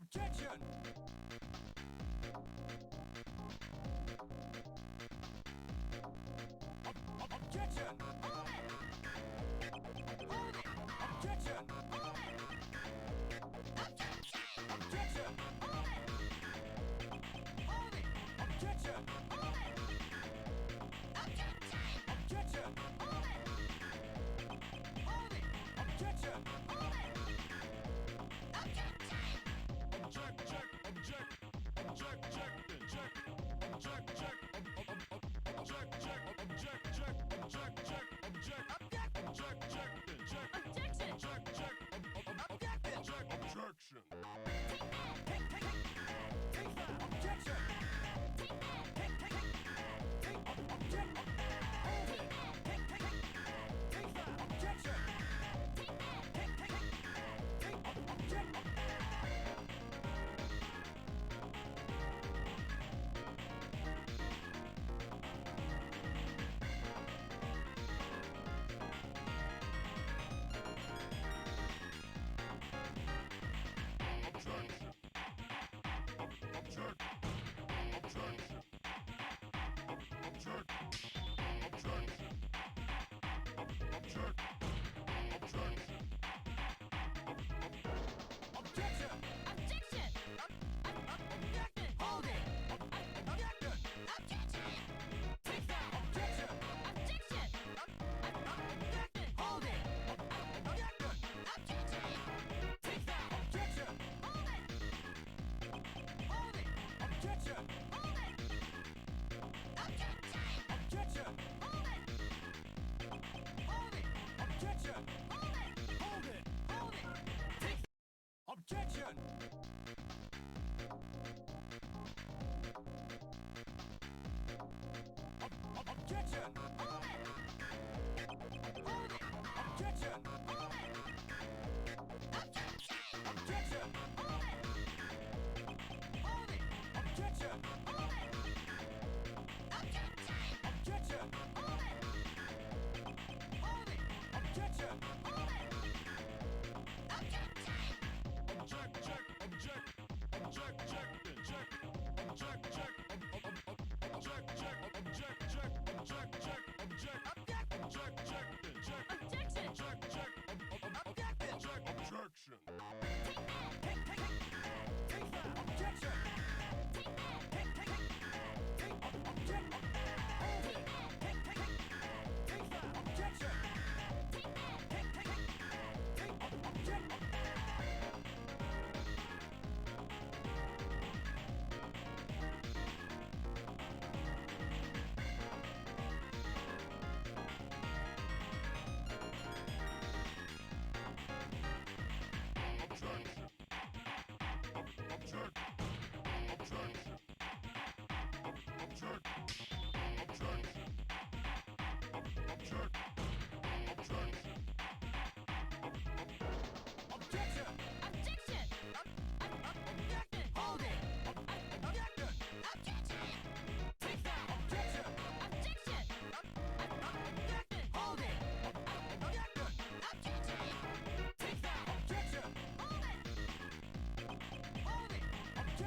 Objection! Objection! Hold it! Hold it! Objection! Hold it! Objection! Objection! Hold it! Hold it! Objection! Hold it! Objection! Objection! Hold it! Hold it! Objection! Hold it! Objection! Object, check, object, object, check, check, object, check, object, check, object, check, object, check, object, object, check, check, objection, check, check, objection, check, objection. Take that, objection. Take that, object, hold it. Take that, objection. Take object. Objection! Objection! Hold it! Hold it! Objection! Hold it! Objection! Objection! Hold it! Hold it! Objection! Hold it! Objection! Objection! Hold it! Hold it! Objection! Hold it! Objection! Object, check, object, object, check, check, object, check, object, check, object, check, object, check, object, object, check, check, objection, check, check, objection, check, objection. Take that, objection. Take object, hold it. Take that,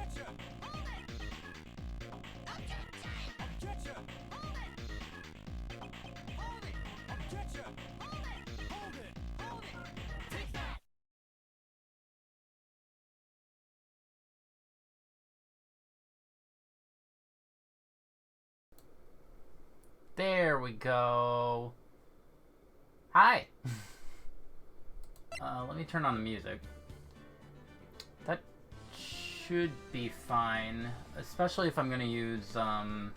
objection. Take object. There we go. Hi. Let me turn on the music. That should be fine, especially if I'm gonna use, I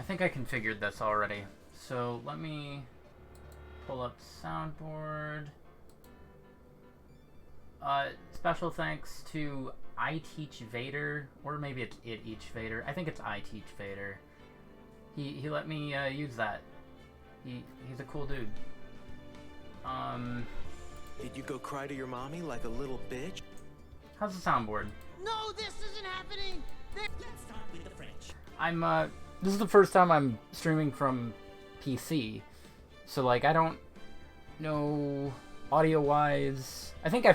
think I configured this already. So let me pull up soundboard. Special thanks to I Teach Vader, or maybe it's It Each Vader. I think it's I Teach Vader. He let me use that. He's a cool dude. Did you go cry to your mommy like a little bitch? How's the soundboard? No, this isn't happening! Let's start with the French. This is the first time I'm streaming from PC. So, like, I don't know Audio-wise, I think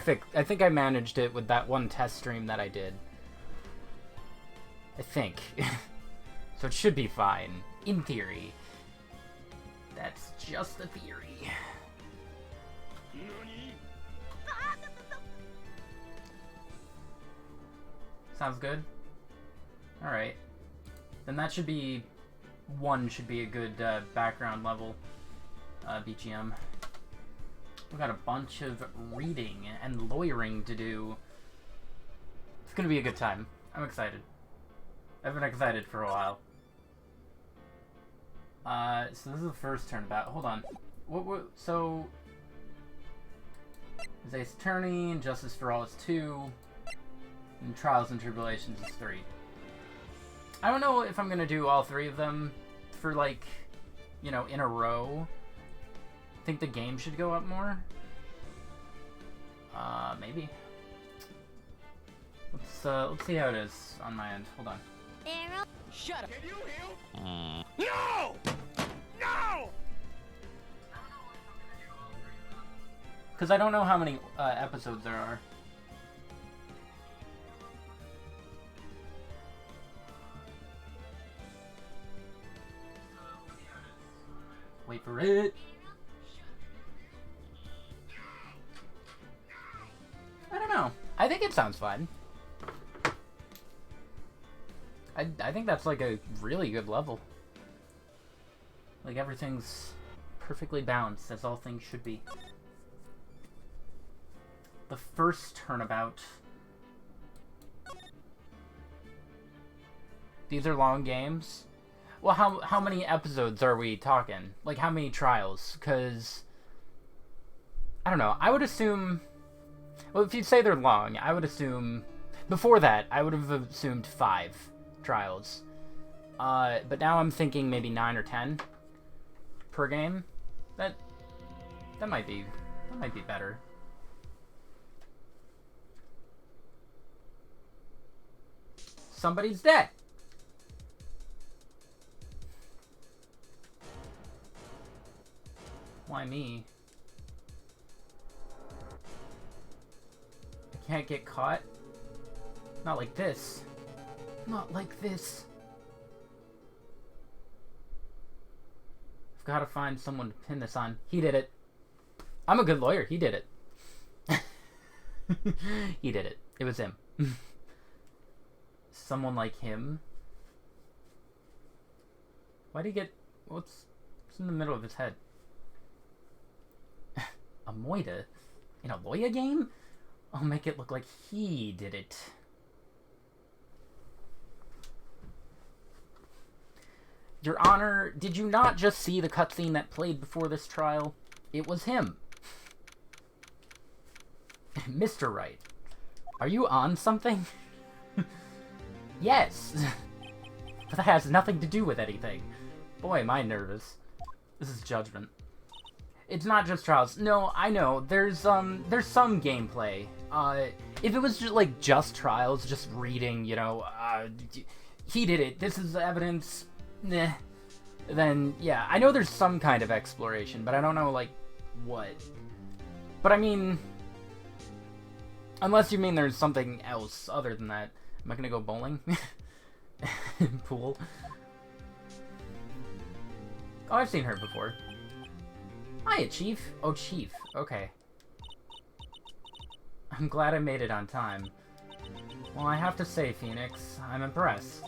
I managed it with that one test stream that I did. I think. So it should be fine, in theory. That's just a theory. Sounds good? Alright. Then that should be... One should be a good background level BGM. We've got a bunch of reading and lawyering to do. It's gonna be a good time. I'm excited. I've been excited for a while. So this is the first turnabout. Hold on. So... Ace Attorney, and Justice for All is 2, and Trials and Tribulations is 3. I don't know if I'm gonna do all 3 of them for, like, you know, in a row. I think the game should go up more. Maybe. Let's see how it is on my end. Hold on. Arrow. Shut up. Can you heal? No! No! Because I don't know how many episodes there are. Wait for it. I don't know. I think it sounds fine. I think that's like a really good level. Like everything's perfectly balanced, as all things should be. The first turnabout. These are long games. Well, how many episodes are we talking? Like, how many trials? Because, I don't know. I would assume... Well, if you say they're long, I would assume... Before that, I would have assumed 5 trials. But now I'm thinking maybe 9 or 10 per game. That might be better. Somebody's dead. Why me? I can't get caught. Not like this. Not like this. I've got to find someone to pin this on. He did it. I'm a good lawyer. He did it. He did it. It was him. Someone like him. Why'd he get... What's in the middle of his head? A Moida? In a lawyer game? I'll make it look like he did it. Your Honor, did you not just see the cutscene that played before this trial? It was him. Mr. Wright, are you on something? Yes! But that has nothing to do with anything. Boy, am I nervous. This is judgment. It's not just trials. No, I know. There's some gameplay. If it was just trials, just reading, you know, he did it, this is evidence, nah, then, yeah, I know there's some kind of exploration, but I don't know, like, what. But I mean, unless you mean there's something else other than that. Am I gonna go bowling? Pool? Oh, I've seen her before. Hiya, Chief. Oh, Chief. Okay. I'm glad I made it on time. Well, I have to say, Phoenix, I'm impressed.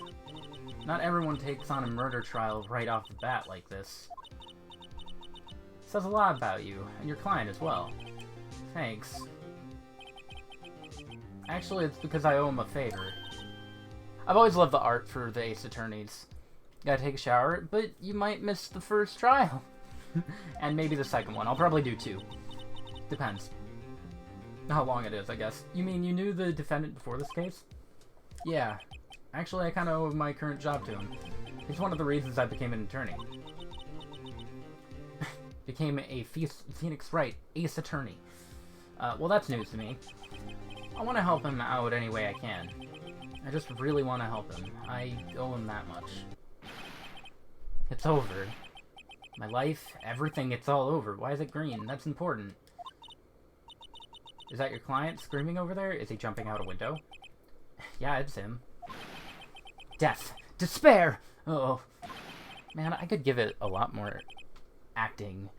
Not everyone takes on a murder trial right off the bat like this. Says a lot about you, and your client as well. Thanks. Actually, it's because I owe him a favor. I've always loved the art for the Ace Attorneys. Gotta take a shower, but you might miss the first trial. And maybe the second one. I'll probably do 2. Depends. How long it is, I guess. You mean you knew the defendant before this case? Yeah. Actually, I kind of owe my current job to him. It's one of the reasons I became an attorney. Became a Phoenix Wright Ace Attorney. Well, that's news to me. I want to help him out any way I can. I just really want to help him. I owe him that much. It's over. My life, everything, it's all over. Why is it green? That's important. Is that your client screaming over there? Is he jumping out a window? Yeah, it's him. Death. Despair! Oh. Man, I could give it a lot more acting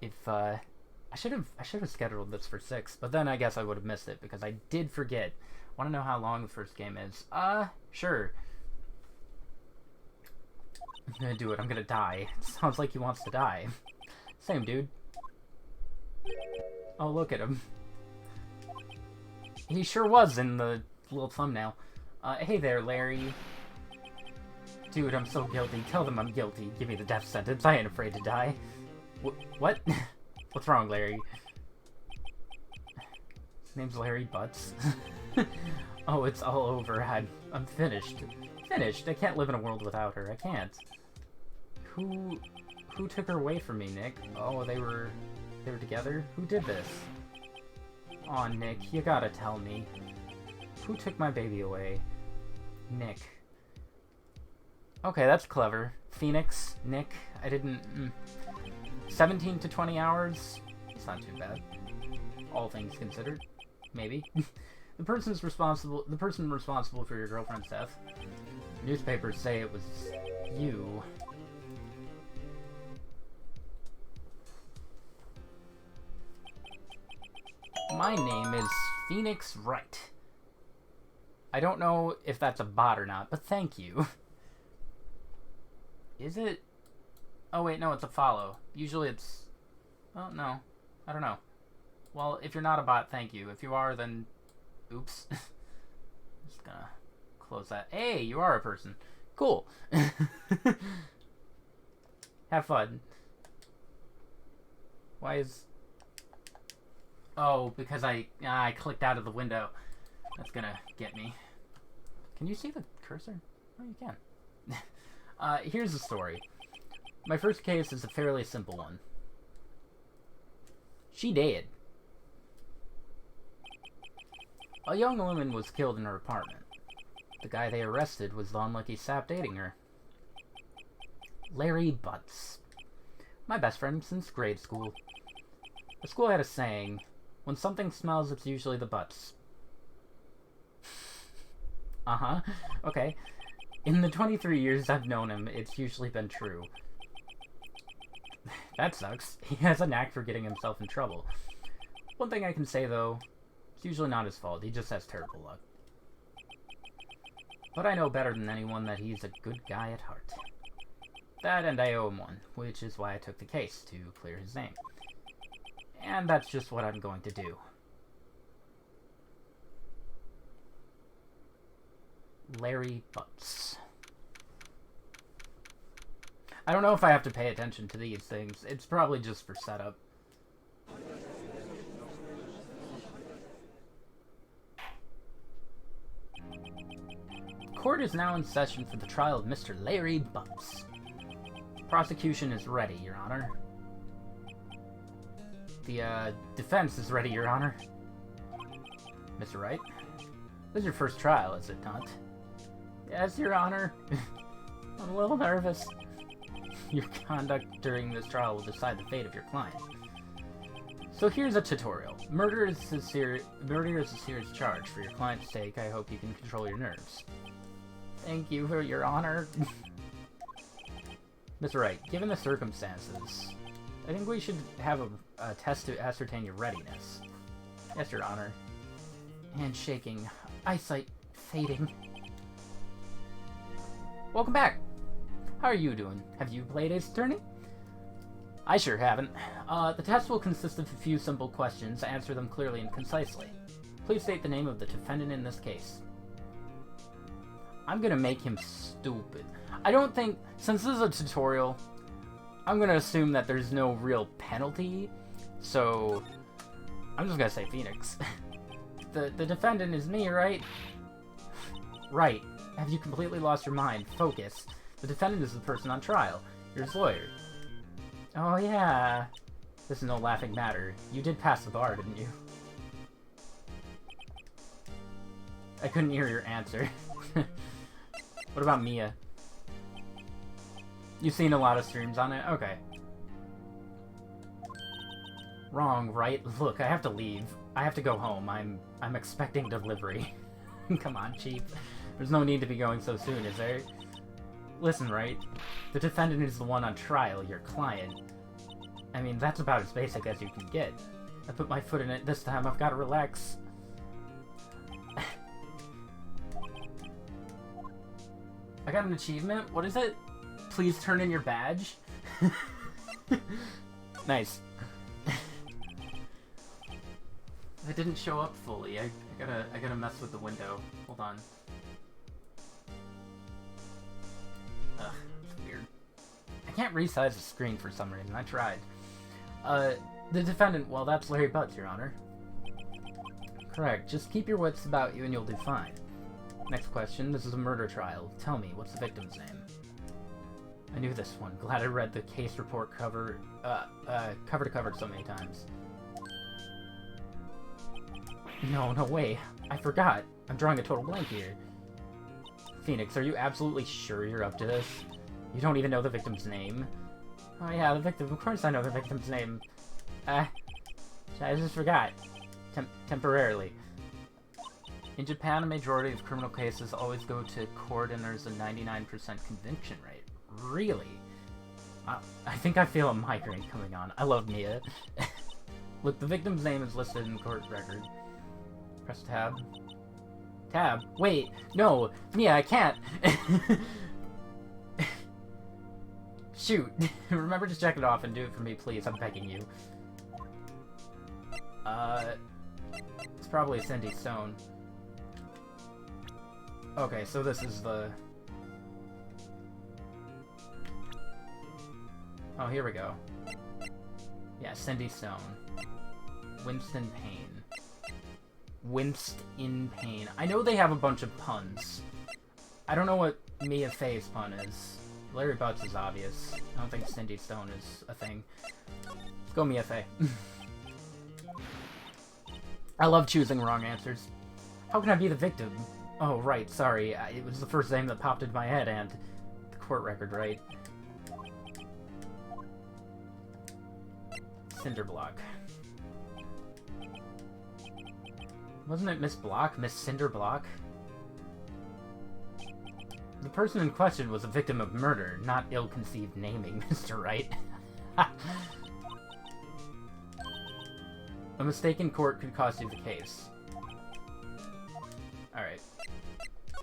if, I should have scheduled this for 6, but then I guess I would have missed it because I did forget. Want to know how long the first game is? Sure. I'm gonna do it. I'm gonna die. It sounds like he wants to die. Same, dude. Oh, look at him. He sure was in the little thumbnail. Hey there, Larry. Dude, I'm so guilty. Tell them I'm guilty. Give me the death sentence. I ain't afraid to die. What? What's wrong, Larry? His name's Larry Butts. Oh, it's all over. I'm finished. Finished? I can't live in a world without her. I can't. Who took her away from me, Nick? Oh, they were together? Who did this? Aw, Nick, you gotta tell me. Who took my baby away? Nick. Okay, that's clever. Phoenix, Nick, I didn't... 17 to 20 hours? It's not too bad. All things considered. Maybe. The person responsible for your girlfriend's death. Newspapers say it was you. My name is Phoenix Wright. I don't know if that's a bot or not, but thank you. Is it? Oh wait, no, it's a follow. Usually it's... Oh, no. I don't know. Well, if you're not a bot, thank you. If you are, then... Oops. Just gonna close that. Hey, you are a person. Cool. Have fun. Why is... Oh, because I clicked out of the window. That's gonna get me. Can you see the cursor? Oh, you can. Here's the story. My first case is a fairly simple one. She dead. A young woman was killed in her apartment. The guy they arrested was the unlucky sap dating her. Larry Butts. My best friend since grade school. The school had a saying, when something smells, it's usually the butts. Uh-huh. Okay. In the 23 years I've known him, it's usually been true. That sucks. He has a knack for getting himself in trouble. One thing I can say, though, it's usually not his fault. He just has terrible luck. But I know better than anyone that he's a good guy at heart. That and I owe him one, which is why I took the case, to clear his name. And that's just what I'm going to do. Larry Butts. I don't know if I have to pay attention to these things. It's probably just for setup. Court is now in session for the trial of Mr. Larry Butts. Prosecution is ready, Your Honor. The, defense is ready, Your Honor. Mr. Wright? This is your first trial, is it not? Yes, Your Honor. I'm a little nervous. Your conduct during this trial will decide the fate of your client. So here's a tutorial. Murder is a serious charge. For your client's sake, I hope you can control your nerves. Thank you, for Your Honor. Mr. Wright, given the circumstances, I think we should have a test to ascertain your readiness. Yes, Your Honor. Hand shaking, eyesight fading. Welcome back! How are you doing? Have you played Ace Attorney? I sure haven't. The test will consist of a few simple questions. Answer them clearly and concisely. Please state the name of the defendant in this case. I'm gonna make him stupid. I don't think, since this is a tutorial, I'm gonna assume that there's no real penalty, so I'm just gonna say Phoenix. The defendant is me, right? Right. Have you completely lost your mind? Focus. The defendant is the person on trial. You're his lawyer. Oh yeah. This is no laughing matter. You did pass the bar, didn't you? I couldn't hear your answer. What about Mia? You've seen a lot of streams on it? Okay. Wrong, right? Look, I have to leave. I have to go home. I'm expecting delivery. Come on, Chief. There's no need to be going so soon, is there? Listen, right? The defendant is the one on trial, your client. I mean, that's about as basic as you can get. I put my foot in it this time. I've got to relax. I got an achievement? What is it? Please turn in your badge? Nice. It didn't show up fully. I gotta mess with the window. Hold on. Ugh, it's weird. I can't resize the screen for some reason. I tried. The defendant, well, that's Larry Butts, Your Honor. Correct. Just keep your wits about you and you'll do fine. Next question. This is a murder trial. Tell me, what's the victim's name? I knew this one. Glad I read the case report cover to cover so many times. No way. I forgot. I'm drawing a total blank here. Phoenix, are you absolutely sure you're up to this? You don't even know the victim's name? Oh yeah, the victim. Of course I know the victim's name. I just forgot. Temporarily. In Japan, a majority of criminal cases always go to court and there's a 99% conviction rate. Really? I think I feel a migraine coming on. I love Mia. Look, the victim's name is listed in the court record. Press tab. Tab? Wait, no! Mia, I can't! Shoot! Remember to check it off and do it for me, please. I'm begging you. It's probably Cindy Stone. Okay, so this is the... Oh, here we go. Yeah, Cindy Stone. Winston Payne. Winced in pain. I know they have a bunch of puns. I don't know what Mia Fey's pun is. Larry Butts is obvious. I don't think Cindy Stone is a thing. Let's go Mia Fey. I love choosing wrong answers. How can I be the victim? Oh, right, sorry. It was the first name that popped into my head, and the court record, right? Cinderblock. Wasn't it Miss Block? Miss Cinderblock? The person in question was a victim of murder, not ill-conceived naming, Mr. Wright. A mistake in court could cost you the case. Alright.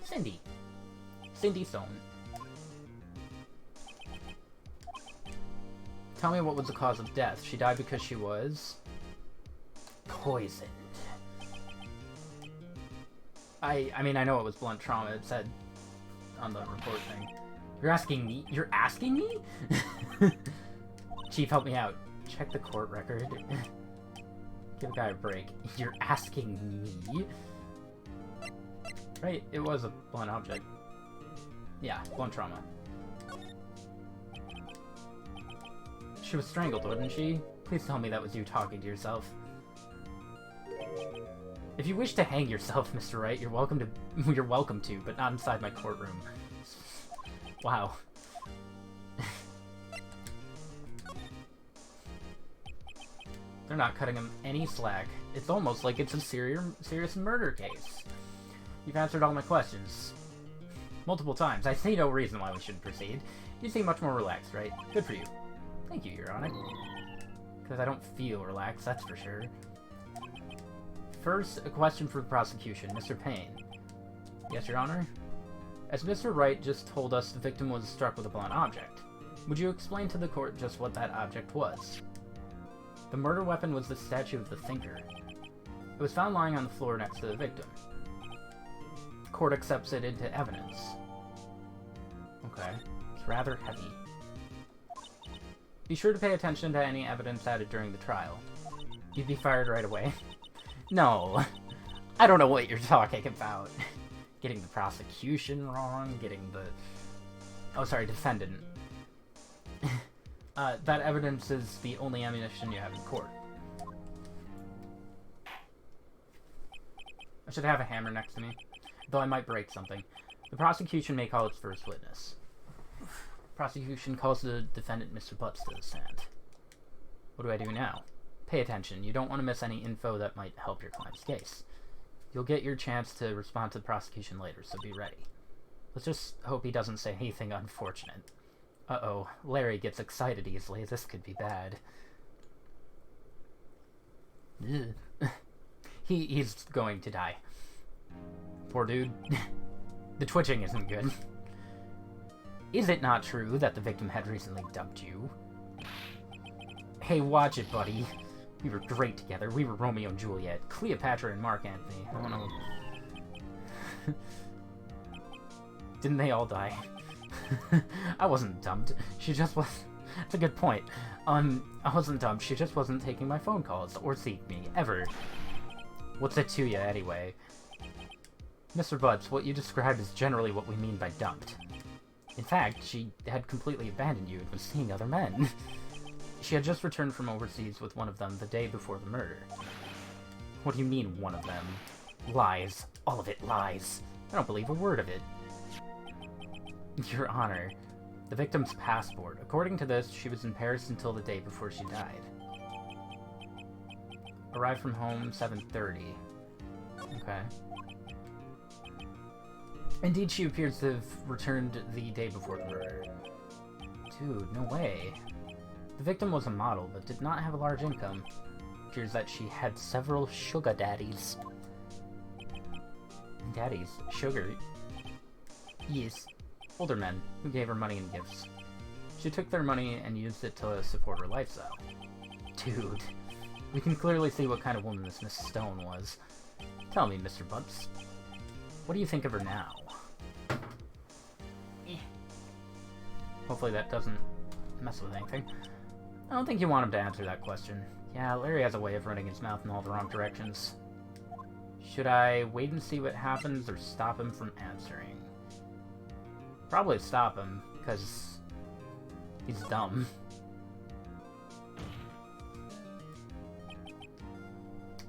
Cindy. Cindy Stone. Tell me what was the cause of death. She died because she was... poisoned. I mean, I know it was blunt trauma. It said on the report thing. You're asking me? You're asking me? Chief, help me out. Check the court record. Give a guy a break. You're asking me? Right, it was a blunt object. Yeah, blunt trauma. She was strangled, wasn't she? Please tell me that was you talking to yourself. If you wish to hang yourself, Mr. Wright, you're welcome to, but not inside my courtroom. Wow. They're not cutting him any slack. It's almost like it's a serious murder case. You've answered all my questions. Multiple times. I see no reason why we shouldn't proceed. You seem much more relaxed, right? Good for you. Thank you, Your Honor. Because I don't feel relaxed, that's for sure. First, a question for the prosecution. Mr. Payne. Yes, Your Honor? As Mr. Wright just told us, the victim was struck with a blunt object. Would you explain to the court just what that object was? The murder weapon was the statue of the Thinker. It was found lying on the floor next to the victim. The court accepts it into evidence. Okay. It's rather heavy. Be sure to pay attention to any evidence added during the trial. You'd be fired right away. No. I don't know what you're talking about. Getting the prosecution wrong, getting the... Oh, sorry, defendant. That evidence is the only ammunition you have in court. I should have a hammer next to me, though I might break something. The prosecution may call its first witness. Prosecution calls the defendant Mr. Butts to the stand. What do I do now? Pay attention. You don't want to miss any info that might help your client's case. You'll get your chance to respond to the prosecution later, so be ready. Let's just hope he doesn't say anything unfortunate. Uh-oh, Larry gets excited easily. This could be bad. Ugh. He's going to die. Poor dude. The twitching isn't good. Is it not true that the victim had recently dumped you? Hey, watch it, buddy. We were great together. We were Romeo and Juliet. Cleopatra and Mark Antony. Oh no. Didn't they all die? I wasn't dumped. She just was... That's a good point. I wasn't dumped. She just wasn't taking my phone calls or seeing me, ever. What's it to you, anyway? Mr. Butts, what you described is generally what we mean by dumped. In fact, she had completely abandoned you and was seeing other men. She had just returned from overseas with one of them the day before the murder. What do you mean, one of them? Lies. All of it lies. I don't believe a word of it. Your Honor, the victim's passport. According to this, she was in Paris until the day before she died. Arrived from home 7:30. Okay. Indeed, she appears to have returned the day before the murder. Dude, no way. The victim was a model, but did not have a large income. Appears that she had several sugar daddies. Daddies? Sugar? Yes. Older men, who gave her money and gifts. She took their money and used it to support her lifestyle. Dude. We can clearly see what kind of woman this Miss Stone was. Tell me, Mr. Butts. What do you think of her now? Hopefully that doesn't mess with anything. I don't think you want him to answer that question. Yeah, Larry has a way of running his mouth in all the wrong directions. Should I wait and see what happens or stop him from answering? Probably stop him, because he's dumb.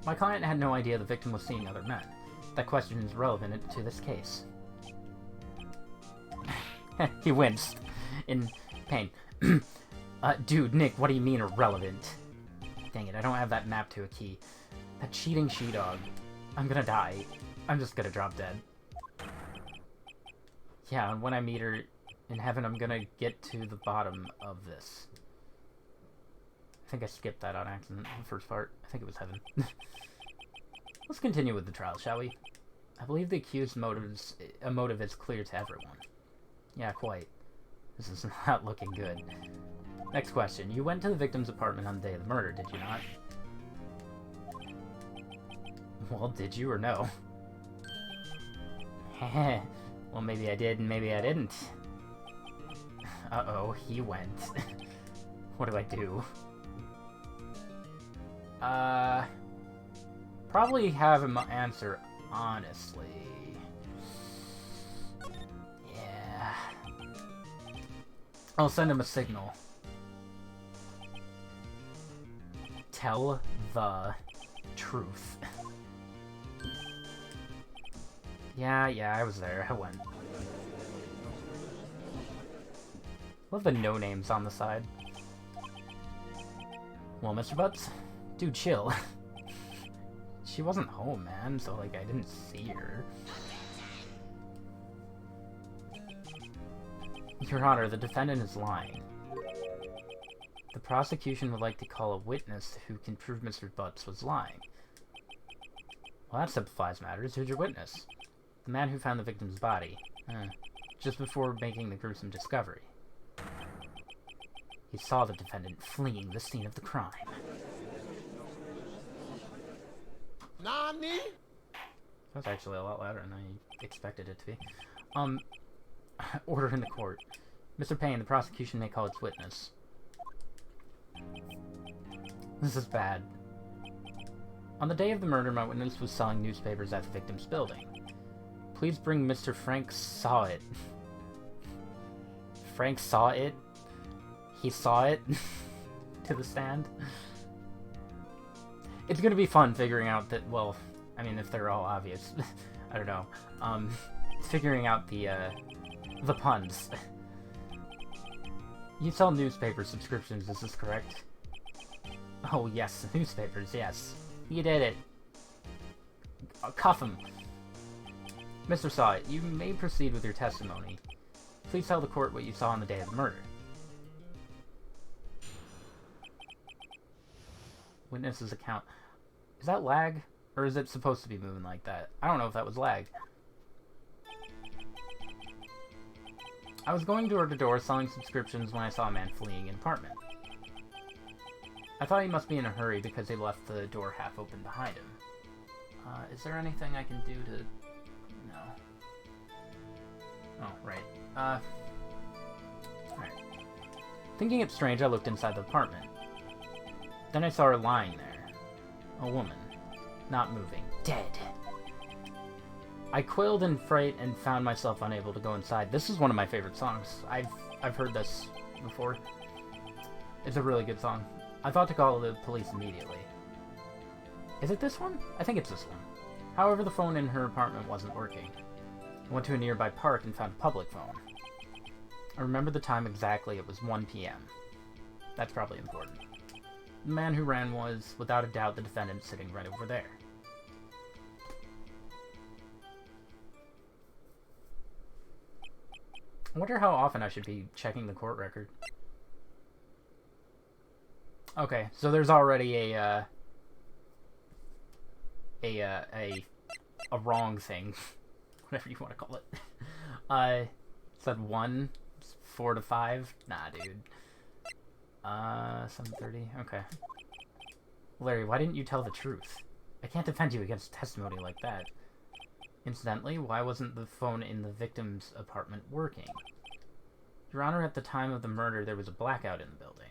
My client had no idea the victim was seeing other men. That question is relevant to this case. He winced in pain. Dude, Nick, what do you mean irrelevant? Dang it, I don't have that map to a key. That cheating she-dog. I'm gonna die. I'm just gonna drop dead. Yeah, and when I meet her in heaven, I'm gonna get to the bottom of this. I think I skipped that on accident, the first part. I think it was heaven. Let's continue with the trial, shall we? I believe the accused's motive is clear to everyone. Yeah, quite. This is not looking good. Next question. You went to the victim's apartment on the day of the murder, did you not? Well, did you or no? Heh. Well, maybe I did and maybe I didn't. Uh-oh, he went. What do I do? Probably have him answer honestly. Yeah. I'll send him a signal. Tell the truth. Yeah, I was there. I went. Love the no names on the side. Well, Mr. Butts, dude, chill. She wasn't home, man, so, like, I didn't see her. Your Honor, the defendant is lying. The prosecution would like to call a witness who can prove Mr. Butts was lying. Well, that simplifies matters. Who's your witness? The man who found the victim's body. Just before making the gruesome discovery. He saw the defendant fleeing the scene of the crime. Nani? That's actually a lot louder than I expected it to be. Order in the court. Mr. Payne, the prosecution may call its witness. This is bad. On the day of the murder, my witness was selling newspapers at the victim's building. Please bring Mr. Frank Saw It. Frank saw it? He saw it? To the stand? It's gonna be fun figuring out that, well, I mean, if they're all obvious. I don't know. Figuring out the puns. You sell newspaper subscriptions, is this correct? Oh, yes, newspapers, yes. You did it. Cuff him. Mr. Sawit, you may proceed with your testimony. Please tell the court what you saw on the day of the murder. Witness's account. Is that lag? Or is it supposed to be moving like that? I don't know if that was lag. I was going door to door selling subscriptions when I saw a man fleeing an apartment. I thought he must be in a hurry because he left the door half open behind him. Is there anything I can do to... No. Oh, right. Alright. Thinking it strange, I looked inside the apartment. Then I saw her lying there. A woman. Not moving. Dead. I quailed in fright and found myself unable to go inside. This is one of my favorite songs. I've heard this before. It's a really good song. I thought to call the police immediately. Is it this one? I think it's this one. However, the phone in her apartment wasn't working. I went to a nearby park and found a public phone. I remember the time exactly. It was 1 p.m. That's probably important. The man who ran was, without a doubt, the defendant sitting right over there. I wonder how often I should be checking the court record. Okay, so there's already a wrong thing, whatever you want to call it. Said 1, 4 to 5. Nah, dude. 7:30. Okay. Larry, why didn't you tell the truth? I can't defend you against testimony like that. Incidentally, why wasn't the phone in the victim's apartment working? Your Honor, at the time of the murder, there was a blackout in the building.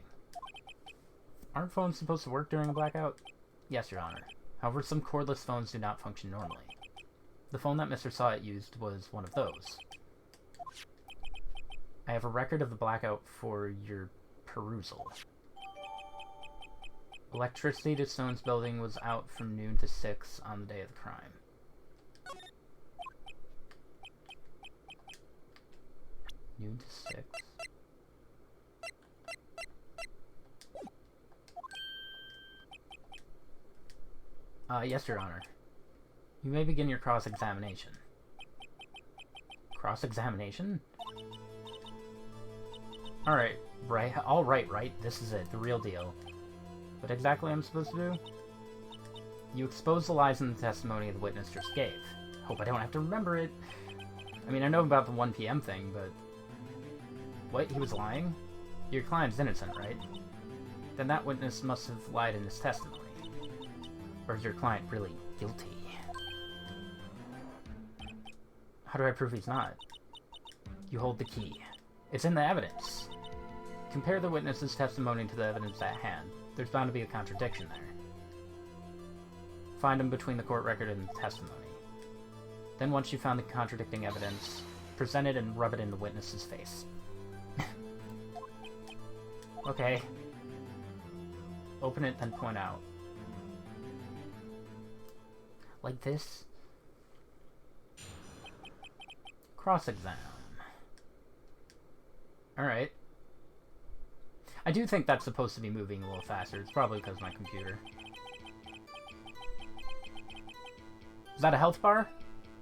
Aren't phones supposed to work during a blackout? Yes, Your Honor. However, some cordless phones do not function normally. The phone that Mr. Sawit used was one of those. I have a record of the blackout for your perusal. Electricity to Stone's building was out from noon to 6 on the day of the crime. Noon to 6. Yes, Your Honor. You may begin your cross-examination. Cross-examination? Alright, right? This is it, the real deal. What exactly I'm supposed to do? You expose the lies in the testimony the witness just gave. Hope I don't have to remember it. I mean, I know about the 1 p.m. thing, but... What? He was lying? Your client's innocent, right? Then that witness must have lied in his testimony. Or is your client really guilty? How do I prove he's not? You hold the key. It's in the evidence. Compare the witness's testimony to the evidence at hand. There's bound to be a contradiction there. Find them between the court record and the testimony. Then once you found the contradicting evidence, present it and rub it in the witness's face. Okay. Open it, then point out. Like this? Cross-exam. Alright. I do think that's supposed to be moving a little faster. It's probably because of my computer. Is that a health bar?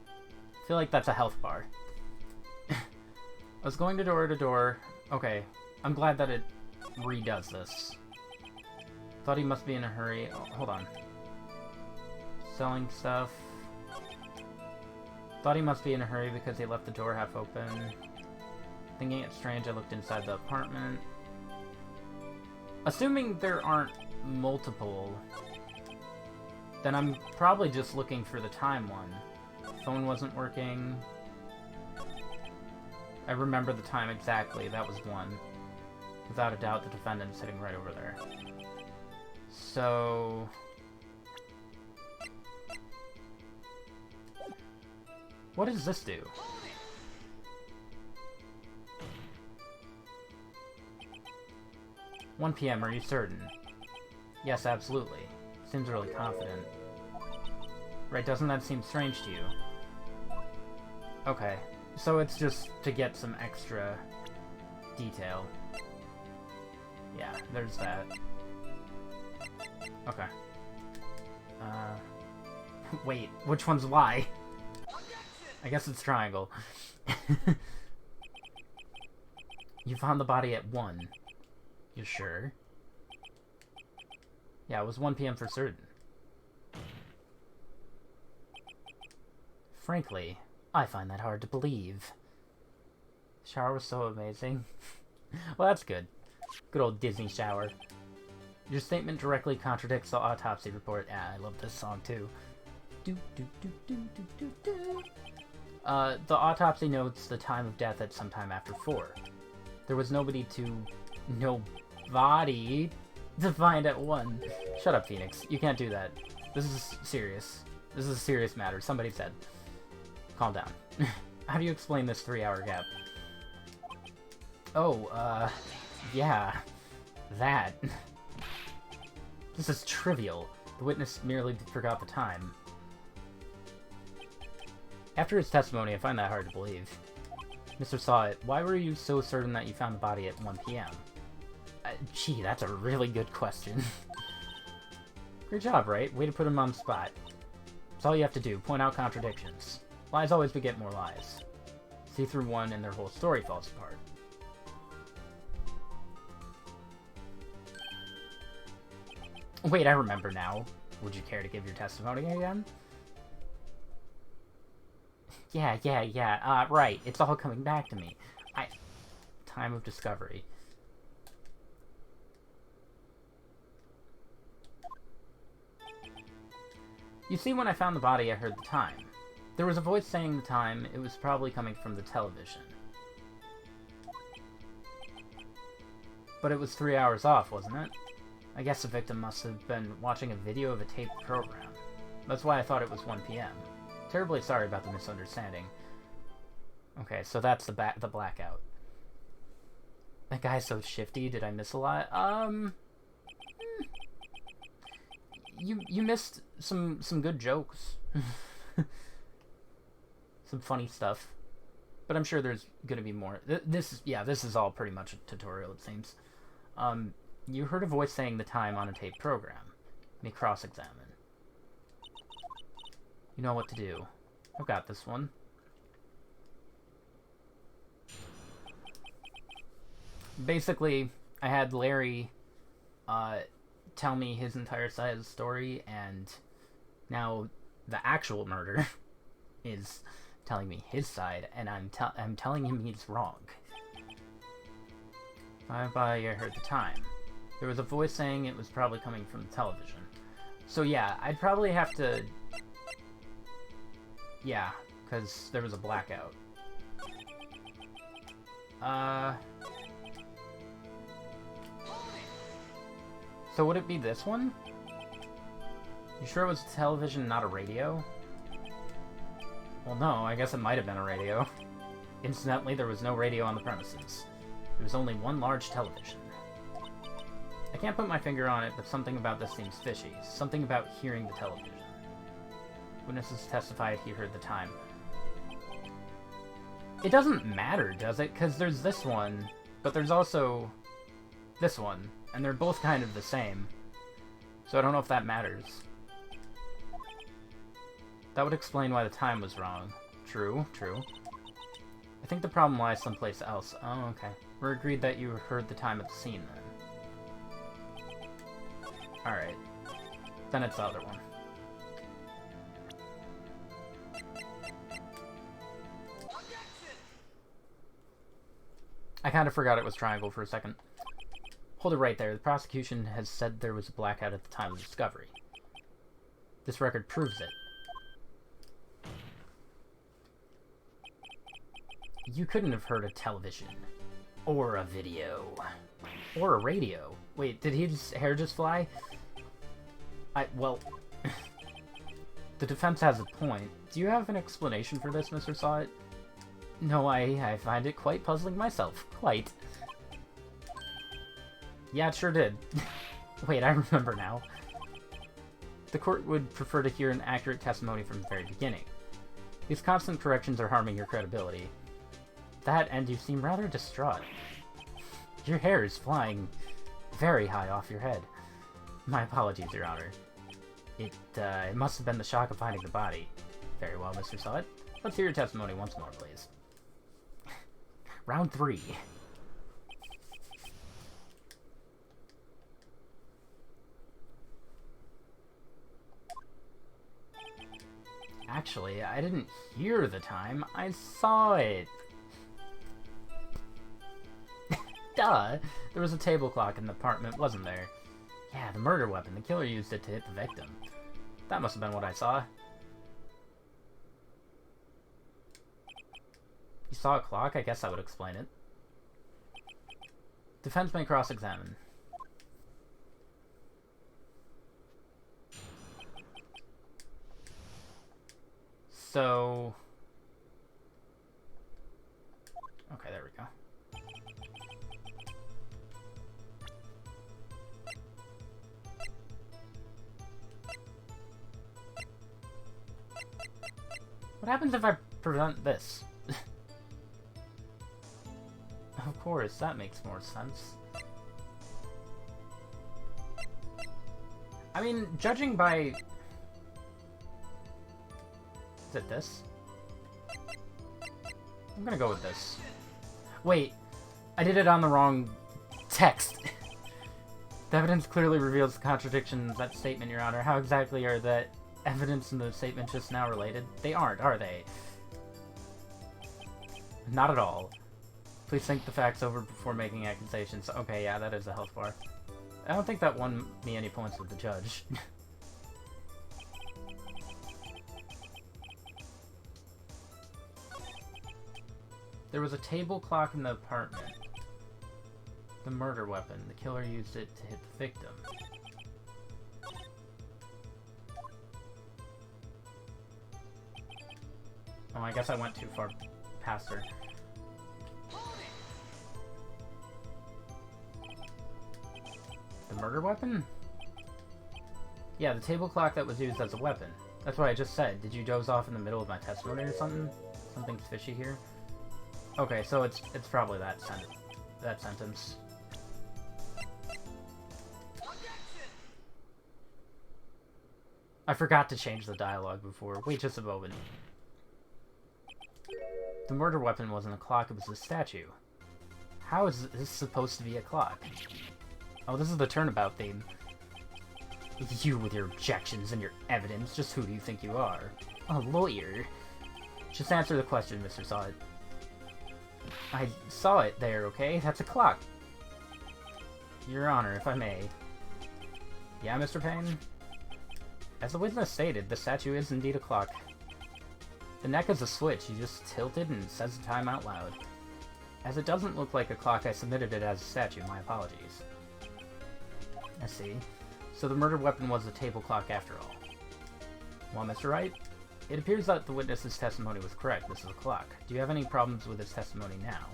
I feel like that's a health bar. I was going to door. Okay. I'm glad that it redoes this. Thought he must be in a hurry. Oh, hold on. Selling stuff. Thought he must be in a hurry because he left the door half open. Thinking it strange, I looked inside the apartment. Assuming there aren't multiple, then I'm probably just looking for the time one. Phone wasn't working. I remember the time exactly. That was 1. Without a doubt, the defendant's sitting right over there. So... what does this do? "1 p.m., are you certain?" Yes, absolutely. Seems really confident. Right, doesn't that seem strange to you? Okay, so it's just to get some extra detail. Yeah, there's that. Okay. Wait, which one's Y? I guess it's triangle. You found the body at 1. You sure? Yeah, it was 1 p.m. for certain. Frankly, I find that hard to believe. Shower was so amazing. Well, that's good. Good old Disney shower. Your statement directly contradicts the autopsy report. Ah, I love this song too. Do, do, do, do, do, do, do. The autopsy notes the time of death at sometime after 4. There was no body to find at 1. Shut up, Phoenix. You can't do that. This is serious. This is a serious matter. Somebody said. Calm down. How do you explain this 3-hour gap? Oh, yeah. That. This is trivial. The witness merely forgot the time. After his testimony, I find that hard to believe. Mr. Sawit, why were you so certain that you found the body at 1 p.m.? Gee, that's a really good question. Great job, right? Way to put him on the spot. That's all you have to do. Point out contradictions. Lies always beget more lies. See through one and their whole story falls apart. Wait, I remember now. Would you care to give your testimony again? Yeah. Right. It's all coming back to me. Time of discovery. You see, when I found the body, I heard the time. There was a voice saying the time. It was probably coming from the television. But it was 3 hours off, wasn't it? I guess the victim must have been watching a video of a taped program. That's why I thought it was 1 p.m. Terribly sorry about the misunderstanding. Okay, so that's the blackout. That guy's so shifty. Did I miss a lot? You missed some good jokes. Some funny stuff. But I'm sure there's gonna be more. This is all pretty much a tutorial, it seems. You heard a voice saying the time on a tape program. Let me cross-examine. You know what to do. I've got this one. Basically, I had Larry tell me his entire side of the story, and now the actual murderer is telling me his side, and I'm telling him he's wrong. I heard the time. There was a voice saying it was probably coming from the television. So yeah, I'd probably have to... Yeah, because there was a blackout. So would it be this one? You sure it was a television, not a radio? Well, no, I guess it might have been a radio. Incidentally, there was no radio on the premises. There was only one large television. I can't put my finger on it, but something about this seems fishy. Something about hearing the television. Witnesses testified he heard the time. It doesn't matter, does it? Because there's this one, but there's also this one, and they're both kind of the same. So I don't know if that matters. That would explain why the time was wrong. True. I think the problem lies someplace else. Oh, okay. We're agreed that you heard the time at the scene, then. Alright. Then it's the other one. I kind of forgot it was triangle for a second. Hold it right there. The prosecution has said there was a blackout at the time of discovery. This record proves it. You couldn't have heard a television. Or a video. Or a radio. Wait, did his hair just fly? Well... The defense has a point. Do you have an explanation for this, Mr. Sawit? No, I find it quite puzzling myself. Quite. Yeah, it sure did. Wait, I remember now. The court would prefer to hear an accurate testimony from the very beginning. These constant corrections are harming your credibility. That, and you seem rather distraught. Your hair is flying very high off your head. My apologies, Your Honor. It must have been the shock of finding the body. Very well, Mr. Sawit. Let's hear your testimony once more, please. Round 3. Actually, I didn't hear the time. I saw it. Duh! There was a table clock in the apartment, wasn't there? Yeah, the murder weapon. The killer used it to hit the victim. That must have been what I saw. You saw a clock? I guess that would explain it. Defense may cross-examine. So... Okay, there we go. What happens if I prevent this? Of course, that makes more sense. I mean, judging by... Is it this? I'm gonna go with this. Wait, I did it on the wrong text. The evidence clearly reveals the contradiction in that statement, Your Honor. How exactly are the evidence and the statement just now related? They aren't, are they? Not at all. Please think the facts over before making accusations. Okay, yeah, that is a health bar. I don't think that won me any points with the judge. There was a table clock in the apartment. The murder weapon. The killer used it to hit the victim. Oh, I guess I went too far past her. The murder weapon? Yeah, the table clock that was used as a weapon. That's what I just said. Did you doze off in the middle of my testimony or something? Something's fishy here. Okay, so it's probably that sentence. I forgot to change the dialogue before. Wait just a moment. The murder weapon wasn't a clock, it was a statue. How is this supposed to be a clock? Oh, this is the turnabout theme. You with your objections and your evidence, just who do you think you are? A lawyer. Just answer the question, Mr. Sawit. I saw it there, okay? That's a clock. Your Honor, if I may. Yeah, Mr. Payne? As the witness stated, the statue is indeed a clock. The neck is a switch, you just tilt it and it says the time out loud. As it doesn't look like a clock, I submitted it as a statue, my apologies. I see. So the murder weapon was a table clock after all. Well, Mr. Wright, it appears that the witness's testimony was correct. This is a clock. Do you have any problems with his testimony now?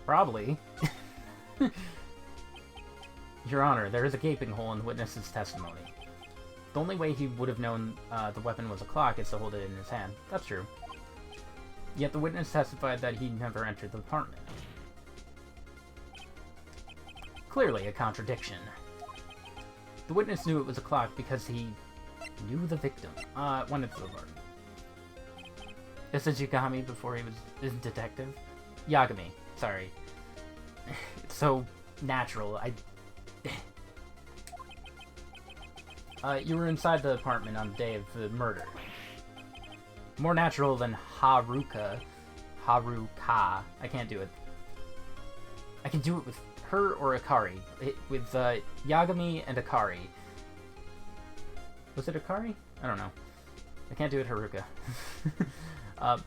Probably. Your Honor, there is a gaping hole in the witness's testimony. The only way he would have known the weapon was a clock is to hold it in his hand. That's true. Yet the witness testified that he never entered the apartment. Clearly a contradiction. The witness knew it was a clock because he knew the victim. Went into the apartment. This is Yagami before he was a detective? Yagami, sorry. It's so natural, you were inside the apartment on the day of the murder. More natural than Haruka. Haruka. I can't do it. I can do it with her or Akari. With Yagami and Akari. Was it Akari? I don't know. I can't do it Haruka.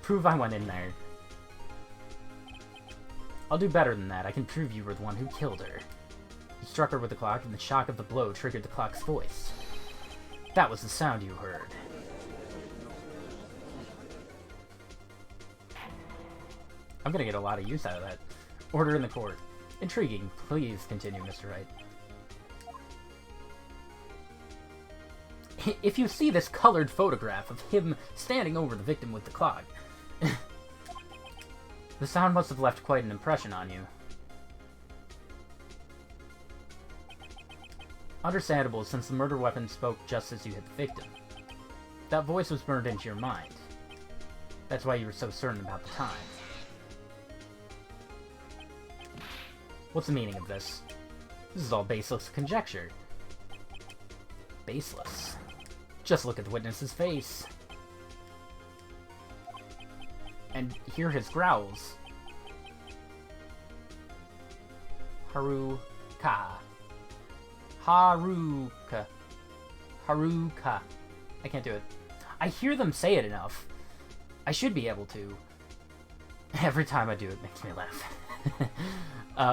Prove I went in there. I'll do better than that. I can prove you were the one who killed her. You struck her with the clock, and the shock of the blow triggered the clock's voice. That was the sound you heard. I'm gonna get a lot of use out of that. Order in the court. Intriguing. Please continue, Mr. Wright. If you see this colored photograph of him standing over the victim with the clock, the sound must have left quite an impression on you. Understandable, since the murder weapon spoke just as you hit the victim. That voice was burned into your mind. That's why you were so certain about the time. What's the meaning of this? This is all baseless conjecture. Baseless. Just look at the witness's face. And hear his growls. Haruka. Haruka. Haruka. I can't do it. I hear them say it enough. I should be able to. Every time I do, it makes me laugh.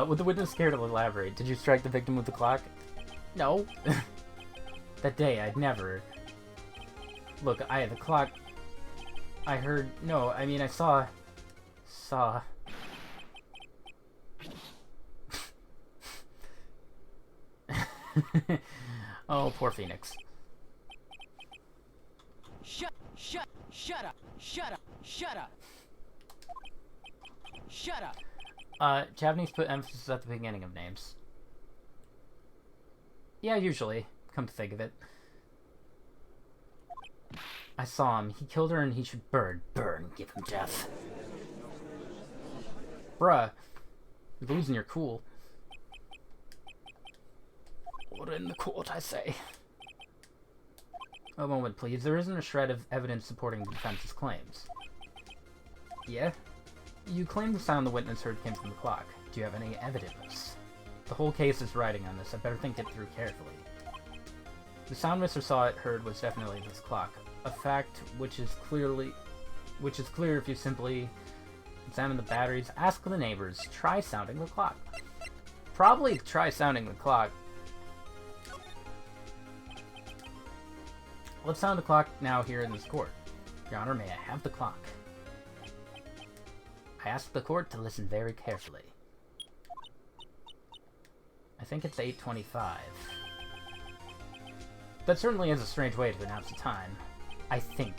Would the witness care to elaborate? Did you strike the victim with the clock? No. That day, I'd never. Look, I had the clock. I heard. No, I mean, I saw. Oh, poor Phoenix. Shut up. Shut up. Japanese put emphasis at the beginning of names. Yeah, usually. Come to think of it. I saw him. He killed her and he should burn. Burn. Give him death. Bruh. You're losing your cool. Order in the court, I say. A moment, please. There isn't a shred of evidence supporting the defense's claims. Yeah? You claim the sound the witness heard came from the clock. Do you have any evidence? The whole case is riding on this. I better think it through carefully. The sound Mr. Saw heard was definitely this clock. A fact which is clear if you simply examine the batteries, ask the neighbors, try sounding the clock. Probably try sounding the clock. Let's sound the clock now here in this court. Your Honor, may I have the clock? I ask the court to listen very carefully. I think it's 8:25. That certainly is a strange way to announce the time. I think.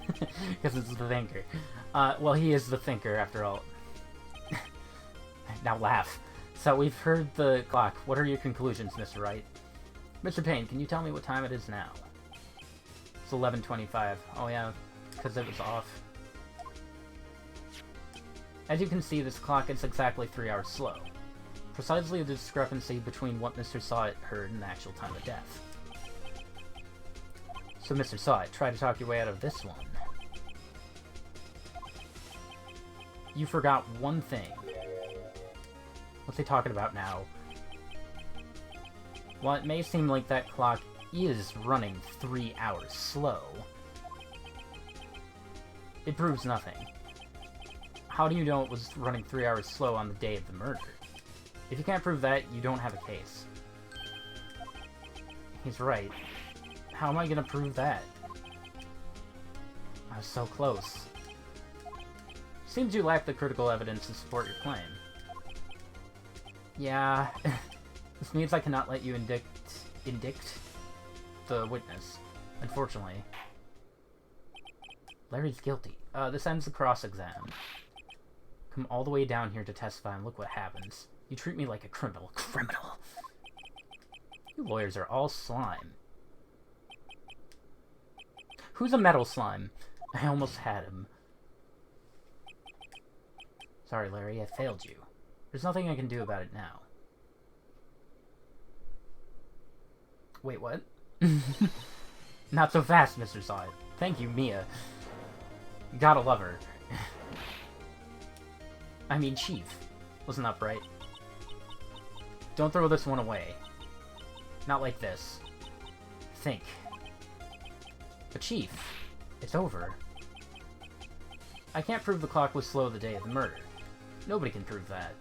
Because it's the thinker. Well, he is the thinker, after all. Now laugh. So we've heard the clock. What are your conclusions, Mr. Wright? Mr. Payne, can you tell me what time it is now? It's 11:25. Oh yeah, because it was off. As you can see, this clock is exactly 3 hours slow. Precisely the discrepancy between what Mr. Sawit heard and the actual time of death. So, Mr. Sawit, try to talk your way out of this one. You forgot one thing. What's he talking about now? While it may seem like that clock is running 3 hours slow, it proves nothing. How do you know it was running 3 hours slow on the day of the murder? If you can't prove that, you don't have a case. He's right. How am I gonna prove that? I was so close. Seems you lack the critical evidence to support your claim. Yeah, this means I cannot let you indict the witness, unfortunately. Larry's guilty. This ends the cross-exam. Come all the way down here to testify and look what happens. You treat me like a criminal. Criminal! You lawyers are all slime. Who's a metal slime? I almost had him. Sorry, Larry, I failed you. There's nothing I can do about it now. Wait, what? Not so fast, Mr. Sawit. Thank you, Mia. Gotta love her. I mean, Chief. Listen up, right? Don't throw this one away. Not like this. Think. But Chief, it's over. I can't prove the clock was slow the day of the murder. Nobody can prove that.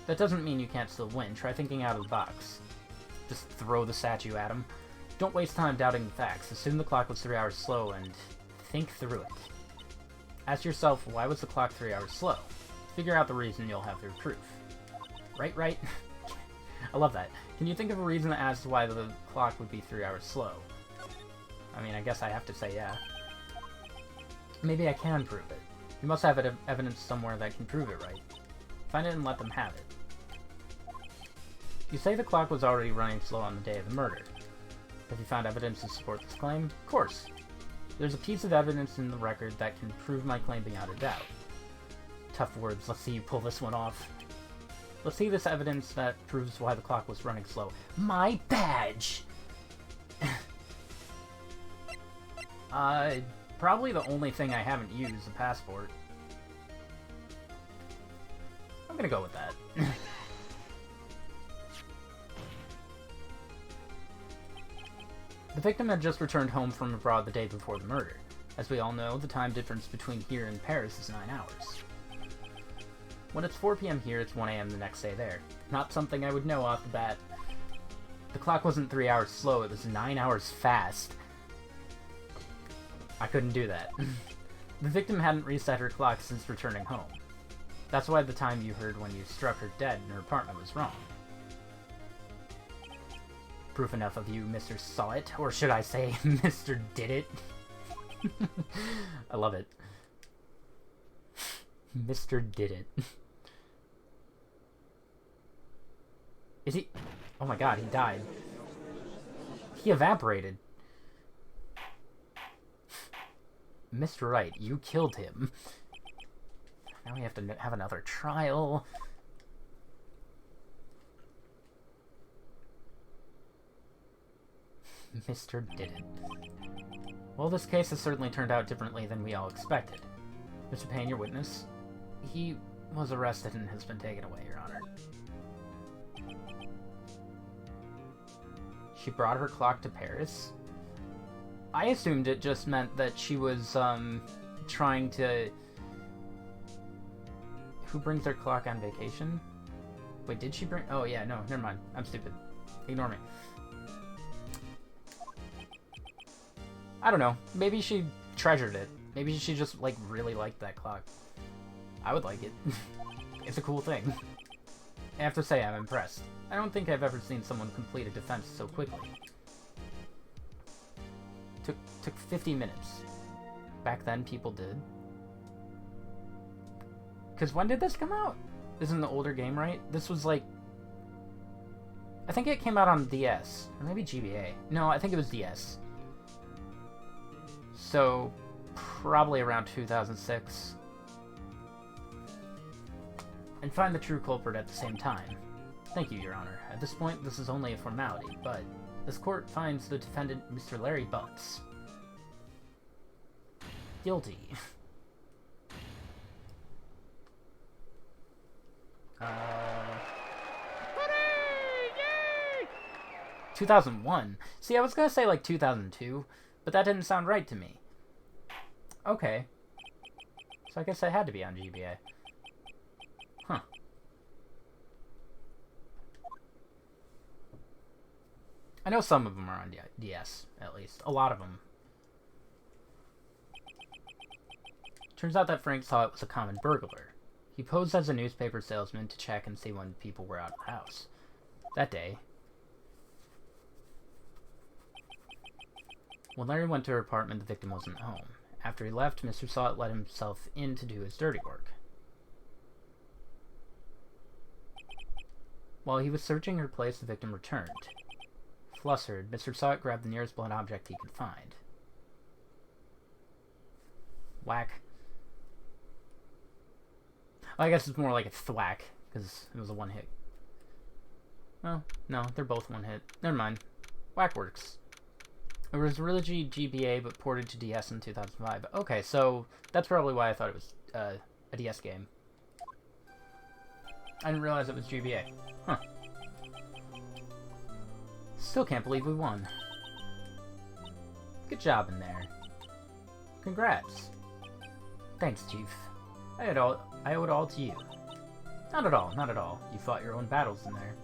That doesn't mean you can't still win. Try thinking out of the box. Just throw the statue at him. Don't waste time doubting the facts. Assume the clock was 3 hours slow and think through it. Ask yourself, why was the clock 3 hours slow? Figure out the reason, you'll have your proof. Right? I love that. Can you think of a reason as to why the clock would be 3 hours slow? I mean, I guess I have to say yeah. Maybe I can prove it. You must have evidence somewhere that can prove it, right? Find it and let them have it. You say the clock was already running slow on the day of the murder. Have you found evidence to support this claim? Of course. There's a piece of evidence in the record that can prove my claim beyond a doubt. Tough words. Let's see you pull this one off. Let's see this evidence that proves why the clock was running slow. My badge! Probably the only thing I haven't used, the passport. I'm gonna go with that. The victim had just returned home from abroad the day before the murder. As we all know, the time difference between here and Paris is 9 hours. When it's 4 p.m. here, it's 1 a.m. the next day there. Not something I would know off the bat. The clock wasn't 3 hours slow, it was 9 hours fast. I couldn't do that. The victim hadn't reset her clock since returning home. That's why the time you heard when you struck her dead in her apartment was wrong. Proof enough of you, Mr. Saw It, or should I say, Mr. Did It? I love it. Mr. Did It. Is he? Oh my god, he died. He evaporated. Mr. Right, you killed him. Now we have to have another trial. Mr. Did It. Well, this case has certainly turned out differently than we all expected. Mr. Payne, your witness, he was arrested and has been taken away, Your Honor. She brought her clock to Paris? I assumed it just meant that she was, trying to... Who brings their clock on vacation? Wait, did she bring... Oh, yeah, no, never mind. I'm stupid. Ignore me. I don't know. Maybe she treasured it. Maybe she just, like, really liked that clock. I would like it. It's a cool thing. I have to say, I'm impressed. I don't think I've ever seen someone complete a defense so quickly. Took 50 minutes. Back then, people did. Because when did this come out? This is an older game, right? This was, like... I think it came out on DS. Or maybe GBA. No, I think it was DS. So, probably around 2006. And find the true culprit at the same time. Thank you, Your Honor. At this point, this is only a formality, but this court finds the defendant, Mr. Larry Butts, guilty. 2001? See, I was gonna say like 2002, but that didn't sound right to me. Okay. So I guess I had to be on GBA. Huh. I know some of them are on DS, at least. A lot of them. Turns out that Frank saw it was a common burglar. He posed as a newspaper salesman to check and see when people were out of the house. That day, when Larry went to her apartment, the victim wasn't home. After he left, Mr. Sawt let himself in to do his dirty work. While he was searching her place, the victim returned. Flustered, Mr. Sawt grabbed the nearest blunt object he could find. Whack. Well, I guess it's more like a thwack, because it was a one-hit. Well, no, they're both one-hit. Never mind. Whack works. It was originally GBA, but ported to DS in 2005. Okay, so that's probably why I thought it was a DS game. I didn't realize it was GBA. Huh. Still can't believe we won. Good job in there. Congrats. Thanks, Chief. I owe it all to you. Not at all, not at all. You fought your own battles in there.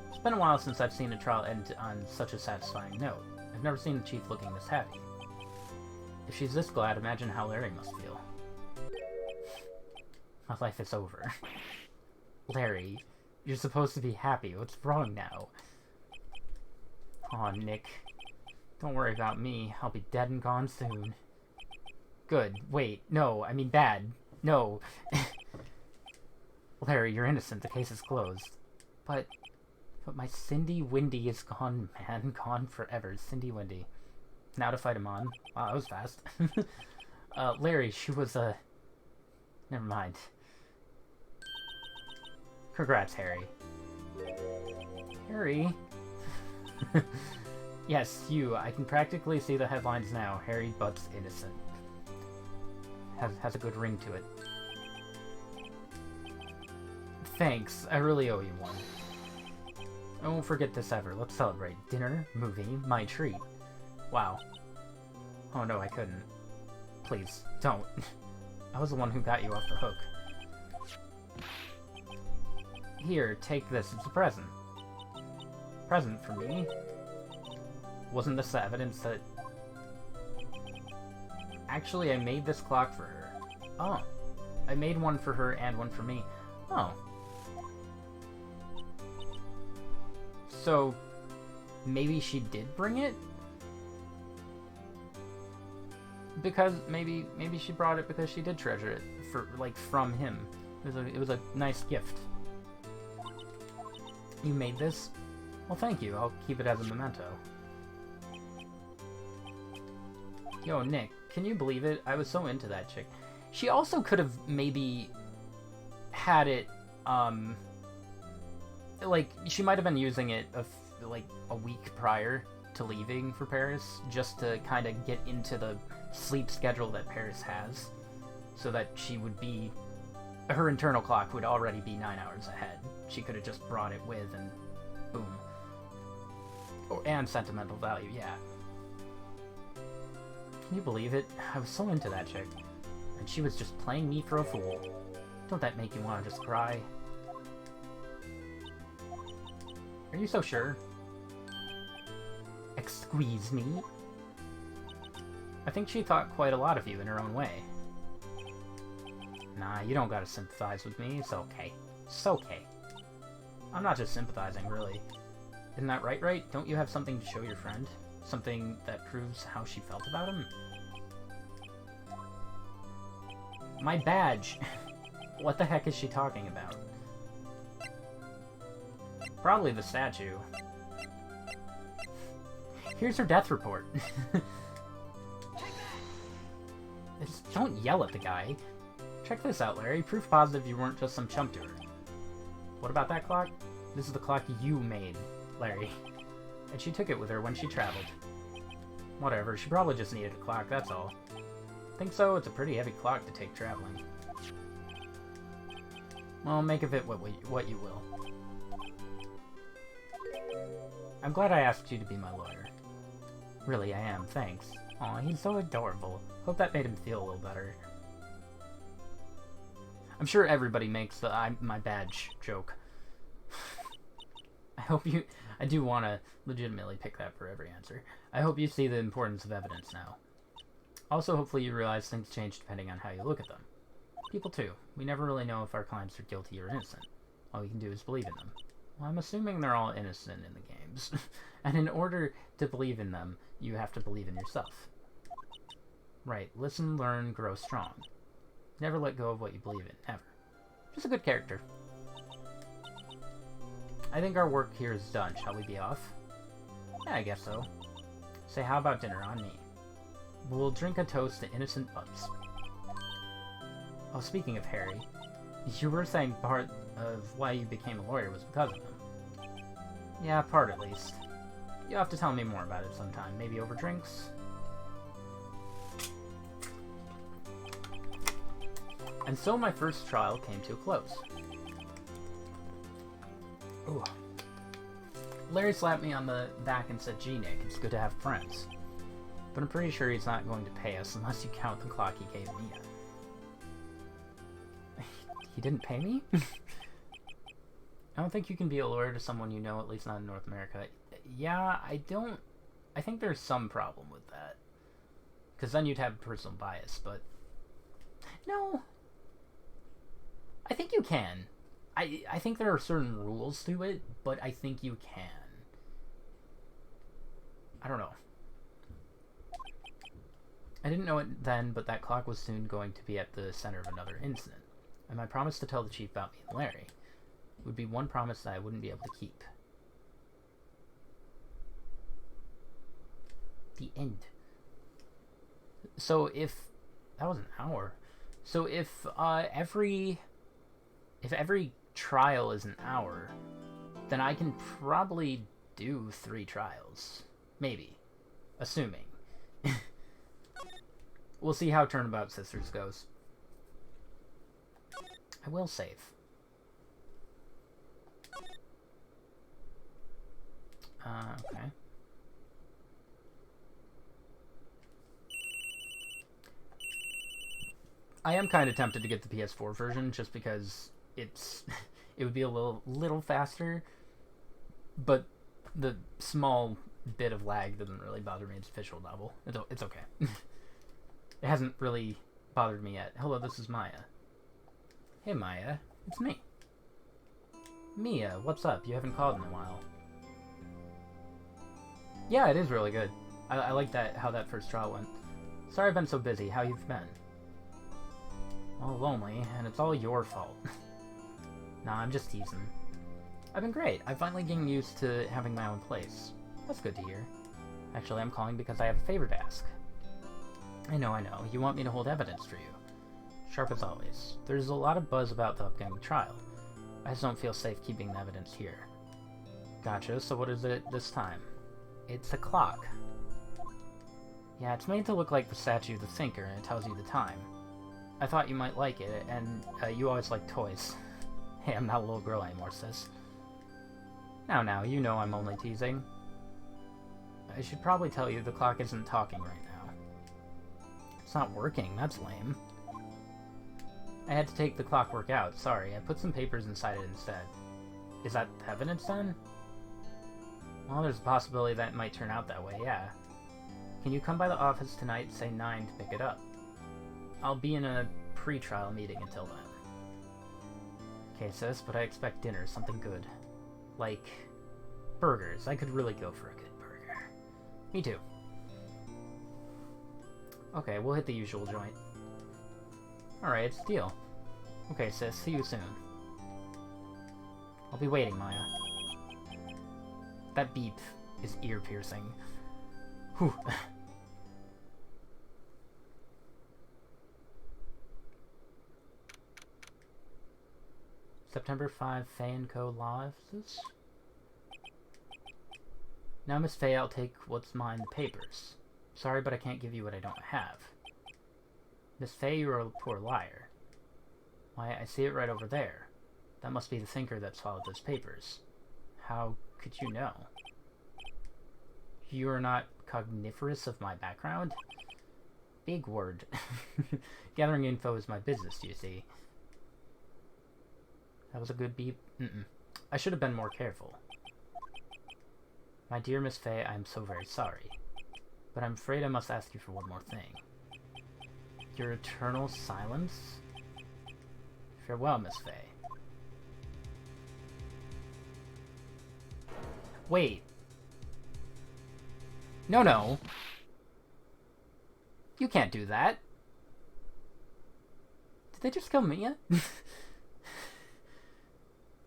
It's been a while since I've seen a trial end on such a satisfying note. I've never seen the Chief looking this happy. If she's this glad, imagine how Larry must feel. My life is over. Larry, you're supposed to be happy. What's wrong now? Aw, Nick. Don't worry about me. I'll be dead and gone soon. Good. Wait. No. I mean bad. No. Larry, you're innocent. The case is closed. But my Cindy Windy is gone, man. Gone forever. Cindy Windy. Now to fight him on. Wow, that was fast. Larry, she was, never mind. Congrats, Harry. Harry? Yes, you. I can practically see the headlines now. Harry Butt's innocent. Has a good ring to it. Thanks. I really owe you one. I won't forget this ever. Let's celebrate. Dinner, movie, my treat. Wow. Oh no, I couldn't. Please, don't. I was the one who got you off the hook. Here, take this. It's a present. Present for me? Wasn't this the evidence that... Actually, I made this clock for her. Oh. I made one for her and one for me. Oh. So, maybe she did bring it? Because maybe she brought it because she did treasure it for from him. It was a nice gift. You made this? Well, thank you. I'll keep it as a memento. Yo, Nick, can you believe it? I was so into that chick. She also could have maybe had it, she might have been using it a week prior to leaving for Paris, just to kind of get into the sleep schedule that Paris has, so that she would be... Her internal clock would already be 9 hours ahead. She could have just brought it with and boom. And sentimental value, yeah. Can you believe it? I was so into that chick. And she was just playing me for a fool. Don't that make you want to just cry? Are you so sure? Excuse me? I think she thought quite a lot of you in her own way. Nah, you don't gotta sympathize with me. It's okay. It's okay. I'm not just sympathizing, really. Isn't that right? Don't you have something to show your friend? Something that proves how she felt about him? My badge! What the heck is she talking about? Probably the statue. Here's her death report. Just don't yell at the guy. Check this out, Larry. Proof positive you weren't just some chump to her. What about that clock? This is the clock you made, Larry. And she took it with her when she traveled. Whatever, she probably just needed a clock, that's all. Think so? It's a pretty heavy clock to take traveling. Well, make of it what you will. I'm glad I asked you to be my lawyer. Really, I am, thanks. Aw, he's so adorable. Hope that made him feel a little better. I'm sure everybody makes the my badge joke. I do want to legitimately pick that for every answer. I hope you see the importance of evidence now. Also, hopefully you realize things change depending on how you look at them. People too. We never really know if our clients are guilty or innocent. All we can do is believe in them. Well, I'm assuming they're all innocent in the games. And in order to believe in them, you have to believe in yourself. Right. Listen, learn, grow strong. Never let go of what you believe in. Ever. Just a good character. I think our work here is done. Shall we be off? Yeah, I guess so. Say, how about dinner on me? We'll drink a toast to innocent butts. Oh, speaking of Harry, you were saying part of why you became a lawyer was because of him. Yeah, part at least. You'll have to tell me more about it sometime. Maybe over drinks? And so my first trial came to a close. Ooh. Larry slapped me on the back and said, "Gee, Nick, it's good to have friends." But I'm pretty sure he's not going to pay us unless you count the clock he gave me. He didn't pay me? I don't think you can be a lawyer to someone you know, at least not in North America. Yeah, I think there's some problem with that. Because then you'd have personal bias, but... No. I think you can. I think there are certain rules to it, but I think you can. I don't know. I didn't know it then, but that clock was soon going to be at the center of another incident. and my promise to tell the chief about me and Larry would be one promise that I wouldn't be able to keep. The end. So if... That was an hour. So if every trial is an hour, then I can probably do 3 trials. Maybe. Assuming. We'll see how Turnabout Sisters goes. I will save. Okay. I am kind of tempted to get the PS4 version just because it would be a little faster, but the small bit of lag doesn't really bother me. It's visual novel. It's okay. It hasn't really bothered me yet. Hello, this is Maya. Hey Maya, it's me. Mia, what's up? You haven't called in a while. Yeah, it is really good. I like how that first trial went. Sorry I've been so busy. How you've been? Well, lonely, and it's all your fault. Nah, I'm just teasing. I've been great. I'm finally getting used to having my own place. That's good to hear. Actually, I'm calling because I have a favor to ask. I know. You want me to hold evidence for you. Sharp as always. There's a lot of buzz about the upcoming trial. I just don't feel safe keeping the evidence here. Gotcha, so what is it this time? It's a clock. Yeah, it's made to look like the statue of the thinker, and it tells you the time. I thought you might like it, and you always like toys. Hey, I'm not a little girl anymore, sis. Now, you know I'm only teasing. I should probably tell you the clock isn't talking right now. It's not working, that's lame. I had to take the clockwork out, sorry. I put some papers inside it instead. Is that evidence then? Well, there's a possibility that it might turn out that way, yeah. Can you come by the office tonight, say 9, to pick it up? I'll be in a pre-trial meeting until then. Okay, sis, but I expect dinner, something good. Like, burgers. I could really go for a good burger. Me too. Okay, we'll hit the usual joint. Alright, it's a deal. Okay, sis, see you soon. I'll be waiting, Maya. That beep is ear-piercing. Whew. September 5, Faye & Co. Law Offices? Now, Miss Faye, I'll take what's mine, the papers. Sorry, but I can't give you what I don't have. Miss Faye, you're a poor liar. Why, I see it right over there. That must be the thinker that swallowed those papers. How could you know? You are not cogniferous of my background? Big word. Gathering info is my business, you see. That was a good beep. I should have been more careful. My dear Miss Faye, I am so very sorry. But I'm afraid I must ask you for one more thing. Your eternal silence? Farewell, Miss Faye. Wait. No. You can't do that. Did they just kill Mia?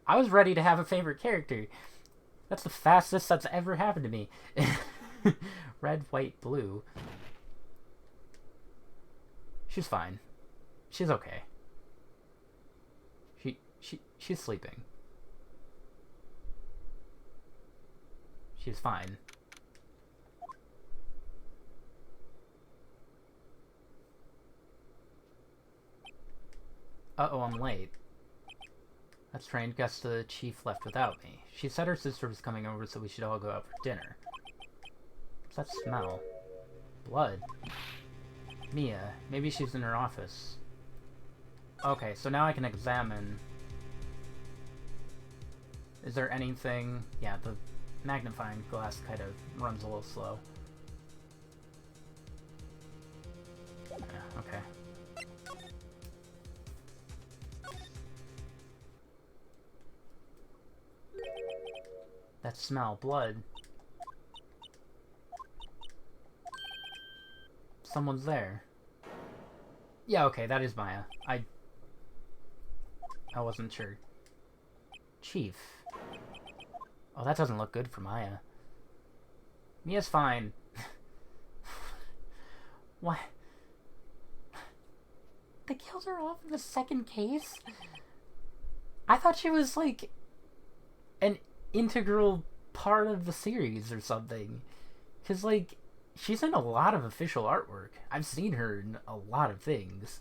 I was ready to have a favorite character. That's the fastest that's ever happened to me. Red, white, blue. She's fine. She's okay. She's sleeping. She's fine. Uh-oh, I'm late. That's strange. Guess the chief left without me. She said her sister was coming over, so we should all go out for dinner. What's that smell? Blood. Mia. Maybe she's in her office. Okay, so now I can examine... Is there anything... Yeah, the magnifying glass kind of runs a little slow. Yeah, okay. That smell, blood. Someone's there. Yeah, okay, that is Maya. I wasn't sure. Chief. Oh, that doesn't look good for Maya. Mia's fine. What? They killed her off in the second case? I thought she was, like, an integral part of the series or something. Because, like, she's in a lot of official artwork. I've seen her in a lot of things.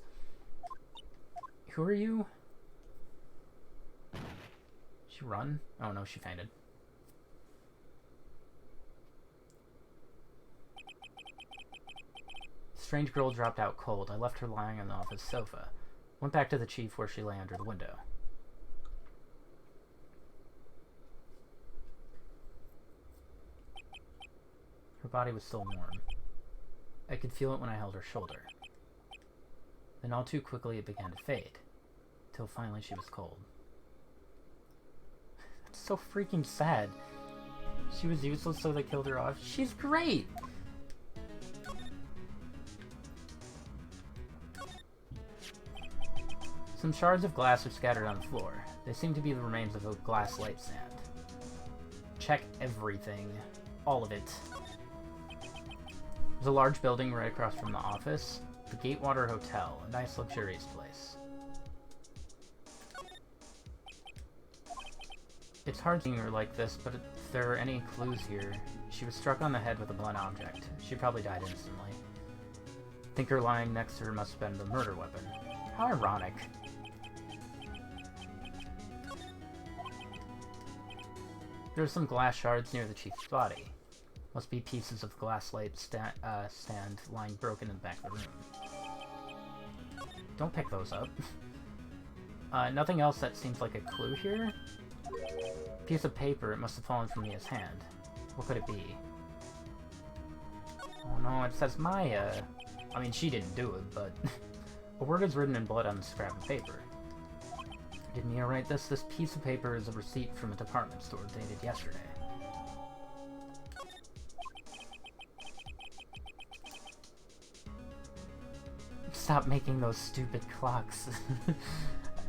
Who are you? She run? Oh no, she fainted. Strange girl dropped out cold. I left her lying on the office sofa. Went back to the chief where she lay under the window. Her body was still warm. I could feel it when I held her shoulder. Then all too quickly it began to fade, till finally she was cold. That's so freaking sad. She was useless, so they killed her off. She's great! Some shards of glass are scattered on the floor. They seem to be the remains of a glass light stand. Check everything. All of it. There's a large building right across from the office. The Gatewater Hotel, a nice luxurious place. It's hard seeing her like this, but if there are any clues here, she was struck on the head with a blunt object. She probably died instantly. I think her lying next to her must have been the murder weapon. How ironic. There are some glass shards near the chief's body. Must be pieces of glass light stand lying broken in the back of the room. Don't pick those up. Nothing else that seems like a clue here? Piece of paper, it must have fallen from Mia's hand. What could it be? Oh no, it says Maya. I mean, she didn't do it, but... A word is written in blood on the scrap of paper. Did Mia write this? This piece of paper is a receipt from a department store dated yesterday. Stop making those stupid clocks.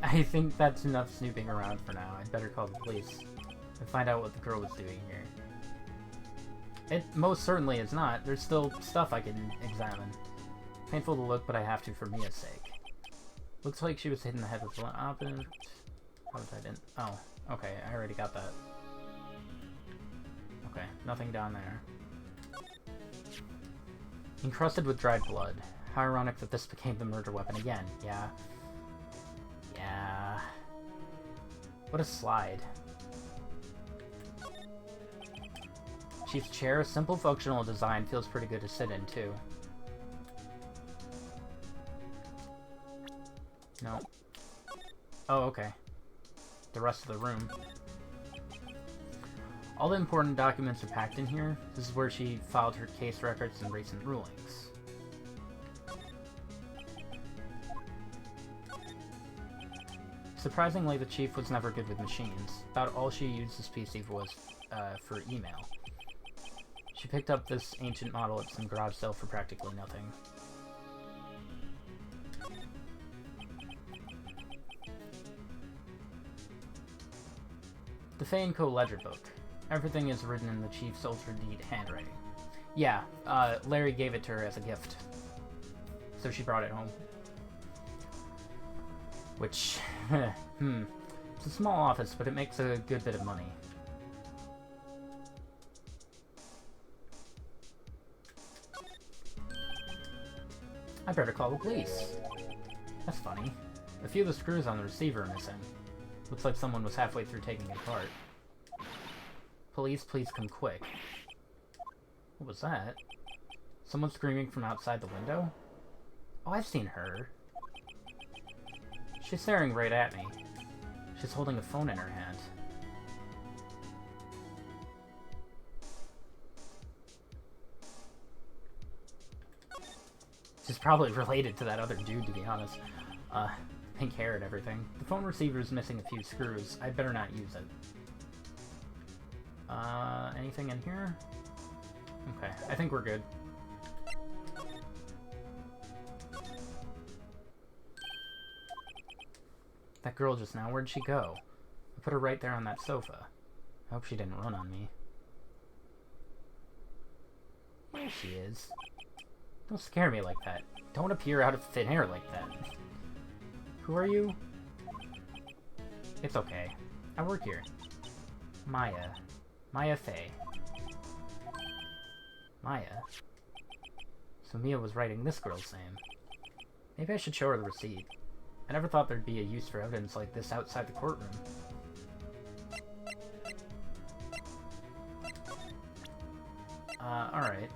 I think that's enough snooping around for now. I'd better call the police and find out what the girl was doing here. It most certainly is not. There's still stuff I can examine. Painful to look, but I have to for Mia's sake. Looks like she was hit in the head with blunt object. How did I didn't? Oh, okay. I already got that. Okay, nothing down there. Encrusted with dried blood. How ironic that this became the murder weapon again. Yeah. Yeah. What a slide. Chief's chair, simple functional design, feels pretty good to sit in too. No. Oh, okay. The rest of the room. All the important documents are packed in here. This is where she filed her case records and recent rulings. Surprisingly, the chief was never good with machines. About all she used this PC was for email. She picked up this ancient model at some garage sale for practically nothing. The Fane Co. ledger book. Everything is written in the chief's ultra-neat handwriting. Yeah, Larry gave it to her as a gift. So she brought it home. Which, it's a small office, but it makes a good bit of money. I better call the police. That's funny. A few of the screws on the receiver are missing. Looks like someone was halfway through taking it apart. Police, please come quick. What was that? Someone screaming from outside the window? Oh, I've seen her. She's staring right at me. She's holding a phone in her hand. She's probably related to that other dude, to be honest. Pink hair and everything. The phone receiver's missing a few screws. I'd better not use it. Anything in here? Okay, I think we're good. That girl just now, where'd she go? I put her right there on that sofa. I hope she didn't run on me. There she is. Don't scare me like that. Don't appear out of thin air like that. Who are you? It's okay. I work here. Maya. Maya Fey. Maya? So Mia was writing this girl's name. Maybe I should show her the receipt. I never thought there'd be a use for evidence like this outside the courtroom. Alright.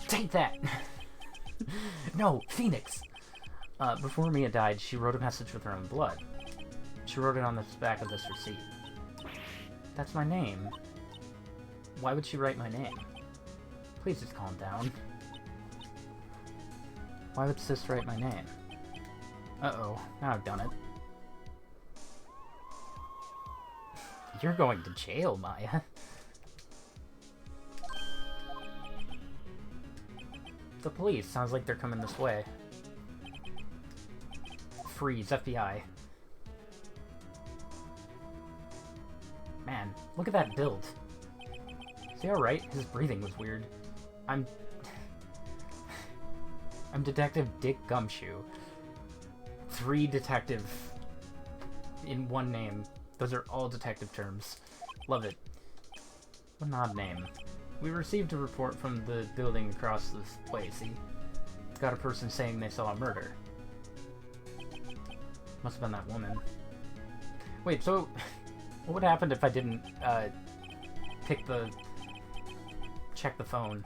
Take that! No, Phoenix! Before Mia died, she wrote a message with her own blood. She wrote it on the back of this receipt. That's my name. Why would she write my name? Please just calm down. Why would Sis write my name? Uh-oh, now I've done it. You're going to jail, Maya. The police. Sounds like they're coming this way. Freeze, FBI. Man, look at that build. Is he alright? His breathing was weird. I'm Detective Dick Gumshoe. 3 detective in one name. Those are all detective terms. Love it. What an odd name. We received a report from the building across this way, see? Got a person saying they saw a murder. Must have been that woman. Wait, so what would happen if I didn't check the phone?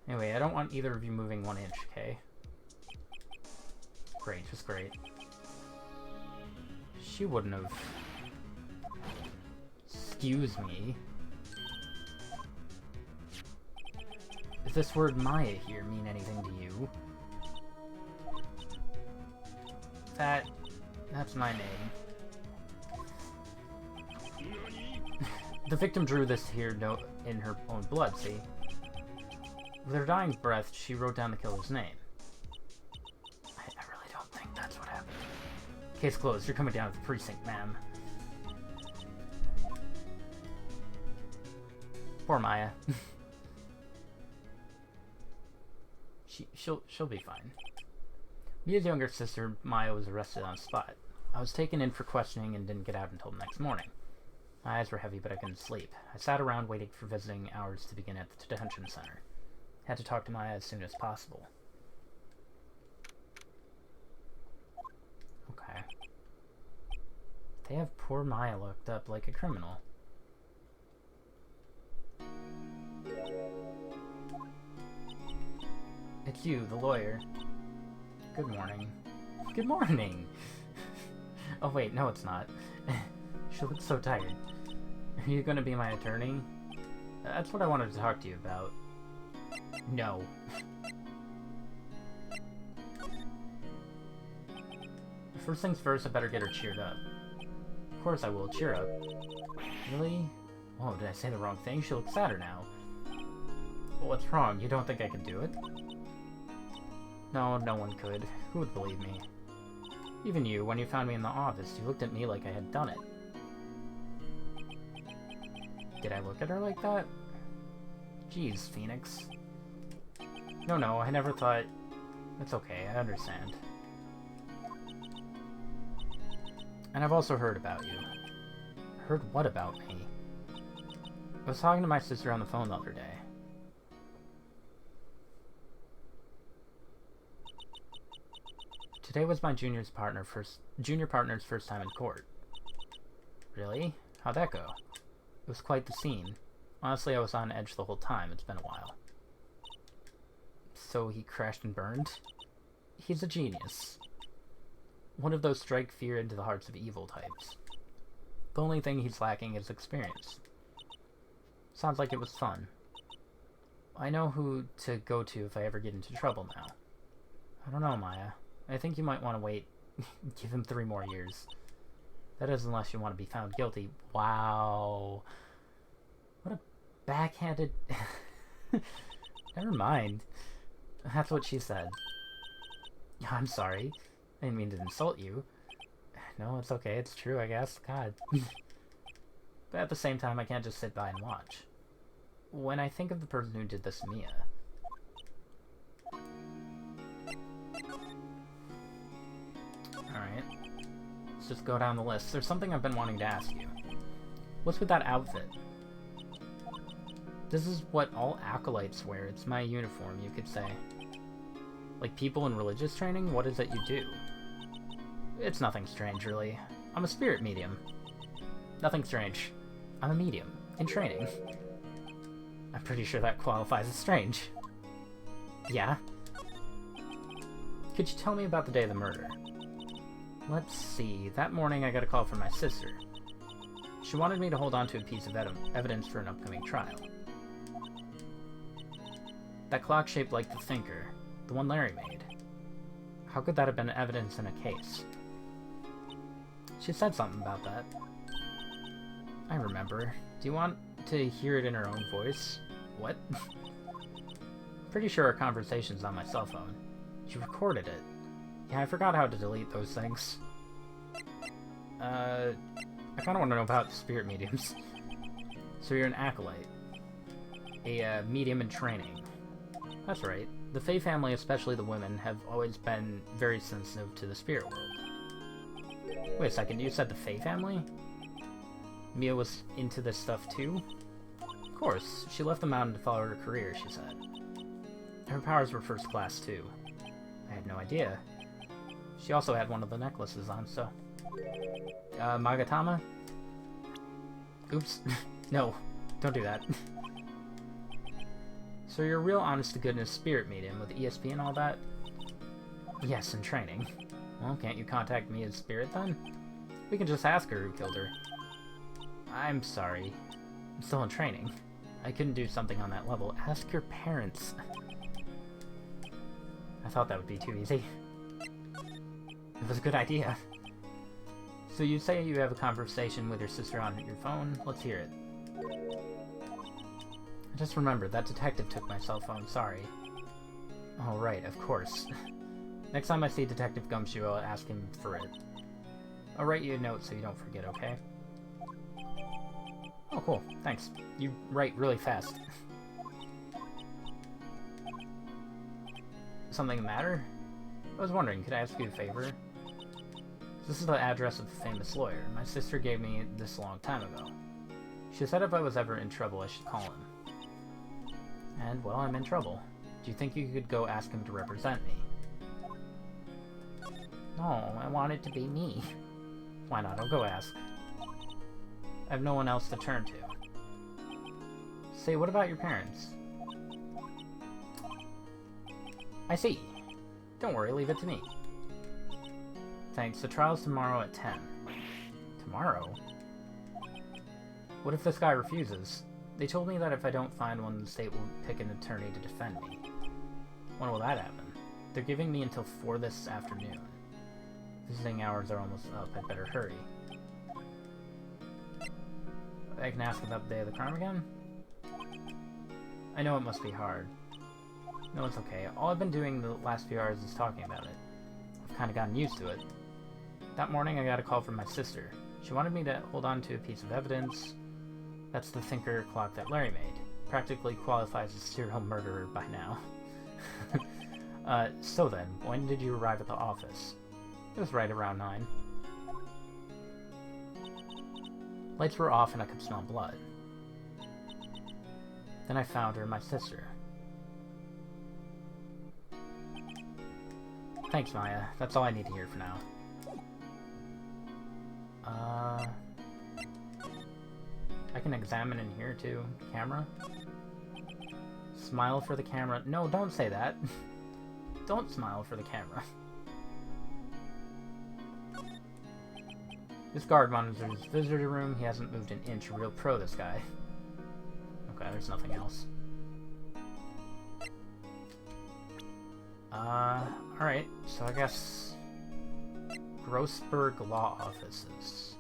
Anyway, I don't want either of you moving 1 inch, okay? Great, just great. She wouldn't have. Excuse me. Does this word Maya here mean anything to you? That's my name. The victim drew this here note in her own blood, see? With her dying breath, she wrote down the killer's name. I really don't think that's what happened. Case closed. You're coming down to the precinct, ma'am. Poor Maya. She'll be fine. Mia's younger sister, Maya, was arrested on the spot. I was taken in for questioning and didn't get out until the next morning. My eyes were heavy, but I couldn't sleep. I sat around waiting for visiting hours to begin at the detention center. Had to talk to Maya as soon as possible. Okay. They have poor Maya locked up like a criminal. It's you, the lawyer. Good morning. Good morning! Oh wait, no it's not. She looks so tired. Are you gonna be my attorney? That's what I wanted to talk to you about. No. First things first, I better get her cheered up. Of course I will, cheer up. Really? Oh, did I say the wrong thing? She looks sadder now. Well, what's wrong? You don't think I can do it? No, no one could. Who would believe me? Even you, when you found me in the office, you looked at me like I had done it. Did I look at her like that? Jeez, Phoenix. No, I never thought... It's okay, I understand. And I've also heard about you. Heard what about me? I was talking to my sister on the phone the other day. Today was my junior partner's first time in court. Really? How'd that go? It was quite the scene. Honestly, I was on edge the whole time. It's been a while. So he crashed and burned? He's a genius. One of those strike fear into the hearts of evil types. The only thing he's lacking is experience. Sounds like it was fun. I know who to go to if I ever get into trouble now. I don't know, Maya. I think you might want to wait. Give him 3 more years. That is, unless you want to be found guilty. Wow. What a backhanded... Never mind. That's what she said. I'm sorry. I didn't mean to insult you. No, it's okay. It's true, I guess. God. But at the same time, I can't just sit by and watch. When I think of the person who did this to Mia... Alright. Let's just go down the list. There's something I've been wanting to ask you. What's with that outfit? This is what all acolytes wear. It's my uniform, you could say. Like people in religious training, what is it you do? It's nothing strange, really. I'm a spirit medium. Nothing strange. I'm a medium. In training. I'm pretty sure that qualifies as strange. Yeah? Could you tell me about the day of the murder? Let's see. That morning I got a call from my sister. She wanted me to hold on to a piece of evidence for an upcoming trial. That clock shaped like the thinker. The one Larry made. How could that have been evidence in a case? She said something about that. I remember. Do you want to hear it in her own voice? What? Pretty sure our conversation's on my cell phone. She recorded it. Yeah, I forgot how to delete those things. I kinda want to know about spirit mediums. So you're an acolyte. A medium in training. That's right. The Fae family, especially the women, have always been very sensitive to the spirit world. Wait a second, you said the Fae family? Mia was into this stuff too? Of course, she left the mountain to follow her career, she said. Her powers were first class too. I had no idea. She also had one of the necklaces on, so... Magatama? Oops. No, don't do that. So you're a real honest-to-goodness spirit medium with ESP and all that? Yes, in training. Well, can't you contact me as spirit then? We can just ask her who killed her. I'm sorry. I'm still in training. I couldn't do something on that level. Ask your parents. I thought that would be too easy. It was a good idea. So you say you have a conversation with your sister on your phone? Let's hear it. I just remembered, that detective took my cell phone, sorry. Oh right, of course. Next time I see Detective Gumshoe, I'll ask him for it. I'll write you a note so you don't forget, okay? Oh cool, thanks. You write really fast. Something the matter? I was wondering, could I ask you a favor? This is the address of the famous lawyer. My sister gave me this a long time ago. She said if I was ever in trouble, I should call him. And, well, I'm in trouble. Do you think you could go ask him to represent me? No, I want it to be me. Why not? I'll go ask. I have no one else to turn to. Say, what about your parents? I see. Don't worry, leave it to me. Thanks. The trial's tomorrow at 10. Tomorrow? What if this guy refuses? They told me that if I don't find one, the state will pick an attorney to defend me. When will that happen? They're giving me until 4 this afternoon. Visiting hours are almost up. I'd better hurry. I can ask about the day of the crime again? I know it must be hard. No, it's okay. All I've been doing the last few hours is talking about it. I've kind of gotten used to it. That morning I got a call from my sister. She wanted me to hold on to a piece of evidence. That's the thinker clock that Larry made. Practically qualifies as serial murderer by now. So then, when did you arrive at the office? It was right around 9. Lights were off and I could smell blood. Then I found her, my sister. Thanks, Maya. That's all I need to hear for now. I can examine in here too. Camera? Smile for the camera. No, don't say that. Don't smile for the camera. This guard monitors his visitor room. He hasn't moved an inch. Real pro, this guy. Okay, there's nothing else. Alright. So I guess... Grossberg Law Offices.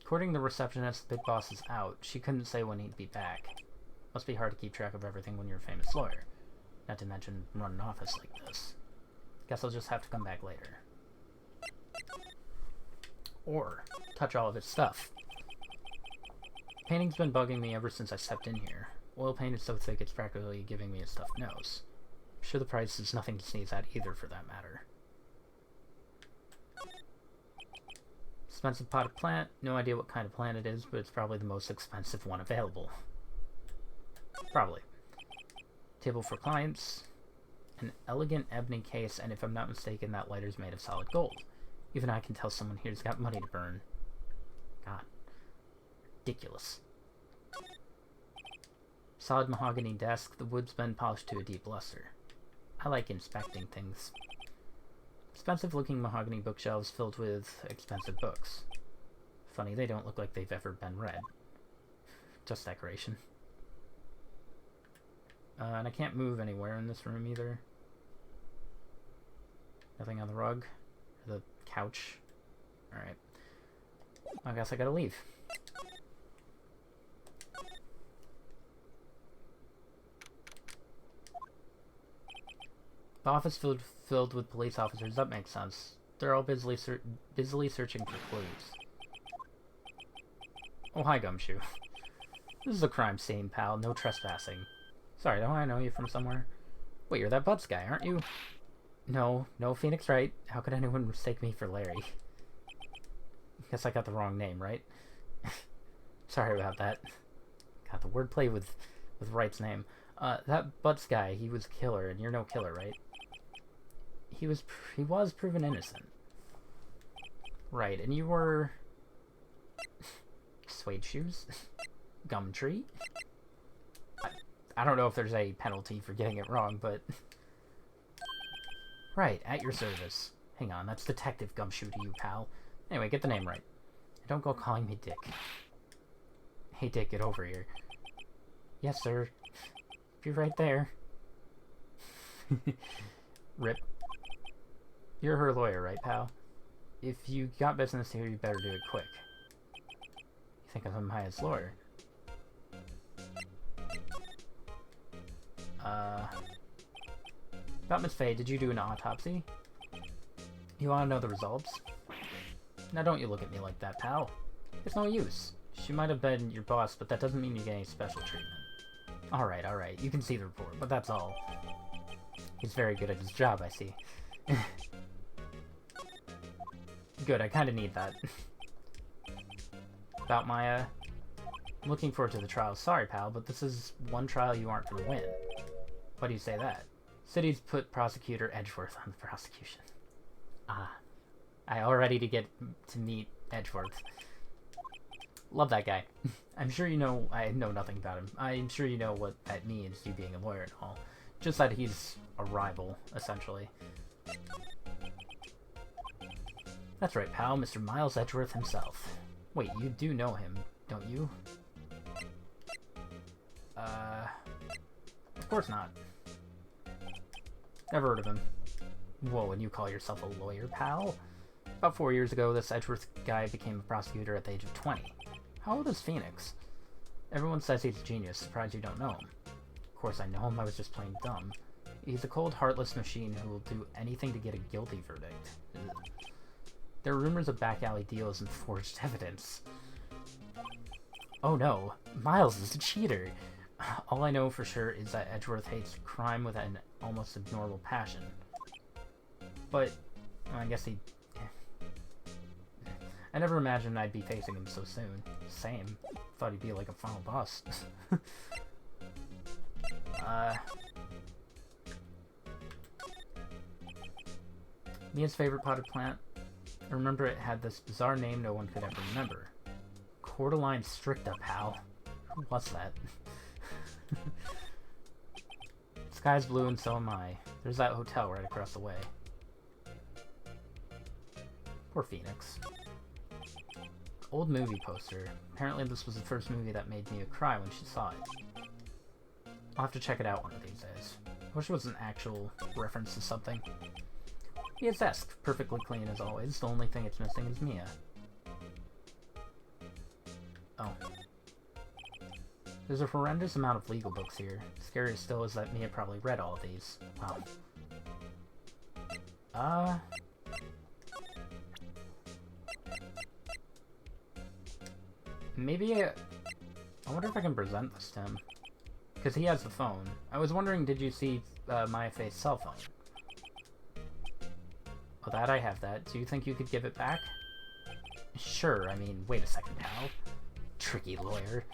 According to the receptionist, the big boss is out. She couldn't say when he'd be back. Must be hard to keep track of everything when you're a famous lawyer. Not to mention run an office like this. Guess I'll just have to come back later. Or touch all of its stuff. Painting's been bugging me ever since I stepped in here. Oil paint is so thick it's practically giving me a stuffed nose. I'm sure the price is nothing to sneeze at either, for that matter. Expensive potted plant. No idea what kind of plant it is, but it's probably the most expensive one available. Probably. Table for clients. An elegant ebony case, and if I'm not mistaken, that lighter's made of solid gold. Even I can tell someone here's got money to burn. God. Ridiculous. Solid mahogany desk. The wood's been polished to a deep luster. I like inspecting things. Expensive-looking mahogany bookshelves filled with expensive books. Funny, they don't look like they've ever been read. Just decoration. And I can't move anywhere in this room either. Nothing on the rug. Or the couch. Alright. I guess I gotta leave. The office filled with police officers, that makes sense. They're all busily searching for clues. Oh, hi, Gumshoe. This is a crime scene, pal. No trespassing. Sorry, don't I know you from somewhere? Wait, you're that Butts guy, aren't you? No, Phoenix Wright. How could anyone mistake me for Larry? Guess I got the wrong name, right? Sorry about that. Got the wordplay with Wright's name. That Butts guy, he was a killer, and you're no killer, right? He was proven innocent. Right, and you were... Suede shoes? Gumtree? I don't know if there's a penalty for getting it wrong, but... Right, at your service. Hang on, that's Detective Gumshoe to you, pal. Anyway, get the name right. Don't go calling me Dick. Hey, Dick, get over here. Yes, sir. Be right there. Rip. You're her lawyer, right, pal? If you got business here, you better do it quick. You think I'm my highest lawyer? About Miss Faye, did you do an autopsy? You want to know the results? Now don't you look at me like that, pal. It's no use. She might have been your boss, but that doesn't mean you get any special treatment. Alright, you can see the report, but that's all. He's very good at his job, I see. Good, I kinda need that. About my, I'm looking forward to the trial. Sorry, pal, but this is one trial you aren't gonna win. Why do you say that? City's put Prosecutor Edgeworth on the prosecution. Ah. I already get to meet Edgeworth. Love that guy. I'm sure you know, I know nothing about him. I'm sure you know what that means, you being a lawyer and all. Just that he's a rival, essentially. That's right, pal, Mr. Miles Edgeworth himself. Wait, you do know him, don't you? Of course not. Never heard of him. Whoa, and you call yourself a lawyer, pal? About 4 years ago, this Edgeworth guy became a prosecutor at the age of 20. How old is Phoenix? Everyone says he's a genius. Surprised you don't know him. Of course I know him, I was just playing dumb. He's a cold, heartless machine who will do anything to get a guilty verdict. Ugh. There are rumors of back-alley deals and forged evidence. Oh no, Miles is a cheater! All I know for sure is that Edgeworth hates crime with an almost abnormal passion. But, I guess he... I never imagined I'd be facing him so soon. Same. Thought he'd be like a final boss. Mia's favorite potted plant? I remember it had this bizarre name no one could ever remember. Cordyline stricta, pal. Who was that? Sky's blue and so am I. There's that hotel right across the way. Poor Phoenix. Old movie poster. Apparently this was the first movie that made Mia cry when she saw it. I'll have to check it out one of these days. I wish it was an actual reference to something. Mia's desk, perfectly clean as always. The only thing it's missing is Mia. Oh. There's a horrendous amount of legal books here. Scarier still is that Mia probably read all of these. Wow. Maybe I wonder if I can present this to him. Because he has the phone. I was wondering, did you see Maya Faye's cell phone? Oh, that I have that. Do you think you could give it back? Sure, I mean, wait a second, pal. Tricky lawyer.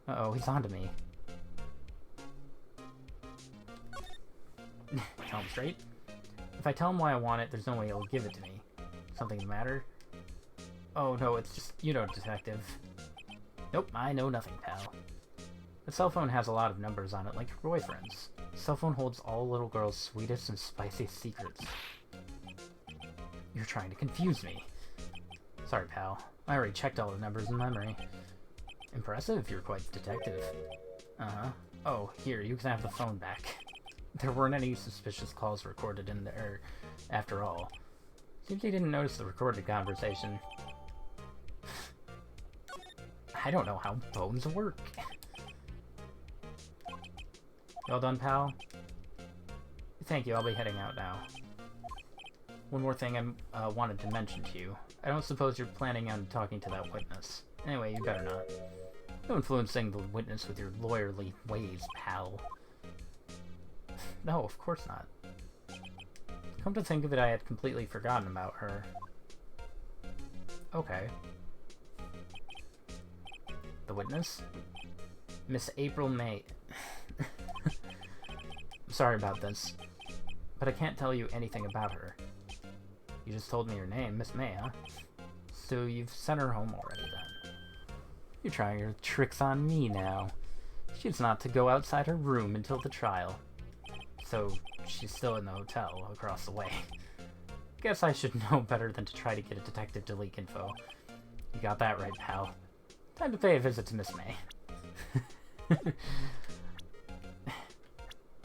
Uh-oh, he's onto me. Tell him straight. If I tell him why I want it, there's no way he'll give it to me. Something the matter? Oh, no, it's just, you know, detective. Nope, I know nothing, pal. The cell phone has a lot of numbers on it, like your boyfriend's. The cell phone holds all little girls' sweetest and spiciest secrets. You're trying to confuse me. Sorry, pal. I already checked all the numbers in memory. Impressive, you're quite the detective. Uh-huh. Oh, here, you can have the phone back. There weren't any suspicious calls recorded in there, after all. Seems he didn't notice the recorded conversation. I don't know how phones work. You all done, pal? Thank you, I'll be heading out now. One more thing I wanted to mention to you. I don't suppose you're planning on talking to that witness. Anyway, you better not. No influencing the witness with your lawyerly ways, pal. No, of course not. Come to think of it, I had completely forgotten about her. Okay. The witness? Miss April May. I'm sorry about this, but I can't tell you anything about her. You just told me her name, Miss May, huh? So you've sent her home already, then. You're trying your tricks on me now. She's not to go outside her room until the trial. So she's still in the hotel across the way. Guess I should know better than to try to get a detective to leak info. You got that right, pal. Time to pay a visit to Miss May.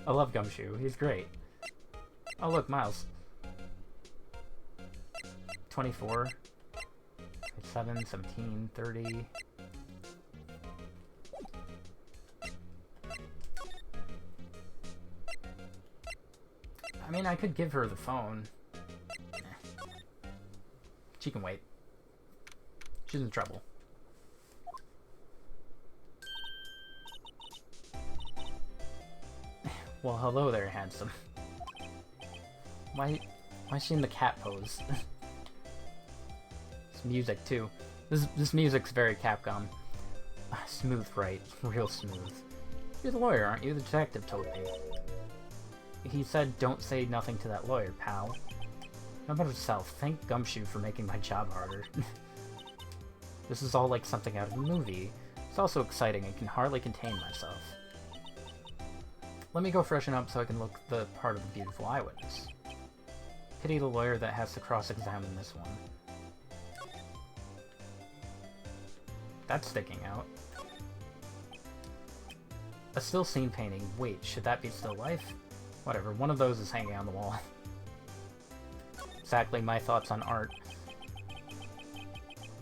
I love Gumshoe. He's great. Oh, look, Miles. 24, 27, 17, 30. I mean, I could give her the phone. She can wait. She's in trouble. Well, hello there, handsome. Why is she in the cat pose? This music, too. This music's very Capcom. Smooth, right? Real smooth. You're the lawyer, aren't you? The detective told me. He said, don't say nothing to that lawyer, pal. How about himself? Thank Gumshoe for making my job harder. This is all like something out of a movie. It's also exciting and can hardly contain myself. Let me go freshen up so I can look the part of the beautiful eyewitness. Pity the lawyer that has to cross-examine this one. That's sticking out. A still scene painting. Wait, should that be still life? Whatever, one of those is hanging on the wall. Exactly my thoughts on art.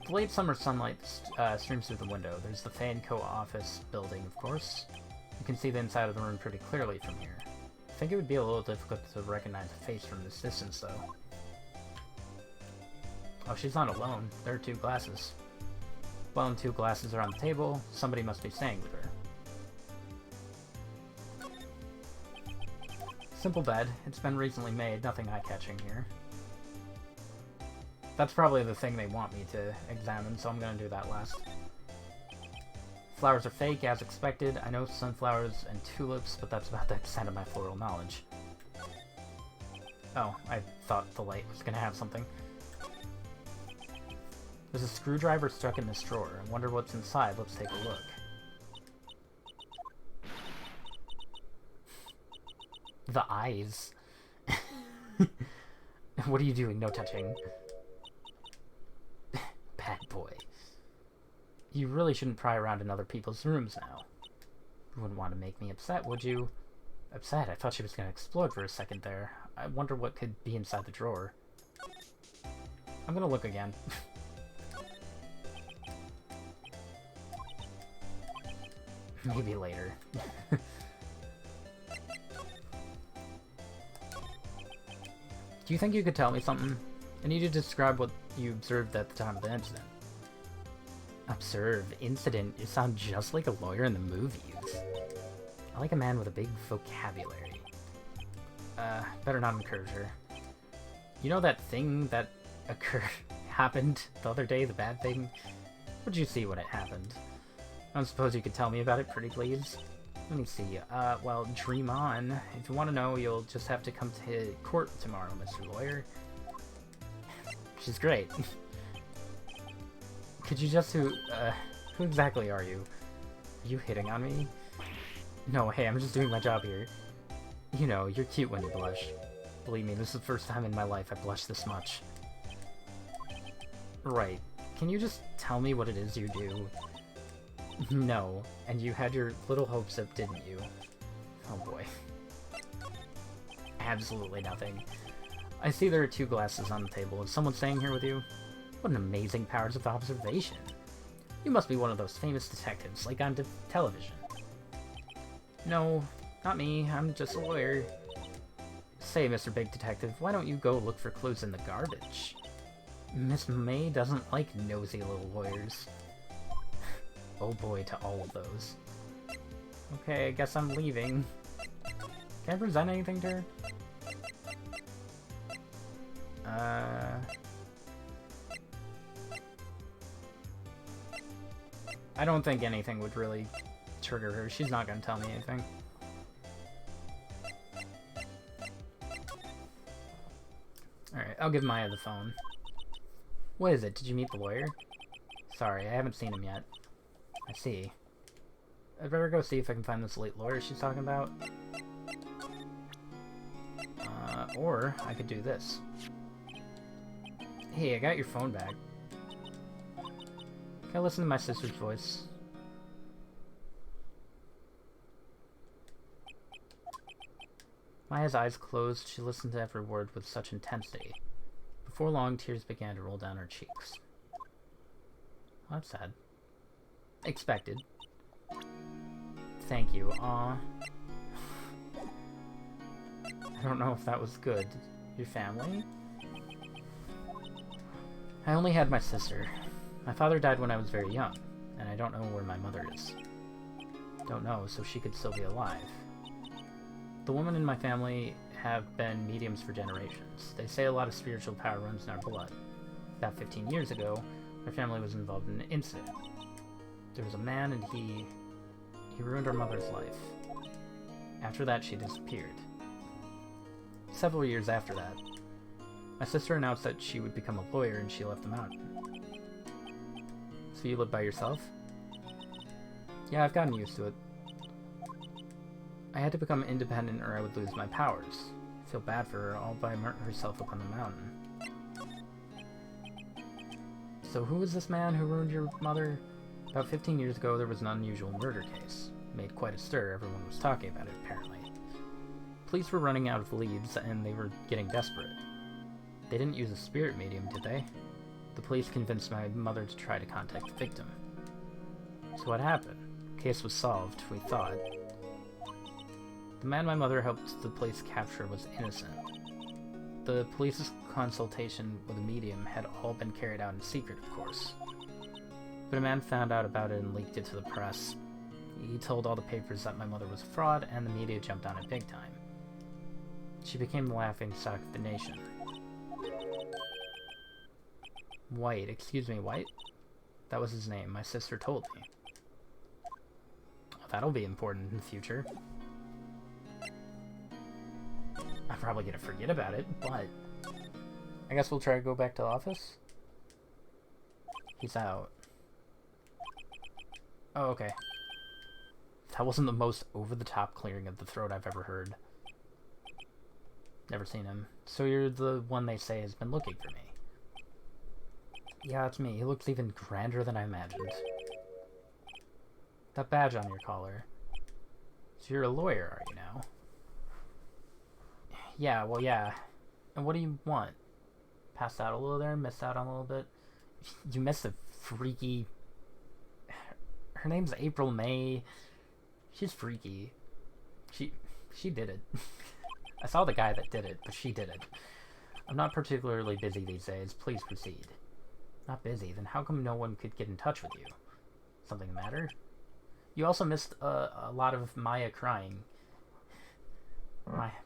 The late summer sunlight streams through the window. There's the Fan Co. office building, of course. You can see the inside of the room pretty clearly from here. I think it would be a little difficult to recognize a face from this distance, though. Oh, she's not alone. There are 2 glasses. Well, and 2 glasses are on the table. Somebody must be staying with her. Simple bed. It's been recently made. Nothing eye-catching here. That's probably the thing they want me to examine, so I'm gonna do that last. Flowers are fake, as expected. I know sunflowers and tulips, but that's about the extent of my floral knowledge. Oh, I thought the light was gonna have something. There's a screwdriver stuck in this drawer. I wonder what's inside. Let's take a look. The eyes. What are you doing? No touching. Bad boy. You really shouldn't pry around in other people's rooms now. You wouldn't want to make me upset, would you? Upset? I thought she was going to explode for a second there. I wonder what could be inside the drawer. I'm going to look again. Maybe later. Do you think you could tell me something? I need you to describe what you observed at the time of the incident. Observe? Incident? You sound just like a lawyer in the movies. I like a man with a big vocabulary. Better not encourage her. You know that thing that happened the other day, the bad thing? What'd you see when it happened? I don't suppose you could tell me about it, pretty please? Let me see. Well, dream on. If you want to know, you'll just have to come to court tomorrow, Mr. Lawyer. She's great. Could you just who exactly are you? Are you hitting on me? No, hey, I'm just doing my job here. You know, you're cute when you blush. Believe me, this is the first time in my life I've blushed this much. Right. Can you just tell me what it is you do? No, and you had your little hopes up, didn't you? Oh boy. Absolutely nothing. I see there are 2 glasses on the table. Is someone staying here with you? What an amazing powers of observation. You must be one of those famous detectives, like on television. No, not me. I'm just a lawyer. Say, Mr. Big Detective, why don't you go look for clues in the garbage? Miss May doesn't like nosy little lawyers. Oh boy, to all of those. Okay, I guess I'm leaving. Can I present anything to her? I don't think anything would really trigger her. She's not gonna tell me anything. Alright, I'll give Maya the phone. What is it? Did you meet the lawyer? Sorry, I haven't seen him yet. I see. I'd better go see if I can find this late lawyer she's talking about. Or I could do this. Hey, I got your phone back. Can I listen to my sister's voice? Maya's eyes closed. She listened to every word with such intensity. Before long, tears began to roll down her cheeks. Well, that's sad. Expected. Thank you. Aw. I don't know if that was good. Your family? I only had my sister. My father died when I was very young, and I don't know where my mother is. Don't know, so she could still be alive. The women in my family have been mediums for generations. They say a lot of spiritual power runs in our blood. About 15 years ago, my family was involved in an incident. There was a man, and he ruined our mother's life. After that, she disappeared. Several years after that, my sister announced that she would become a lawyer, and she left the mountain. So you live by yourself? Yeah, I've gotten used to it. I had to become independent or I would lose my powers. I feel bad for her, all by herself up on the mountain. So who was this man who ruined your mother? About 15 years ago, there was an unusual murder case. It made quite a stir. Everyone was talking about it, apparently. Police were running out of leads, and they were getting desperate. They didn't use a spirit medium, did they? The police convinced my mother to try to contact the victim. So what happened? The case was solved, we thought. The man my mother helped the police capture was innocent. The police's consultation with a medium had all been carried out in secret, of course. But a man found out about it and leaked it to the press. He told all the papers that my mother was a fraud, and the media jumped on it big time. She became the laughingstock of the nation. White, excuse me, White? That was his name, my sister told me. That'll be important in the future. I'm probably gonna forget about it, but I guess we'll try to go back to the office. He's out. Oh, okay. That wasn't the most over-the-top clearing of the throat I've ever heard. Never seen him. So you're the one they say has been looking for me. Yeah, it's me. He looks even grander than I imagined. That badge on your collar. So you're a lawyer, are you now? Yeah, well, yeah. And what do you want? Passed out a little there? Missed out on a little bit? You missed a freaky... Her name's April May. She's freaky. She did it. I saw the guy that did it, but she did it. I'm not particularly busy these days. Please proceed. Not busy? Then how come no one could get in touch with you? Something the matter? You also missed a lot of Maya crying.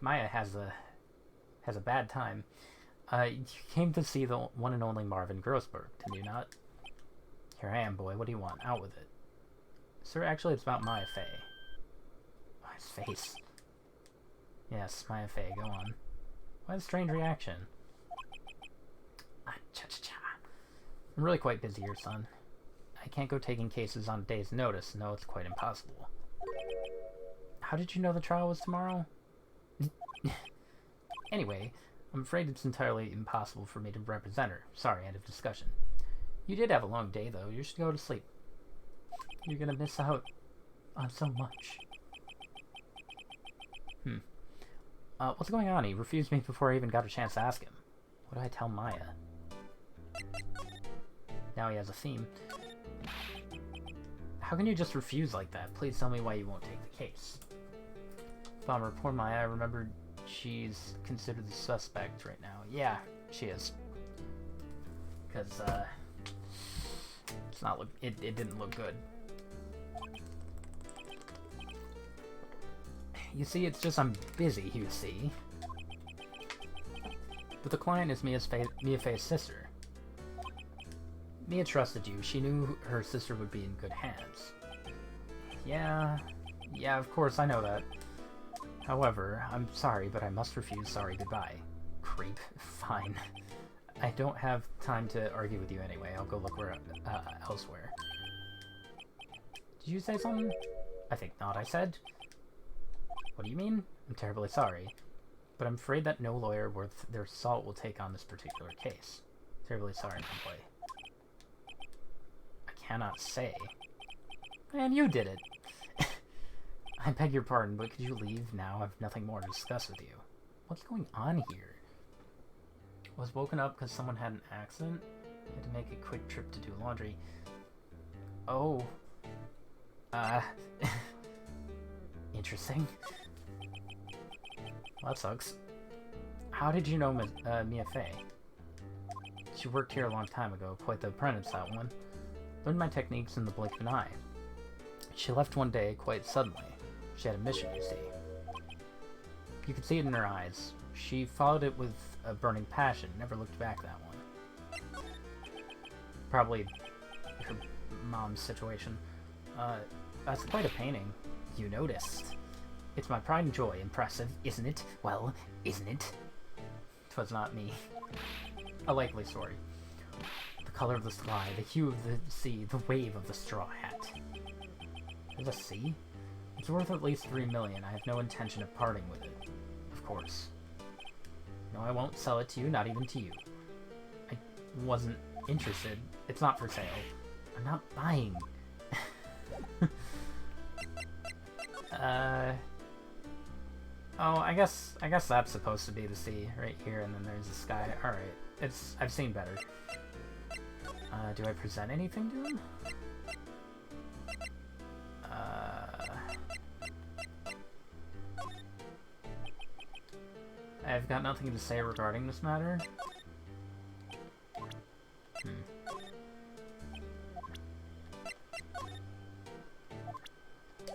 Maya has a bad time. You came to see the one and only Marvin Grossberg, did you not? Here I am, boy. What do you want? Out with it. Sir, actually, it's about Maya Fey. Oh, his face. Yes, Maya Fey, go on. Why the strange reaction? Cha-cha-cha. I'm really quite busy here, son. I can't go taking cases on a day's notice. No, it's quite impossible. How did you know the trial was tomorrow? Anyway, I'm afraid it's entirely impossible for me to represent her. Sorry, end of discussion. You did have a long day, though. You should go to sleep. You're gonna miss out on so much. What's going on? He refused me before I even got a chance to ask him. What do I tell Maya? Now he has a theme. How can you just refuse like that? Please tell me why you won't take the case. Bummer, poor Maya. I remembered she's considered the suspect right now. Yeah, she is. Because, it didn't look good. You see, it's just I'm busy, you see. But the client is Mia Fey's sister. Mia trusted you. She knew her sister would be in good hands. Yeah, of course, I know that. However, I'm sorry, but I must refuse. Sorry, goodbye. Creep. Fine. I don't have time to argue with you anyway. I'll go look elsewhere. Did you say something? I think not, I said. What do you mean? I'm terribly sorry. But I'm afraid that no lawyer worth their salt will take on this particular case. Terribly sorry, my boy. I cannot say. Man, you did it. I beg your pardon, but could you leave now? I have nothing more to discuss with you. What's going on here? I was woken up because someone had an accident. I had to make a quick trip to do laundry. Oh. Interesting. Well, that sucks. How did you know Mia Fey? She worked here a long time ago, quite the apprentice, that one. Learned my techniques in the blink of an eye. She left one day, quite suddenly. She had a mission, you see. You could see it in her eyes. She followed it with a burning passion, never looked back, that one. Probably her mom's situation. That's quite a painting. You noticed. It's my pride and joy. Impressive, isn't it? Well, isn't it? 'Twas not me. A likely story. The color of the sky, the hue of the sea, the wave of the straw hat. There's a sea? It's worth at least 3 million. I have no intention of parting with it. Of course. No, I won't sell it to you, not even to you. I wasn't interested. It's not for sale. I'm not buying. Oh, I guess that's supposed to be the sea right here, and then there's the sky. Alright, I've seen better. Do I present anything to him? I've got nothing to say regarding this matter.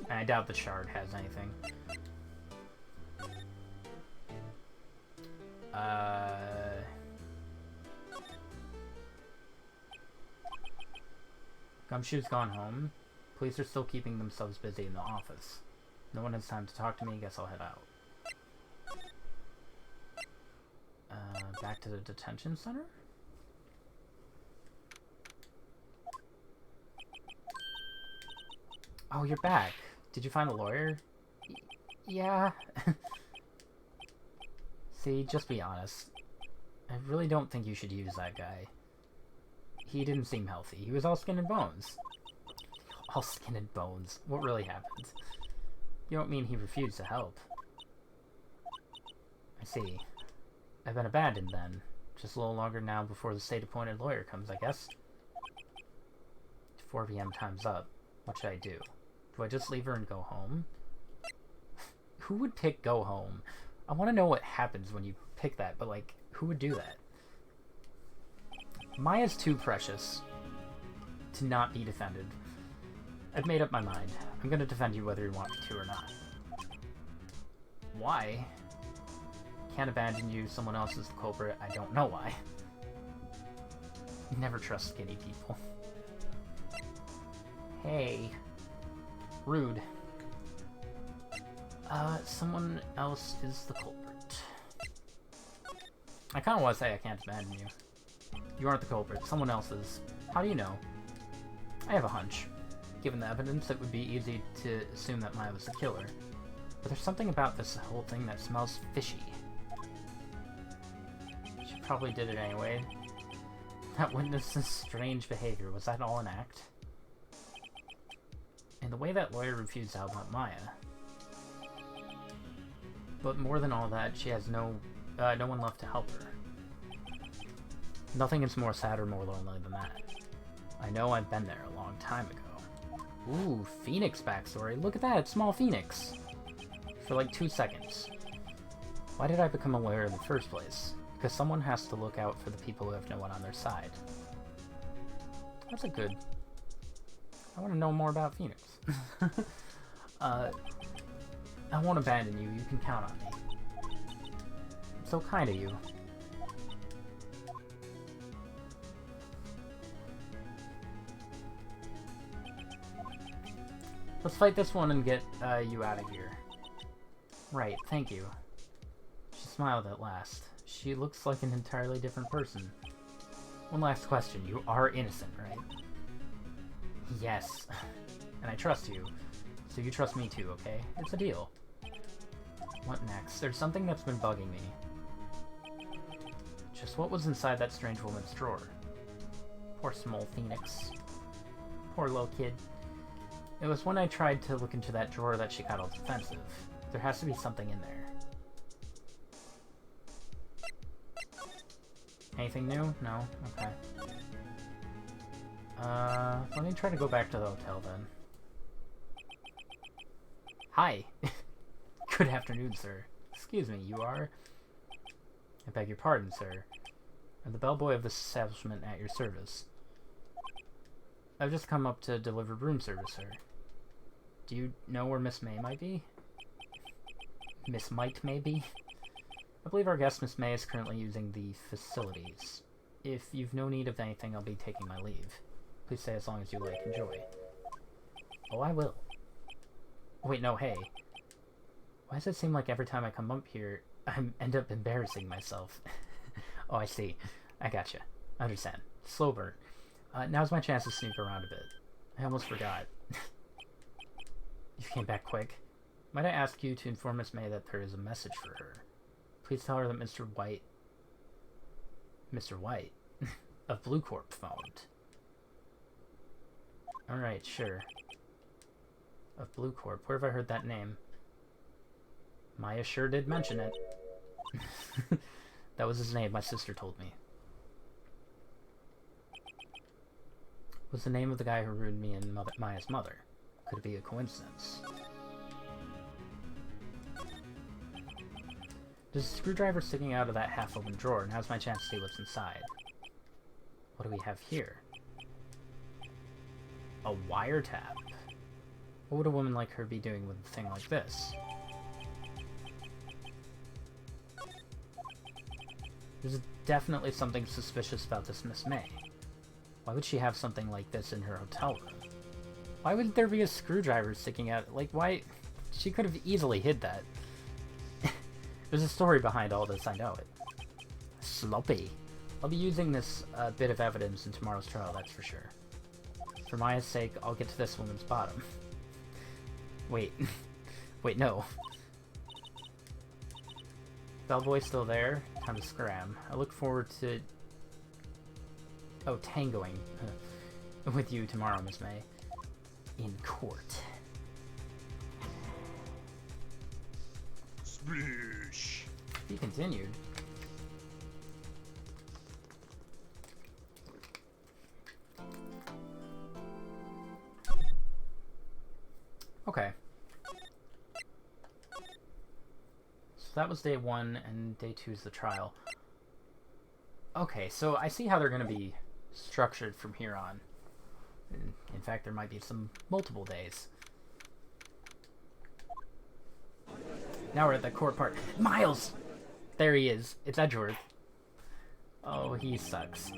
I doubt the shard has anything. Gumshoe's gone home. Police are still keeping themselves busy in the office. No one has time to talk to me. Guess I'll head out. Back to the detention center? Oh, you're back. Did you find a lawyer? Yeah. See, just be honest. I really don't think you should use that guy. He didn't seem healthy. He was all skin and bones. All skin and bones. What really happened? You don't mean he refused to help. I see. I've been abandoned then. Just a little longer now before the state-appointed lawyer comes, I guess. 4 p.m. time's up. What should I do? Do I just leave her and go home? Who would pick go home? I want to know what happens when you pick that, but like, who would do that? Maya's too precious to not be defended. I've made up my mind. I'm gonna defend you whether you want me to or not. Why? Can't abandon you, someone else is the culprit. I don't know why. Never trust skinny people. Hey. Rude. Someone else is the culprit. I kinda wanna say I can't abandon you. You aren't the culprit, someone else is. How do you know? I have a hunch. Given the evidence, it would be easy to assume that Maya was the killer. But there's something about this whole thing that smells fishy. She probably did it anyway. That witness's strange behavior, was that all an act? And the way that lawyer refused to help out Maya. But more than all that, she has no one left to help her. Nothing is more sad or more lonely than that. I know I've been there a long time ago. Ooh, Phoenix backstory. Look at that, small Phoenix. For like 2 seconds. Why did I become a lawyer in the first place? Because someone has to look out for the people who have no one on their side. That's a good... I want to know more about Phoenix. I won't abandon you, you can count on me. So kind of you. Let's fight this one and get you out of here. Right, thank you. She smiled at last. She looks like an entirely different person. One last question. You are innocent, right? Yes. And I trust you. So you trust me too, okay? It's a deal. What next? There's something that's been bugging me. Just what was inside that strange woman's drawer? Poor small Phoenix. Poor little kid. It was when I tried to look into that drawer that she got all defensive. There has to be something in there. Anything new? No? Okay. Let me try to go back to the hotel then. Hi! Good afternoon, sir. Excuse me, you are? I beg your pardon, sir. I'm the bellboy of this establishment at your service. I've just come up to deliver room service, sir. Do you know where Miss May might be? Miss Might, maybe? I believe our guest, Miss May, is currently using the facilities. If you've no need of anything, I'll be taking my leave. Please stay as long as you like. Enjoy. Oh, I will. Wait, no, hey. Why does it seem like every time I come up here, I end up embarrassing myself? Oh, I see. I gotcha. Understand. Slow burn. Now's my chance to sneak around a bit. I almost forgot. You came back quick. Might I ask you to inform Miss May that there is a message for her? Please tell her that Mr. White of Blue Corp phoned. Alright, sure. Of Blue Corp. Where have I heard that name? Maya sure did mention it. That was his name, my sister told me. Was the name of the guy who ruined me and Maya's mother. Could it be a coincidence? There's a screwdriver sticking out of that half-open drawer, and now's my chance to see what's inside. What do we have here? A wiretap. What would a woman like her be doing with a thing like this? There's definitely something suspicious about this Miss May. Why would she have something like this in her hotel room? Why would there be a screwdriver sticking out? Like, why? She could have easily hid that. There's a story behind all this, I know it. Sloppy. I'll be using this bit of evidence in tomorrow's trial, that's for sure. For Maya's sake, I'll get to this woman's bottom. Wait. Wait, no. Bellboy's still there? Time to scram. I look forward to... Oh, tangoing. With you tomorrow, Miss May. In court. Sploosh. Be continued. Okay. So that was day 1, and day 2 is the trial. Okay, so I see how they're going to be structured from here on. In fact, there might be some multiple days. Now we're at the court part. Miles! There he is. It's Edgeworth. Oh, he sucks.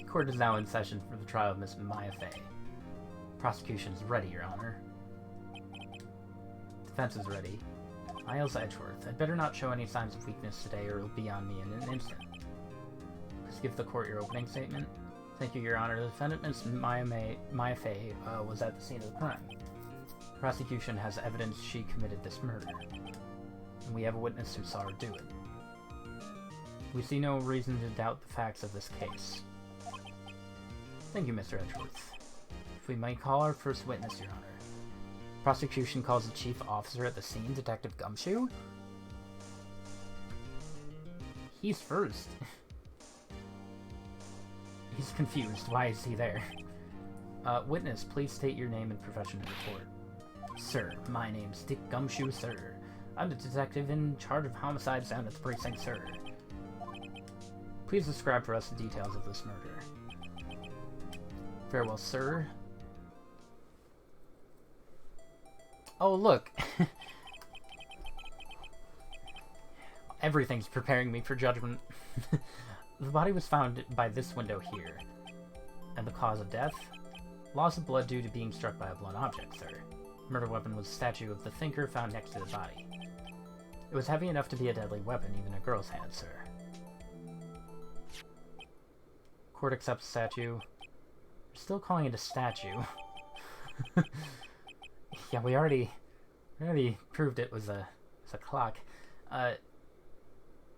Court is now in session for the trial of Miss Maya Fey. Prosecution's ready, Your Honor. Defense is ready. Miles Edgeworth, I'd better not show any signs of weakness today or it'll be on me in an instant. Please give the court your opening statement. Thank you, Your Honor. The defendant, Miss Maya Fey, was at the scene of the crime. The prosecution has evidence she committed this murder. And we have a witness who saw her do it. We see no reason to doubt the facts of this case. Thank you, Mr. Edgeworth. If we might call our first witness, Your Honor. Prosecution calls the chief officer at the scene, Detective Gumshoe? He's first. He's confused. Why is he there? Witness, please state your name and profession in report. Sir, my name's Dick Gumshoe, sir. I'm the detective in charge of homicides down at the precinct, sir. Please describe for us the details of this murder. Very well, sir. Oh, look! Everything's preparing me for judgment. The body was found by this window here. And the cause of death? Loss of blood due to being struck by a blunt object, sir. The murder weapon was a statue of the thinker found next to the body. It was heavy enough to be a deadly weapon, even a girl's hand, sir. Court accepts the statue. We're still calling it a statue. Yeah, we already proved it was a clock.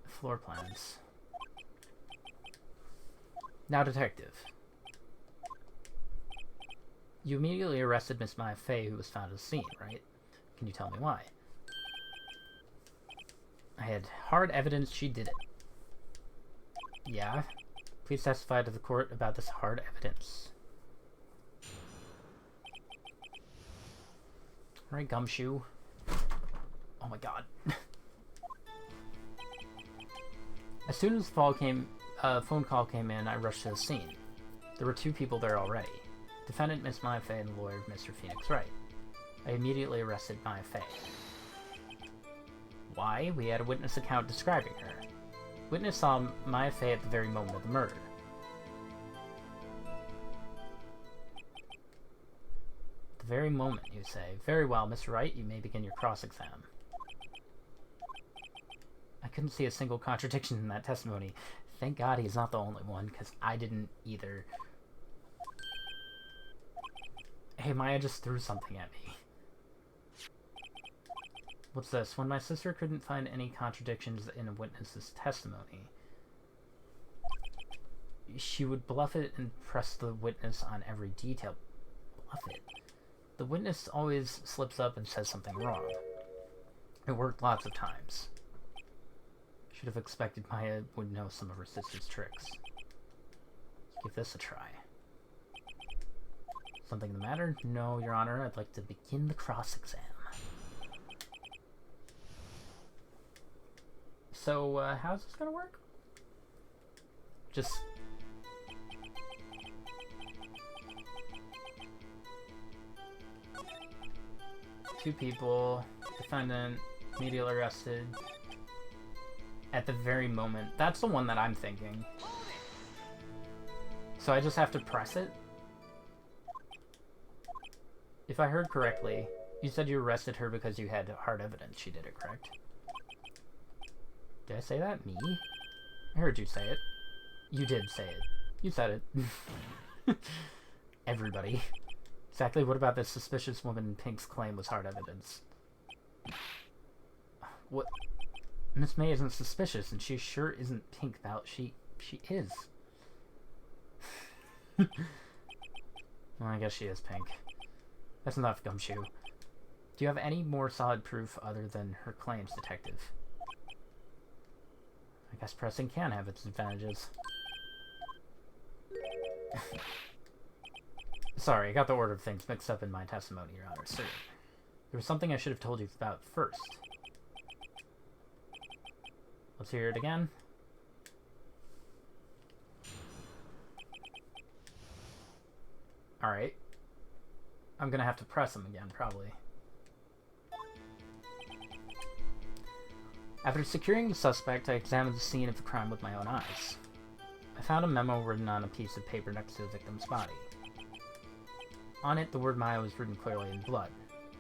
Floor plans. Now, detective. You immediately arrested Miss Maya Fey, who was found at the scene, right? Can you tell me why? I had hard evidence she did it. Yeah? Please testify to the court about this hard evidence. Alright, Gumshoe. Oh my god. As soon as the phone call came in, I rushed to the scene. There were 2 people there already. Defendant, Miss Maya Fey, and the lawyer, Mr. Phoenix Wright. I immediately arrested Maya Fey. Why? We had a witness account describing her. Witness saw Maya Fey at the very moment of the murder. The very moment, you say. Very well, Mr. Wright, you may begin your cross-exam. I couldn't see a single contradiction in that testimony. Thank God he's not the only one, because I didn't either. Hey, Maya just threw something at me. What's this? When my sister couldn't find any contradictions in a witness's testimony, she would bluff it and press the witness on every detail. Bluff it. The witness always slips up and says something wrong. It worked lots of times. Should have expected Maya would know some of her sister's tricks. Give this a try. Something the matter? No, Your Honor. I'd like to begin the cross-exam. So, how's this gonna work? Just... two people, defendant, immediately arrested. At the very moment. That's the one that I'm thinking. So I just have to press it? If I heard correctly, you said you arrested her because you had hard evidence she did it, correct? Did I say that? Me? I heard you say it. You did say it. You said it. Everybody. Exactly what about this suspicious woman in Pink's claim was hard evidence? What? Miss May isn't suspicious, and she sure isn't Pink about she is. Well, I guess she is Pink. That's enough, Gumshoe. Do you have any more solid proof other than her claims, detective? I guess pressing can have its advantages. Sorry, I got the order of things mixed up in my testimony, Your Honor. Sir. There was something I should have told you about first. Let's hear it again. Alright. I'm gonna have to press him again, probably. After securing the suspect, I examined the scene of the crime with my own eyes. I found a memo written on a piece of paper next to the victim's body. On it, the word Maya was written clearly in blood.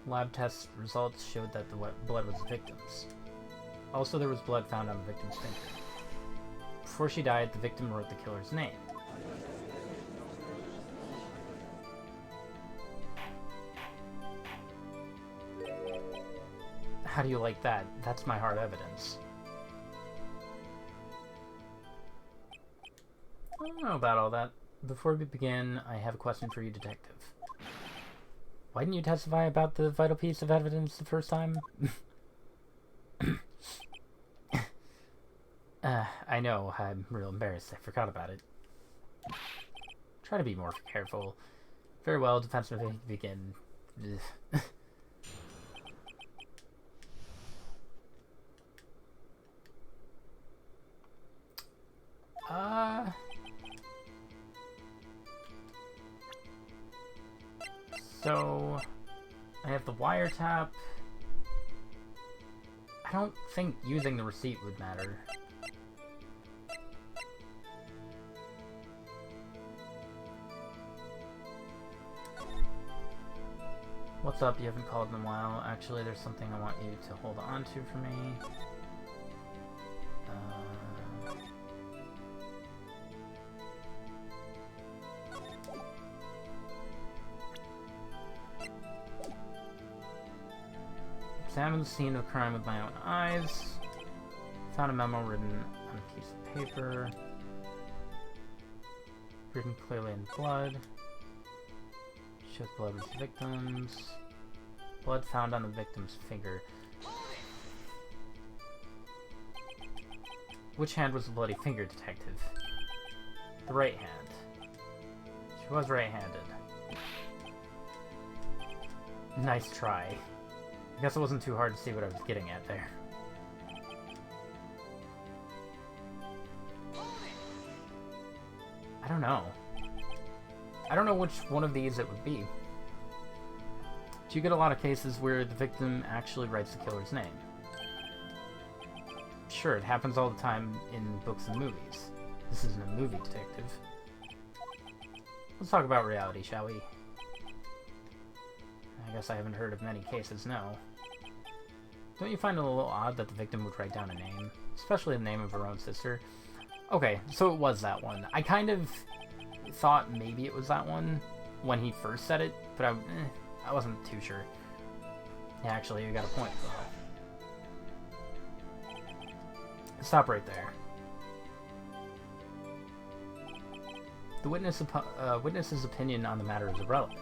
Lab test results showed that the blood was the victim's. Also, there was blood found on the victim's finger. Before she died, the victim wrote the killer's name. How do you like that? That's my hard evidence. I don't know about all that. Before we begin, I have a question for you, Detective. Why didn't you testify about the vital piece of evidence the first time? I know, I'm real embarrassed. I forgot about it. Try to be more careful. Very well, defense may begin. So, I have the wiretap. I don't think using the receipt would matter. What's up? You haven't called in a while. Actually, there's something I want you to hold on to for me. Examined the scene of the crime with my own eyes. Found a memo written on a piece of paper. Written clearly in blood. Showed blood was the victim's. Blood found on the victim's finger. Which hand was the bloody finger, Detective? The right hand. She was right-handed. Nice try. I guess it wasn't too hard to see what I was getting at there. I don't know. I don't know which one of these it would be. Do you get a lot of cases where the victim actually writes the killer's name? Sure, it happens all the time in books and movies. This isn't a movie, Detective. Let's talk about reality, shall we? I guess I haven't heard of many cases, no. Don't you find it a little odd that the victim would write down a name? Especially the name of her own sister? Okay, so it was that one. I kind of thought maybe it was that one when he first said it, but I wasn't too sure. Yeah, actually, you got a point, though. Stop right there. The witness's opinion on the matter is irrelevant.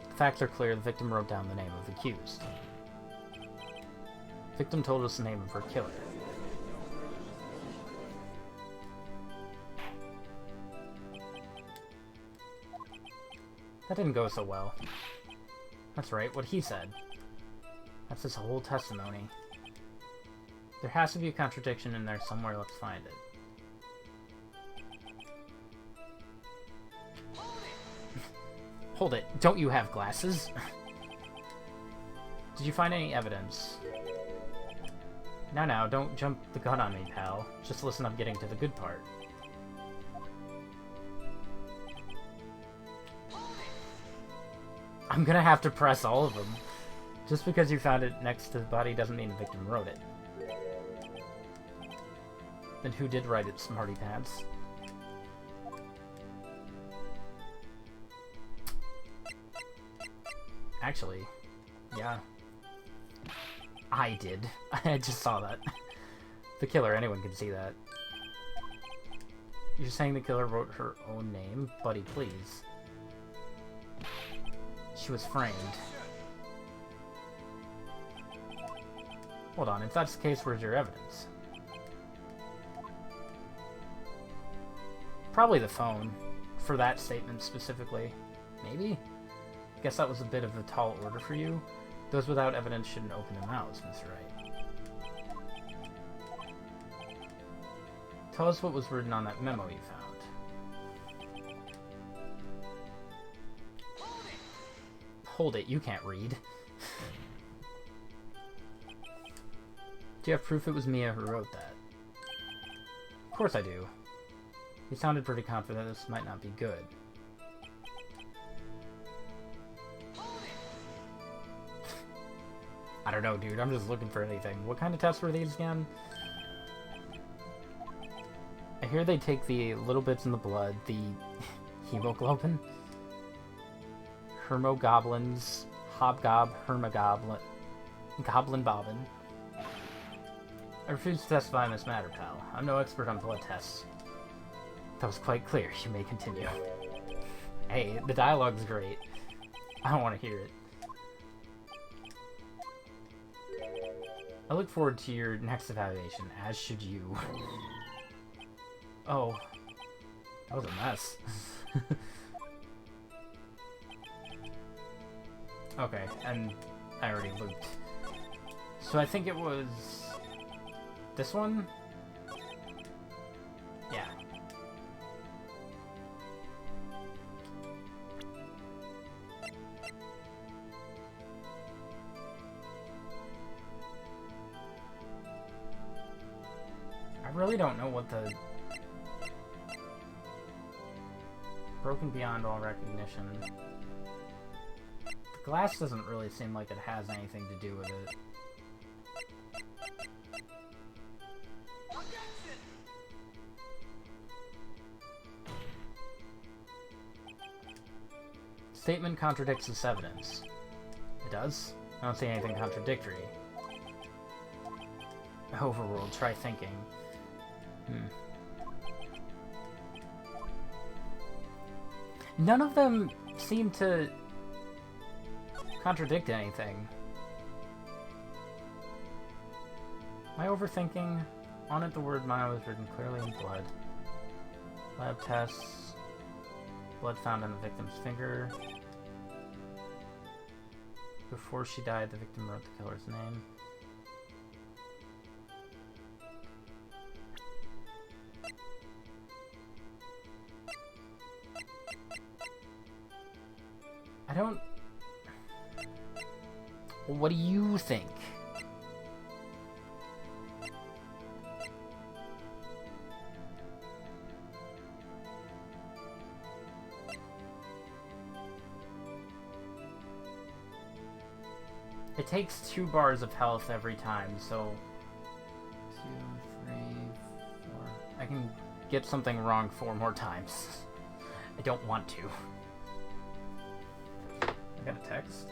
The facts are clear. The victim wrote down the name of the accused. The victim told us the name of her killer. That didn't go so well. That's right, what he said. That's his whole testimony. There has to be a contradiction in there somewhere. Let's find it. Hold it. Don't you have glasses? Did you find any evidence? Now, don't jump the gun on me, pal. Just listen, I'm getting to the good part. I'm gonna have to press all of them. Just because you found it next to the body doesn't mean the victim wrote it. Then who did write it, smarty pants? Actually, yeah. I did. I just saw that. The killer, anyone can see that. You're saying the killer wrote her own name? Buddy, please. She was framed. Hold on, if that's the case, where's your evidence? Probably the phone, for that statement specifically. Maybe? Guess that was a bit of a tall order for you. Those without evidence shouldn't open their mouths, Mr. Wright. Tell us what was written on that memo you found. Hold it, you can't read. Do you have proof it was Mia who wrote that? Of course I do. He sounded pretty confident this might not be good. I don't know, dude. I'm just looking for anything. What kind of tests were these again? I hear they take the little bits in the blood, the hemoglobin, hermogoblins, hobgob, hermogoblin, goblin bobbin. I refuse to testify in this matter, pal. I'm no expert on blood tests. That was quite clear. You may continue. Hey, the dialogue's great. I don't want to hear it. I look forward to your next evaluation, as should you. Oh. That was a mess. Okay, and I already looped. So I think it was... this one? Yeah. I really don't know what the... broken beyond all recognition. The glass doesn't really seem like it has anything to do with it. Statement contradicts this evidence. It does? I don't see anything contradictory. Overruled. Try thinking. None of them seem to contradict anything. Am I overthinking? On it, the word Maya was written clearly in blood. Lab tests. Blood found on the victim's finger. Before she died, the victim wrote the killer's name. I don't... What do you think? It takes 2 bars of health every time, so... 2, 3, 4... I can get something wrong 4 more times. I don't want to. I got a text.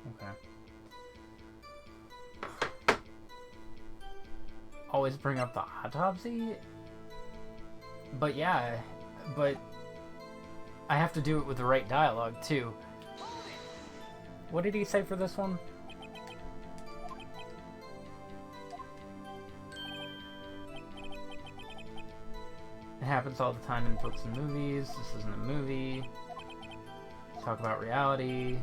Okay. Always bring up the autopsy? But yeah, but I have to do it with the right dialogue too. What did he say for this one? It happens all the time in books and movies. This isn't a movie. Talk about reality.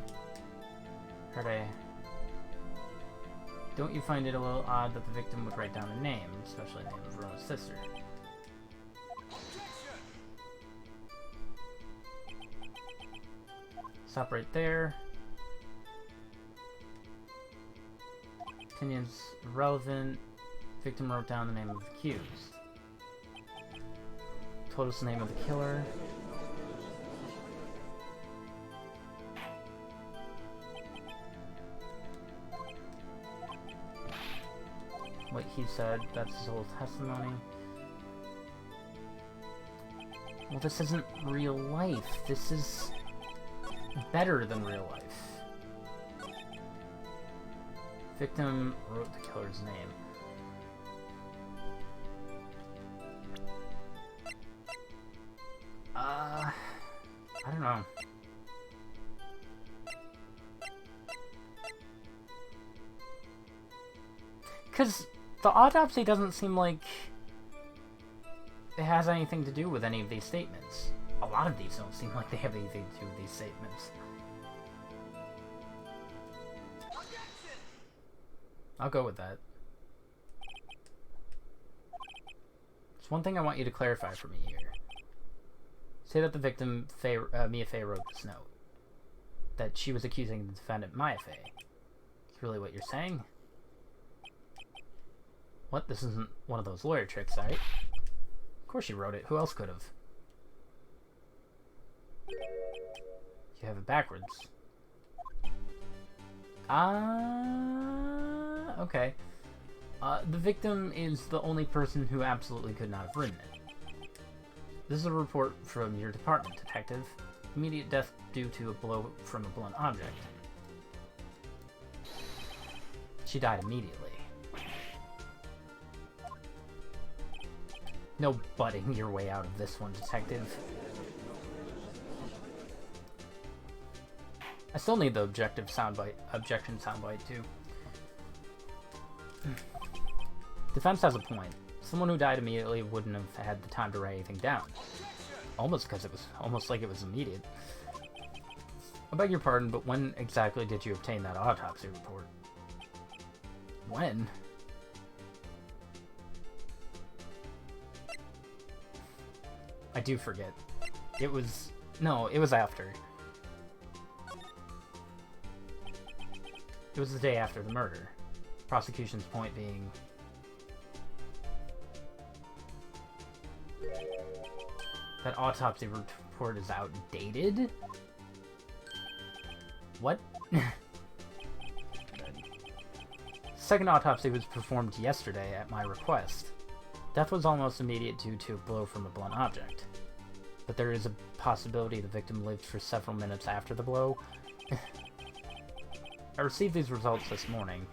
Don't you find it a little odd that the victim would write down a name, especially the name of Rona's sister? Stop right there. Opinions irrelevant. Victim wrote down the name of the accused. Told us the name of the killer. What he said, that's his whole testimony. Well, this isn't real life. This is better than real life. Victim wrote the killer's name. I don't know. Because the autopsy doesn't seem like it has anything to do with any of these statements. A lot of these don't seem like they have anything to do with these statements. I'll go with that. There's one thing I want you to clarify for me here. Say that the victim, Mia Fey, wrote this note. That she was accusing the defendant, Maya Fey. It's really what you're saying? What? This isn't one of those lawyer tricks, right? Of course she wrote it. Who else could have? You have it backwards. Okay. The victim is the only person who absolutely could not have written it. This is a report from your department, Detective. Immediate death due to a blow from a blunt object. She died immediately. No butting your way out of this one, Detective. I still need the objection soundbite too. Defense has a point. Someone who died immediately wouldn't have had the time to write anything down. Almost because it was almost like it was immediate. I beg your pardon, but when exactly did you obtain that autopsy report? When? I do forget. It was... No, it was after. It was the day after the murder. Prosecution's point being... that autopsy report is outdated? What? Second autopsy was performed yesterday at my request. Death was almost immediate due to a blow from a blunt object. But there is a possibility the victim lived for several minutes after the blow. I received these results this morning.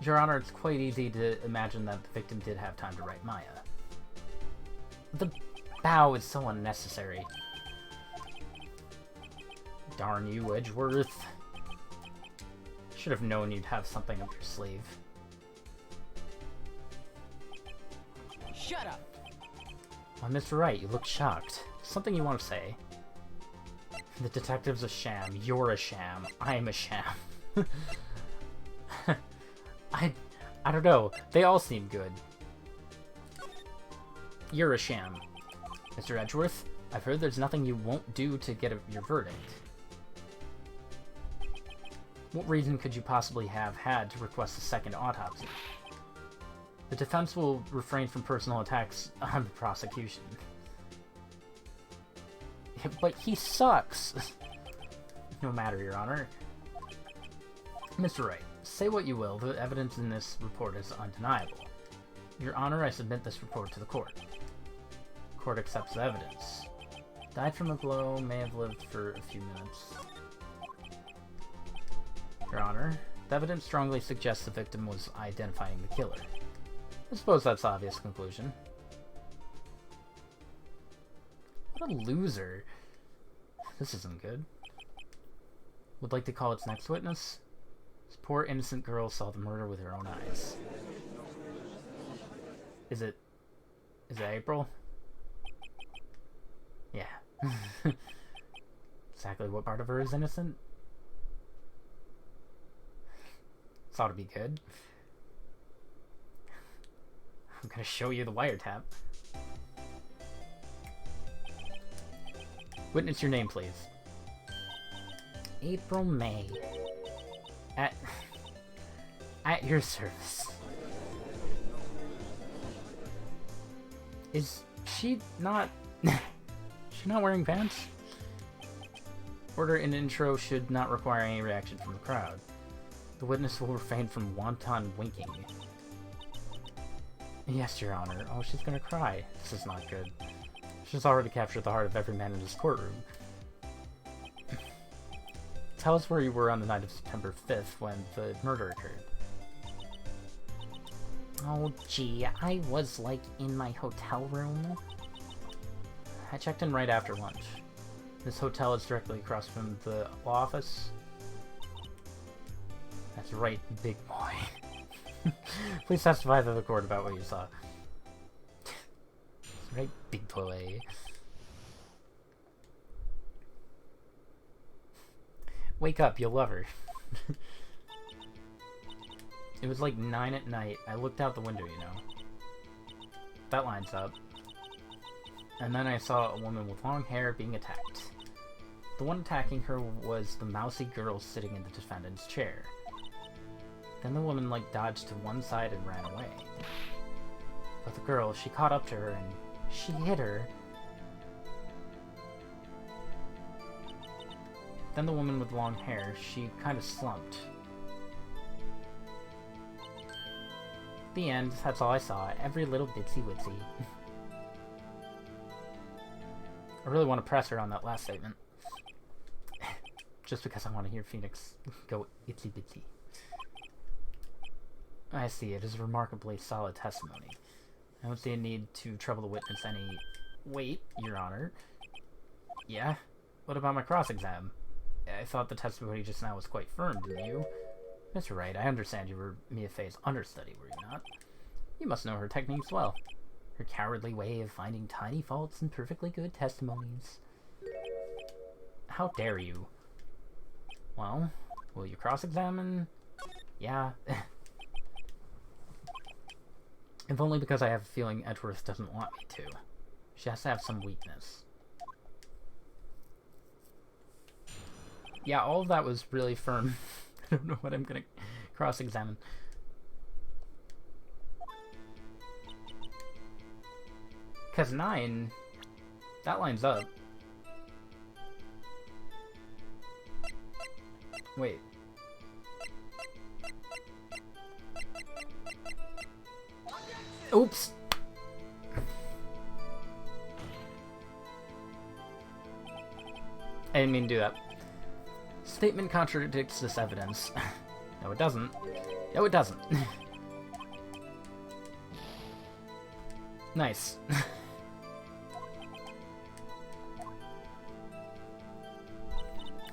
Your Honor, it's quite easy to imagine that the victim did have time to write Maya. The bow is so unnecessary. Darn you, Edgeworth. Should have known you'd have something up your sleeve. Shut up! Why, Mr. Wright, you look shocked. Something you want to say? The detective's a sham. You're a sham. I'm a sham. I don't know. They all seem good. You're a sham. Mr. Edgeworth, I've heard there's nothing you won't do to get your verdict. What reason could you possibly have had to request a second autopsy? The defense will refrain from personal attacks on the prosecution. But he sucks! No matter, Your Honor. Mr. Wright, say what you will, the evidence in this report is undeniable. Your Honor, I submit this report to the court. Court accepts the evidence. Died from a blow, may have lived for a few minutes. Your Honor, the evidence strongly suggests the victim was identifying the killer. I suppose that's the obvious conclusion. What a loser. This isn't good. Would like to call its next witness? This poor innocent girl saw the murder with her own eyes. Is it April? Yeah. Exactly what part of her is innocent? This ought to be good. I'm gonna show you the wiretap. Witness your name, please. April May. At your service. Is she not... She's not wearing pants? Order and intro should not require any reaction from the crowd. The witness will refrain from wanton winking. Yes, Your Honor. Oh, she's gonna cry. This is not good. She's already captured the heart of every man in this courtroom. Tell us where you were on the night of September 5th when the murder occurred. Oh, gee, I was, like, in my hotel room. I checked in right after lunch. This hotel is directly across from the law office. That's right, big boy. Please testify to the court about what you saw. Right, big boy. Wake up, you'll love her. It was like 9 at night. I looked out the window, you know. That lines up. And then I saw a woman with long hair being attacked. The one attacking her was the mousy girl sitting in the defendant's chair. Then the woman, like, dodged to one side and ran away. But the girl, she caught up to her and she hit her. Then the woman with long hair, she kind of slumped. The end, that's all I saw. Every little bitsy witsy. I really want to press her on that last statement. Just because I want to hear Phoenix go itsy bitsy. I see, it is a remarkably solid testimony. I don't see a need to trouble the witness any... Wait, Your Honor. Yeah? What about my cross-exam? I thought the testimony just now was quite firm, didn't you? That's right, I understand you were Mia Fey's understudy, were you not? You must know her techniques well. Her cowardly way of finding tiny faults in perfectly good testimonies. How dare you? Well, will you cross-examine? Yeah. If only because I have a feeling Edgeworth doesn't want me to. She has to have some weakness. Yeah, all of that was really firm. I don't know what I'm gonna cross-examine. Because 9, that lines up. Wait. Oops! I didn't mean to do that. Statement contradicts this evidence. No, it doesn't. No, it doesn't. Nice.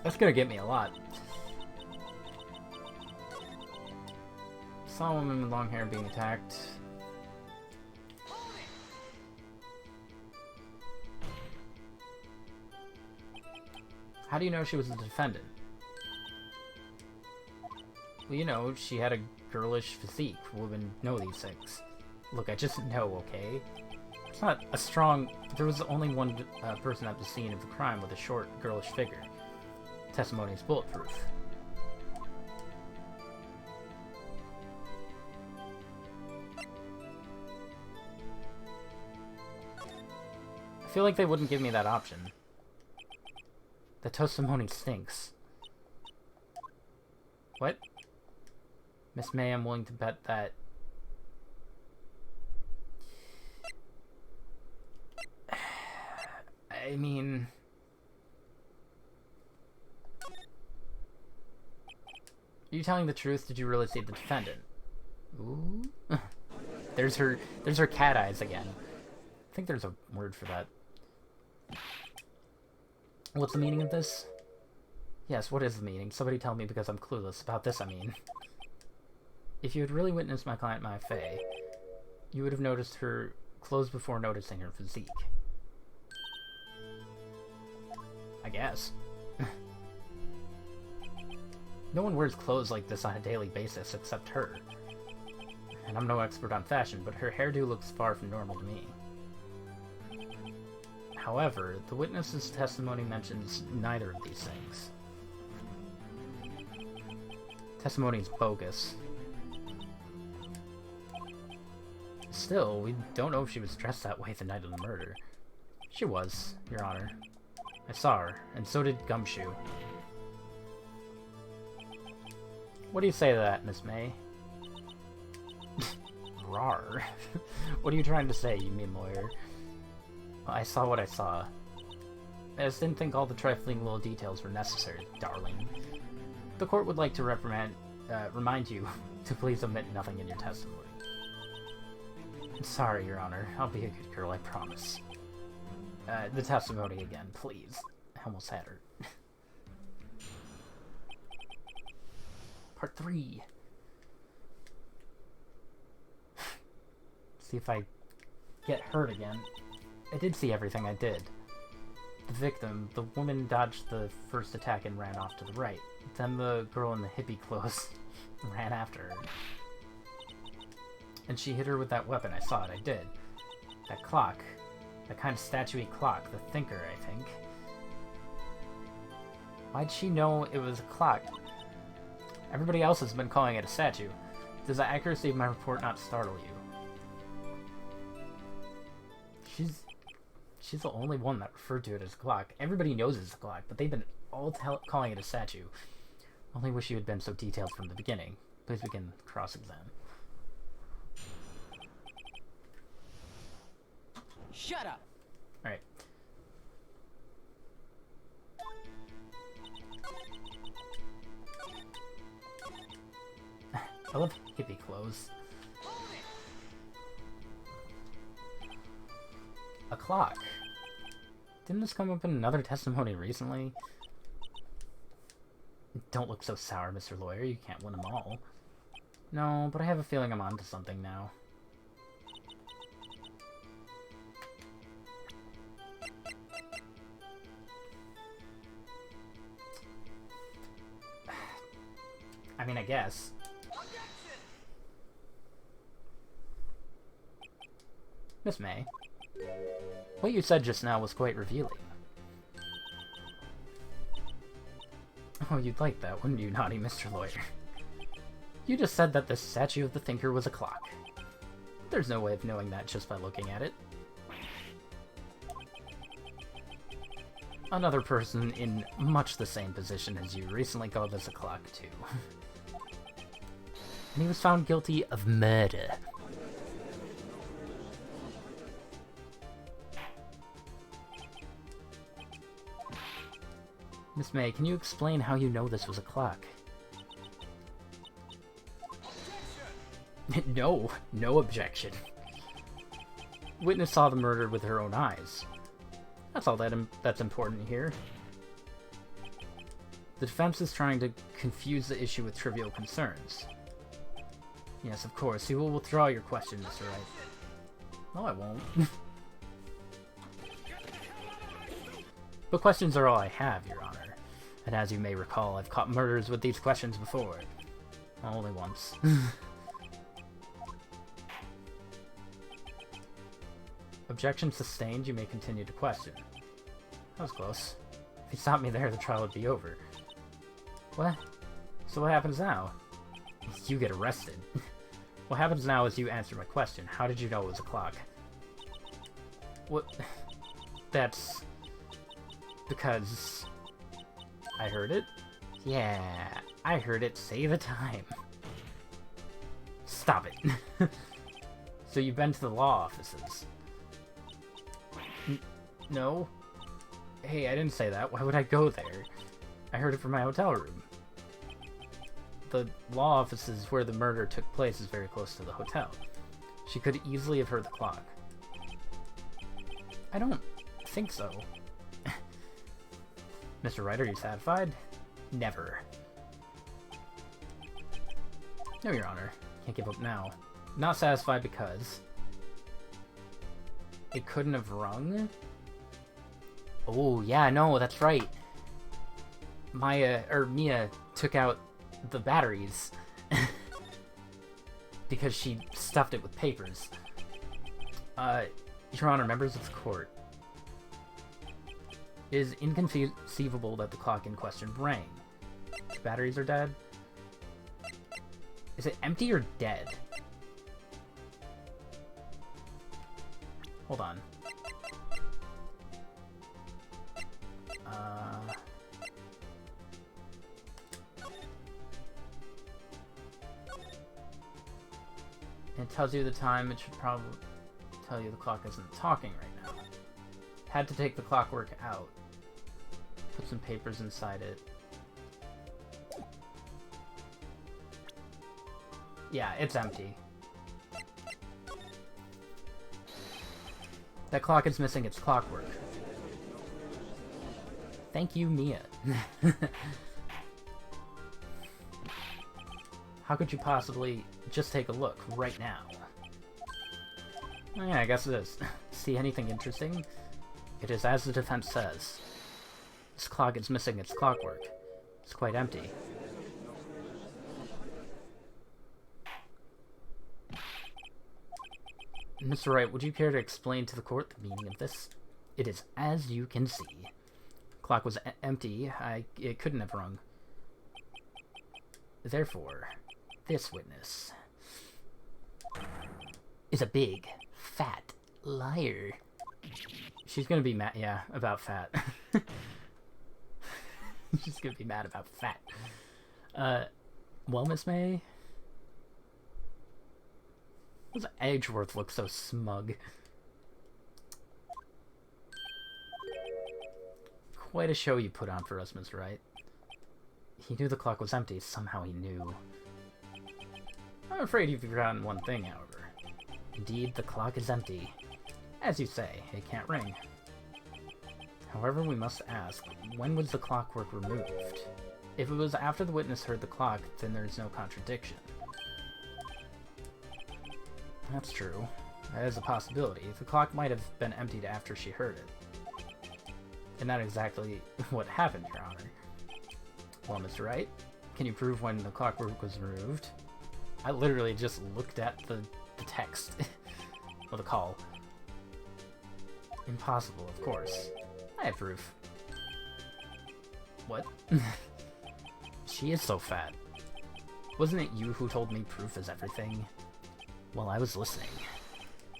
That's gonna get me a lot. Saw a woman with long hair being attacked. How do you know she was the defendant? Well, you know, she had a girlish physique. Women know these things. Look, I just know, okay? It's not a strong... There was only one person at the scene of the crime with a short, girlish figure. Testimony is bulletproof. I feel like they wouldn't give me that option. The testimony stinks. What? Miss May, I'm willing to bet that... I mean... Are you telling the truth? Did you really see the defendant? Ooh. There's her cat eyes again. I think there's a word for that. What's the meaning of this? Yes, what is the meaning? Somebody tell me because I'm clueless. About this, I mean. If you had really witnessed my client, Mia Fey, you would have noticed her clothes before noticing her physique. I guess. No one wears clothes like this on a daily basis except her. And I'm no expert on fashion, but her hairdo looks far from normal to me. However, the witness's testimony mentions neither of these things. Testimony is bogus. Still, we don't know if she was dressed that way the night of the murder. She was, Your Honor. I saw her, and so did Gumshoe. What do you say to that, Miss May? Rawr. What are you trying to say, you mean lawyer? I saw what I saw. I just didn't think all the trifling little details were necessary, darling. The court would like to remind you to please omit nothing in your testimony. I'm sorry, Your Honor. I'll be a good girl, I promise. The testimony again, please. I almost had her. Part 3. See if I get hurt again. I did see everything I did. The victim, the woman, dodged the first attack and ran off to the right. Then the girl in the hippie clothes ran after her. And she hit her with that weapon. I saw it, I did. That clock. That kind of statue-y clock. The thinker, I think. Why'd she know it was a clock? Everybody else has been calling it a statue. Does the accuracy of my report not startle you? She's the only one that referred to it as a clock. Everybody knows it's a clock, but they've been all calling it a statue. Only wish you had been so detailed from the beginning. Please we can cross-examine. Shut up. Alright. I love hippie clothes. A clock. Didn't this come up in another testimony recently? Don't look so sour, Mr. Lawyer. You can't win them all. No, but I have a feeling I'm onto something now. I mean, I guess. Miss May, what you said just now was quite revealing. Oh, you'd like that, wouldn't you, naughty Mr. Lawyer? You just said that the statue of the thinker was a clock. There's no way of knowing that just by looking at it. Another person in much the same position as you recently called this a clock, too. And he was found guilty of murder. Miss May, can you explain how you know this was a clock? No objection. Witness saw the murder with her own eyes. That's all that's important here. The defense is trying to confuse the issue with trivial concerns. Yes, of course. You will withdraw your question, Mr. Wright. No, I won't. But questions are all I have, Your Honor. And as you may recall, I've caught murders with these questions before. Only once. Objection sustained, you may continue to question. That was close. If you stopped me there, the trial would be over. What? So what happens now? You get arrested. What happens now is you answer my question. How did you know it was a clock? What? That's... because... I heard it? Yeah, I heard it say the time. Stop it. So you've been to the law offices? No? Hey, I didn't say that. Why would I go there? I heard it from my hotel room. The law offices where the murder took place is very close to the hotel. She could easily have heard the clock. I don't think so. Mr. Wright, are you satisfied? Never. No, Your Honor. Can't give up now. Not satisfied because... it couldn't have rung? Oh, yeah, no, that's right. Mia took out the batteries. Because she stuffed it with papers. Your Honor, members of the court. It is inconceivable that the clock in question rang. The batteries are dead? Is it empty or dead? Hold on. It tells you the time. It should probably tell you the clock isn't talking right now. Had to take the clockwork out. Put some papers inside it. Yeah, it's empty. That clock is missing its clockwork. Thank you, Mia. How could you possibly just take a look right now? Yeah, I guess it is. See anything interesting? It is as the defense says. This clock is missing its clockwork. It's quite empty. Mr. Wright, would you care to explain to the court the meaning of this? It is as you can see. Clock was empty. It couldn't have rung. Therefore, this witness is a big, fat liar. She's gonna be mad, yeah, about fat. She's gonna be mad about fat. Well, Miss May? Does Edgeworth look so smug? Quite a show you put on for us, Mr. Wright. He knew the clock was empty, somehow he knew. I'm afraid you've forgotten one thing, however. Indeed, the clock is empty. As you say, it can't ring. However, we must ask, when was the clockwork removed? If it was after the witness heard the clock, then there is no contradiction. That's true. That is a possibility. The clock might have been emptied after she heard it. And not exactly what happened, Your Honor. Well, Mr. Wright, can you prove when the clockwork was removed? I literally just looked at the text. Or the call. Impossible, of course. I have proof. What? She is so fat. Wasn't it you who told me proof is everything? Well, I was listening.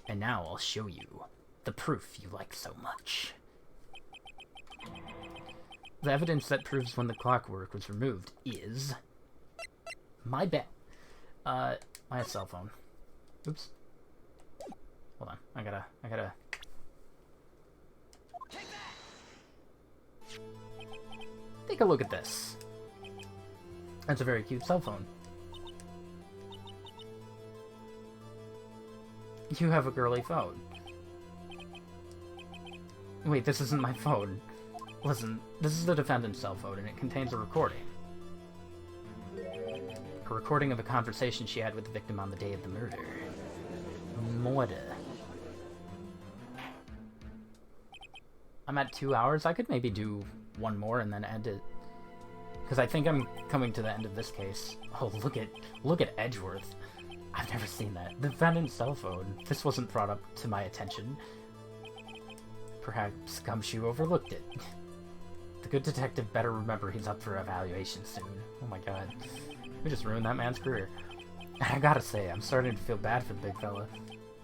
And now I'll show you the proof you like so much. The evidence that proves when the clockwork was removed is my my cell phone. Oops. Hold on. I gotta. Take a look at this. That's a very cute cell phone. You have a girly phone. Wait, this isn't my phone. Listen, this is the defendant's cell phone, and it contains a recording. A recording of a conversation she had with the victim on the day of the murder. Murder. I'm at 2 hours. I could maybe do one more and then end it. Because I think I'm coming to the end of this case. Oh, look at Edgeworth. I've never seen that. The defendant's cell phone. This wasn't brought up to my attention. Perhaps Gumshoe overlooked it. The good detective better remember he's up for evaluation soon. Oh my god. We just ruined that man's career. And I gotta say, I'm starting to feel bad for the big fella.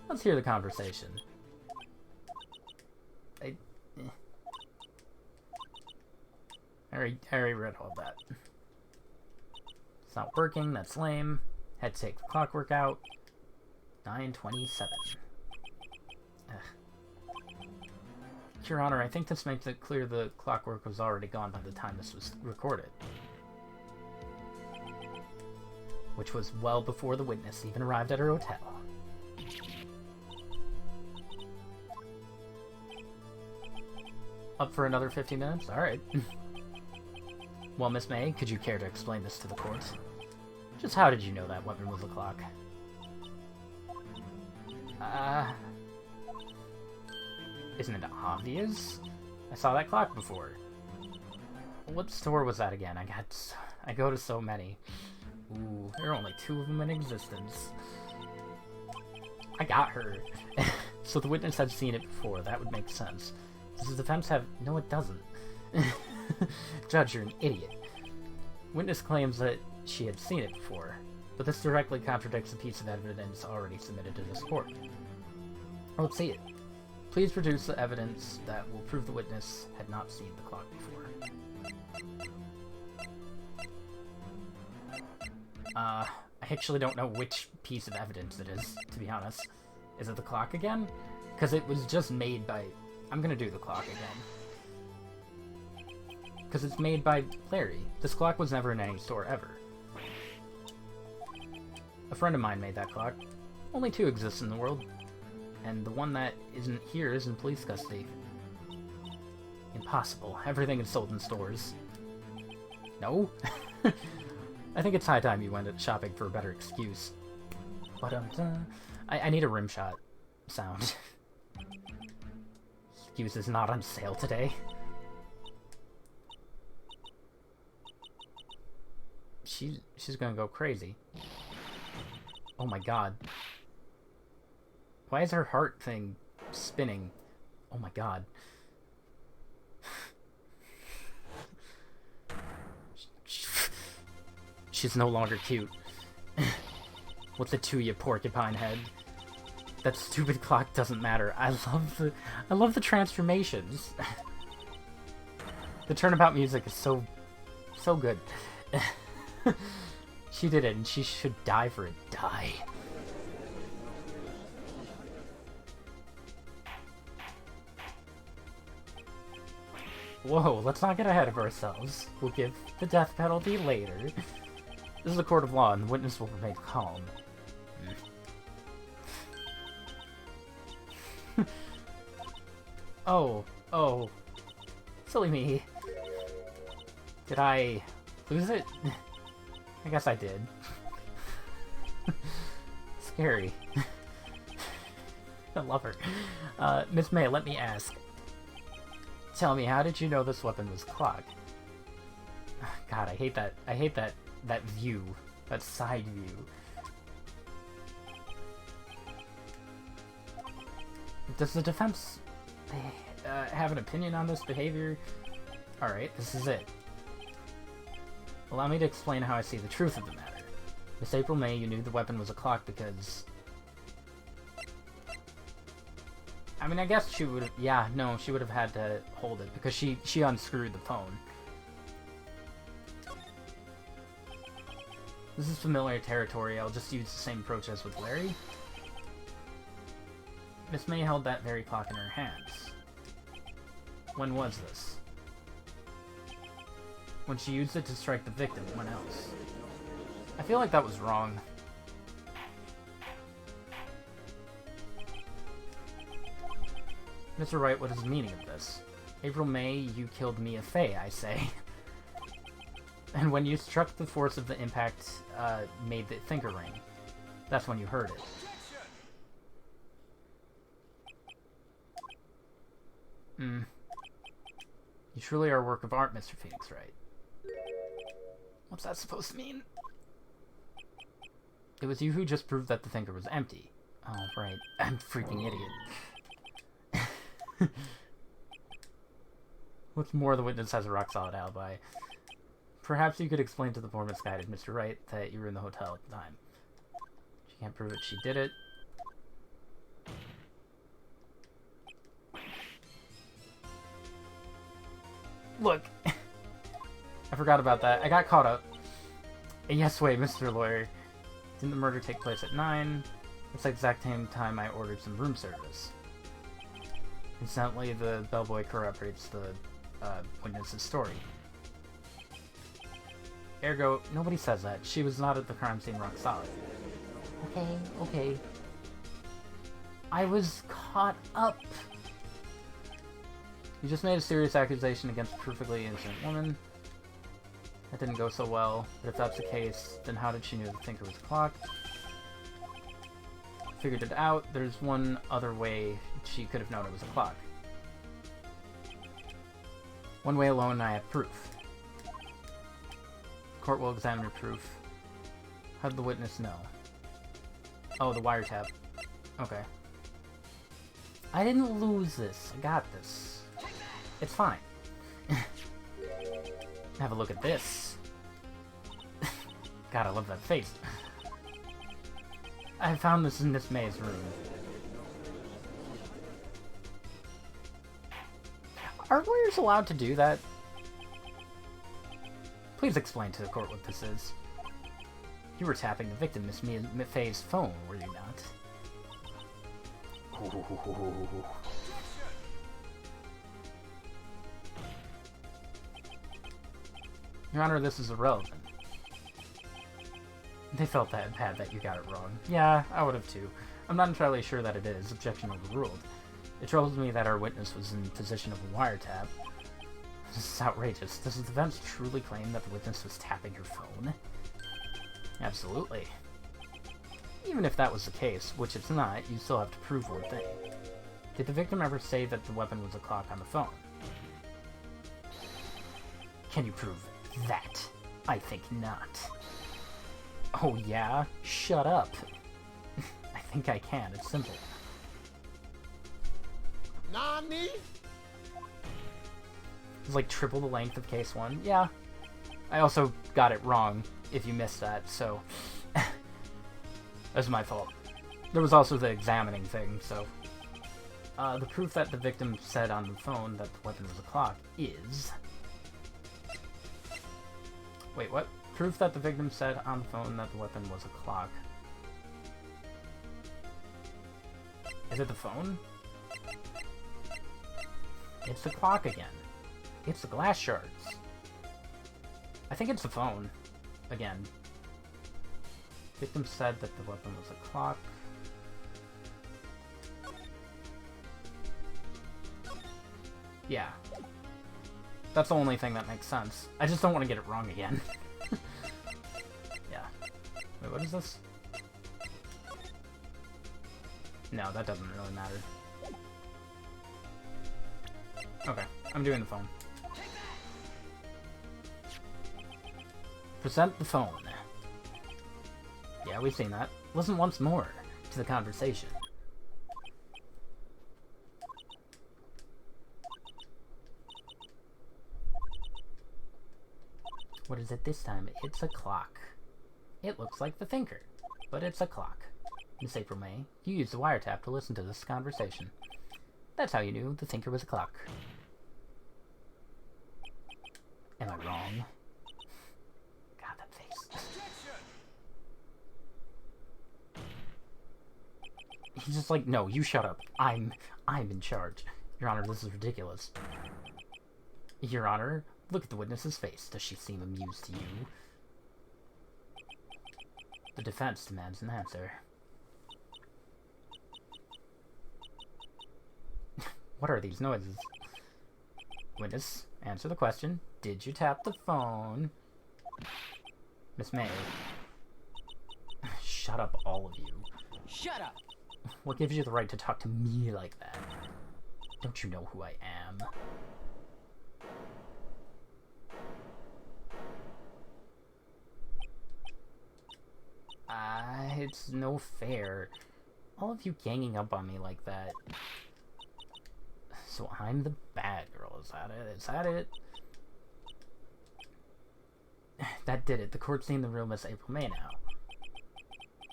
Let's hear the conversation. I already read all that. It's not working, that's lame. Had to take the clockwork out. 9:27. Your Honor, I think this makes it clear the clockwork was already gone by the time this was recorded. Which was well before the witness even arrived at her hotel. Up for another 50 minutes? Alright. Well, Miss May, could you care to explain this to the court? Just how did you know that weapon was a clock? Isn't it obvious? I saw that clock before. What store was that again? I go to so many. Ooh, there are only 2 of them in existence. I got her. So the witness had seen it before. That would make sense. Does the defense have... No, it doesn't. Judge, you're an idiot. Witness claims that she had seen it before, but this directly contradicts a piece of evidence already submitted to this court. Let's see it. Please produce the evidence that will prove the witness had not seen the clock before. I actually don't know which piece of evidence it is, to be honest. Is it the clock again? Because it was just made by... I'm gonna do the clock again. Because it's made by Larry. This clock was never in any store ever. A friend of mine made that clock. Only 2 exist in the world. And the one that isn't here is in police custody. Impossible. Everything is sold in stores. No? I think it's high time you went shopping for a better excuse. But I need a rim shot. sound. Excuse is not on sale today. She's gonna go crazy. Oh my god. Why is her heart thing spinning? Oh my god. She's no longer cute. What's it to you, porcupine head? That stupid clock doesn't matter. I love the transformations. The turnabout music is so good. She did it, and she should die for it. Die. Whoa, let's not get ahead of ourselves. We'll give the death penalty later. This is a court of law, and the witness will remain calm. Oh. Silly me. Did I lose it? I guess I did. Scary. I love her. Miss May, let me ask. Tell me, how did you know this weapon was clocked? God, I hate that view. That side view. Does the defense have an opinion on this behavior? Alright, this is it. Allow me to explain how I see the truth of the matter. Miss April May, you knew the weapon was a clock because... I mean, I guess she would have... Yeah, no, she would have had to hold it because she unscrewed the phone. This is familiar territory. I'll just use the same approach as with Larry. Miss May held that very clock in her hands. When was this? When she used it to strike the victim. When else? I feel like that was wrong. Mr. Wright, what is the meaning of this? April May, you killed Mia Fey, I say. And when you struck, the force of the impact made the finger ring. That's when you heard it. You truly are a work of art, Mr. Phoenix Wright. What's that supposed to mean? It was you who just proved that the finger was empty. Oh, right. I'm a freaking idiot. What's more, the witness has a rock-solid alibi. Perhaps you could explain to the poor misguided Mr. Wright that you were in the hotel at the time. She can't prove it. She did it. Look! I forgot about that. I got caught up. And yes, wait, Mr. Lawyer. Didn't the murder take place at 9? It's the exact same time I ordered some room service. Incidentally, the bellboy corroborates the witness's story. Ergo, nobody says that. She was not at the crime scene rock solid. Okay. I was caught up. You just made a serious accusation against a perfectly innocent woman. That didn't go so well, but if that's the case, then how did she know the thinker was clocked? Figured it out. There's one other way she could have known it was a clock. One way alone, I have proof. Court will examine your proof. How did the witness know? Oh, the wiretap. Okay. I didn't lose this. I got this. It's fine. Have a look at this. God, I love that face. I found this in Miss May's room. Are lawyers allowed to do that? Please explain to the court what this is. You were tapping the victim, Miss Fay's phone, were you not? Ooh. Your Honor, this is irrelevant. They felt that bad that you got it wrong. Yeah, I would have too. I'm not entirely sure that it is. Objection overruled. It troubles me that our witness was in possession of a wiretap. This is outrageous. Does the defense truly claim that the witness was tapping her phone? Absolutely. Even if that was the case, which it's not, you still have to prove one thing. Did the victim ever say that the weapon was a clock on the phone? Can you prove that? I think not. Oh yeah? Shut up. I think I can, it's simple. Nani? It's like triple the length of case 1. Yeah. I also got it wrong, if you missed that, so... That's my fault. There was also the examining thing, so... the proof that the victim said on the phone that the weapon was a clock is... Wait, what? Proof that the victim said on the phone that the weapon was a clock. Is it the phone? It's the clock again. It's the glass shards. I think it's the phone. Again. Victim said that the weapon was a clock. Yeah. That's the only thing that makes sense. I just don't want to get it wrong again. Yeah. Wait, what is this? No, that doesn't really matter. Okay, I'm doing the phone. Present the phone. Yeah, we've seen that. Listen once more to the conversation. What is it this time? It's a clock. It looks like the thinker, but it's a clock. Miss April May, you used the wiretap to listen to this conversation. That's how you knew the thinker was a clock. Am I wrong? God, that face. He's just like, no, you shut up. I'm in charge. Your Honor, this is ridiculous. Your Honor, look at the witness's face. Does she seem amused to you? The defense demands an answer. What are these noises? Witness, answer the question. Did you tap the phone? Miss May. Shut up, all of you. Shut up! What gives you the right to talk to me like that? Don't you know who I am? It's no fair. All of you ganging up on me like that. So I'm the bad girl, is that it? Is that it? That did it. The court's seen the real Miss April May now.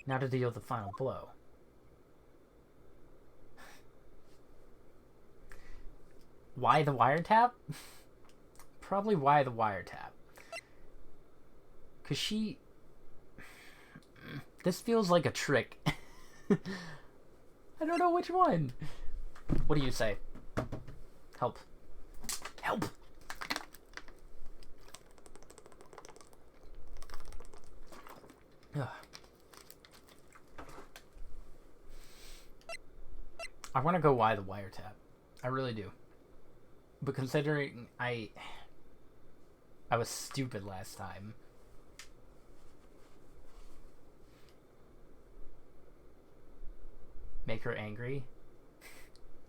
Now to deal the final blow. Why the wiretap? Probably why the wiretap. Cause she... This feels like a trick. I don't know which one. What do you say? Help. Help! Ugh. I want to go why the wiretap. I really do. But considering I was stupid last time. Make her angry?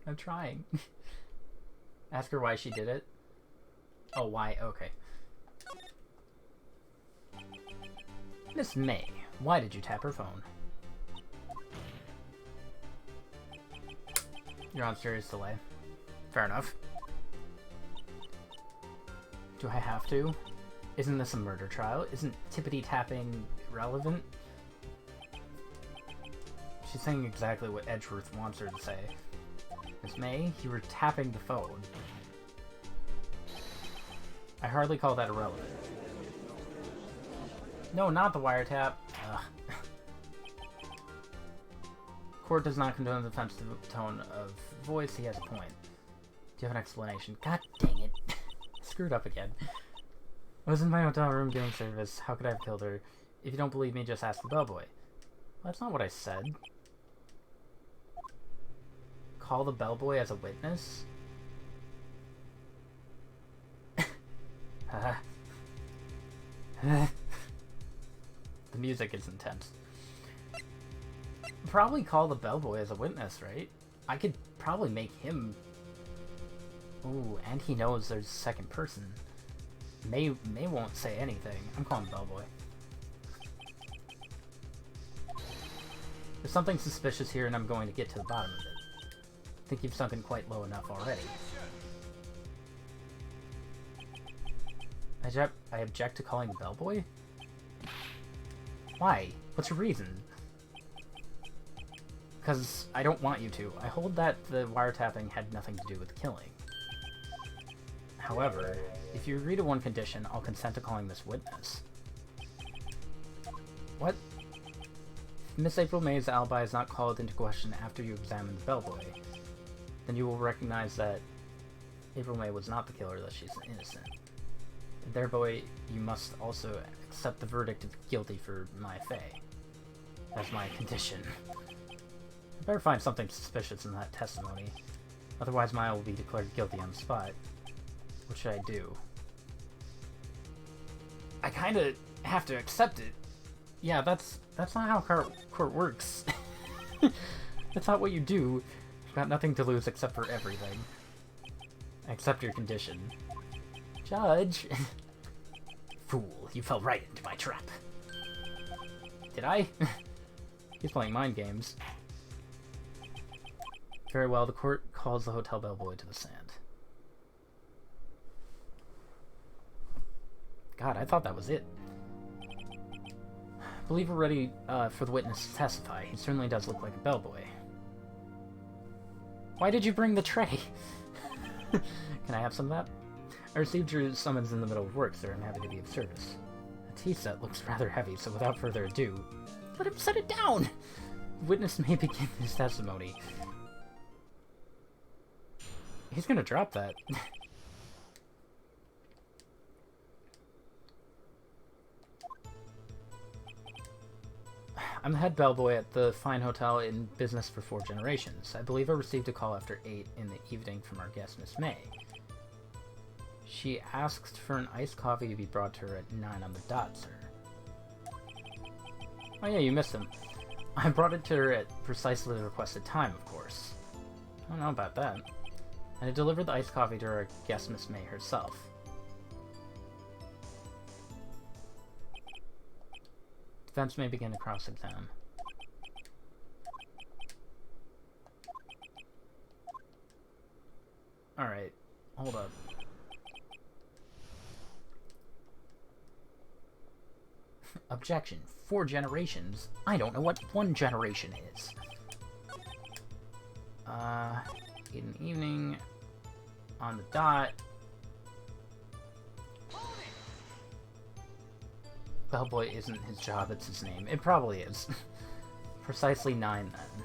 I'm trying. Ask her why she did it. Oh, why? Okay. Miss May, why did you tap her phone? You're on serious delay. Fair enough. Do I have to? Isn't this a murder trial? Isn't tippity-tapping relevant? She's saying exactly what Edgeworth wants her to say. Miss May, you were tapping the phone. I hardly call that irrelevant. No, not the wiretap. Ugh. Court does not condone the offensive tone of voice. He has a point. Do you have an explanation? God dang it. Screwed up again. I was in my hotel room doing service. How could I have killed her? If you don't believe me, just ask the bellboy. Well, that's not what I said. Call the bellboy as a witness? The music is intense. probably call the bellboy as a witness, right? I could probably make him... Ooh, and he knows there's a second person. May won't say anything. I'm calling bellboy. There's something suspicious here, and I'm going to get to the bottom of it. I think you've sunken quite low enough already. I object to calling the bellboy? Why? What's your reason? Because I don't want you to. I hold that the wiretapping had nothing to do with the killing. However, if you agree to one condition, I'll consent to calling this witness. What? If Miss April May's alibi is not called into question after you examine the bellboy, then you will recognize that April May was not the killer, that she's innocent. And thereby, you must also accept the verdict of guilty for Maya Fey. That's my condition. I better find something suspicious in that testimony. Otherwise, Maya will be declared guilty on the spot. What should I do? I kinda have to accept it. Yeah, that's not how court works. That's not what you do. You've got nothing to lose except for everything. Accept your condition. Judge! Fool, you fell right into my trap. Did I? He's playing mind games. Very well, the court calls the hotel bellboy to the stand. God, I thought that was it. I believe we're ready for the witness to testify. He certainly does look like a bellboy. Why did you bring the tray? Can I have some of that? I received your summons in the middle of work, sir. I'm happy to be of service. The tea set looks rather heavy, so without further ado, let him set it down! The witness may begin his testimony. He's gonna drop that. I'm the head bellboy at the fine hotel in business for 4 generations. I believe I received a call after 8 in the evening from our guest, Miss May. She asked for an iced coffee to be brought to her at 9 on the dot, sir. Oh yeah, you missed him. I brought it to her at precisely the requested time, of course. I don't know about that. And I delivered the iced coffee to our guest, Miss May herself. Defense may begin to cross-examine. Alright, hold up. Objection. 4 generations? I don't know what 1 generation is. 8 in the evening, on the dot. Bellboy isn't his job, it's his name. It probably is. Precisely 9, then.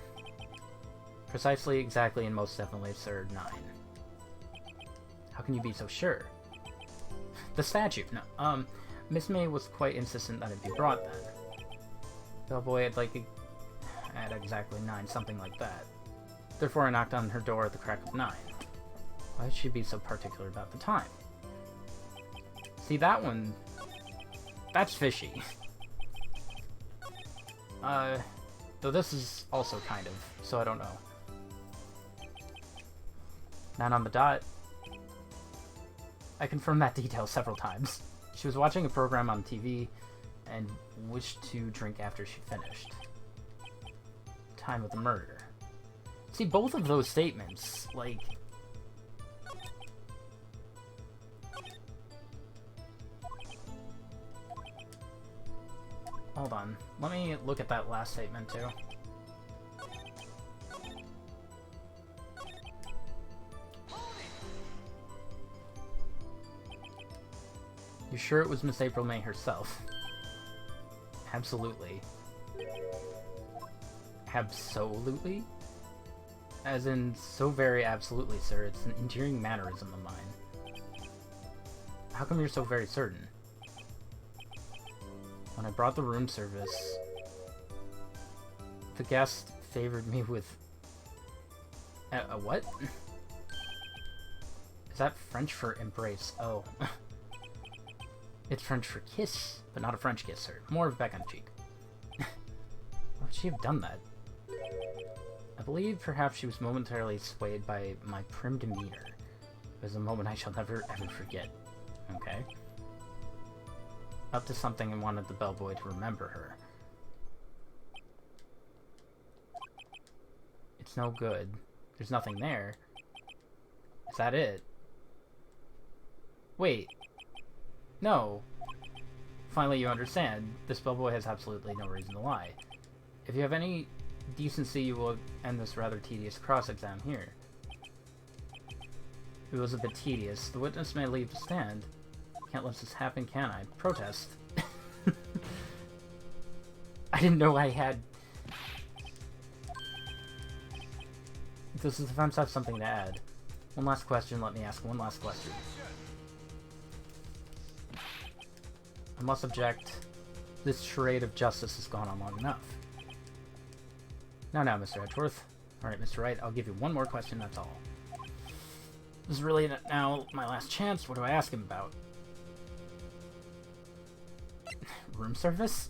Precisely, exactly, and most definitely, sir, 9. How can you be so sure? The statute. No, Miss May was quite insistent that it be brought then. Bellboy had like at exactly 9, something like that. Therefore I knocked on her door at the crack of 9. Why should she be so particular about the time? See, that one... that's fishy. Though this is also kind of, so I don't know. 9 on the dot. I confirmed that detail several times. She was watching a program on TV and wished to drink after she finished. Time of the murder. See, both of those statements, like... hold on. Let me look at that last statement, too. You sure it was Miss April May herself? Absolutely. Absolutely? As in, so very absolutely, sir. It's an endearing mannerism of mine. How come you're so very certain? When I brought the room service, the guest favored me with... a what? Is that French for embrace? Oh. It's French for kiss, but not a French kiss, sir. More of a beck on the cheek. Why would she have done that? believe perhaps she was momentarily swayed by my prim demeanor. It was a moment I shall never ever forget. Okay. Up to something and wanted the bellboy to remember her. It's no good. There's nothing there. Is that it? Wait. No. Finally you understand. This bellboy has absolutely no reason to lie. If you have any decency, you will end this rather tedious cross-exam here. It was a bit tedious. The witness may leave the stand. Can't let this happen, can I? Protest. I didn't know I had... Does the defense have something to add? One last question, let me ask one last question. I must object. This charade of justice has gone on long enough. Now, Mr. Edgeworth. Alright, Mr. Wright, I'll give you one more question, that's all. This is really now my last chance. What do I ask him about? Room service?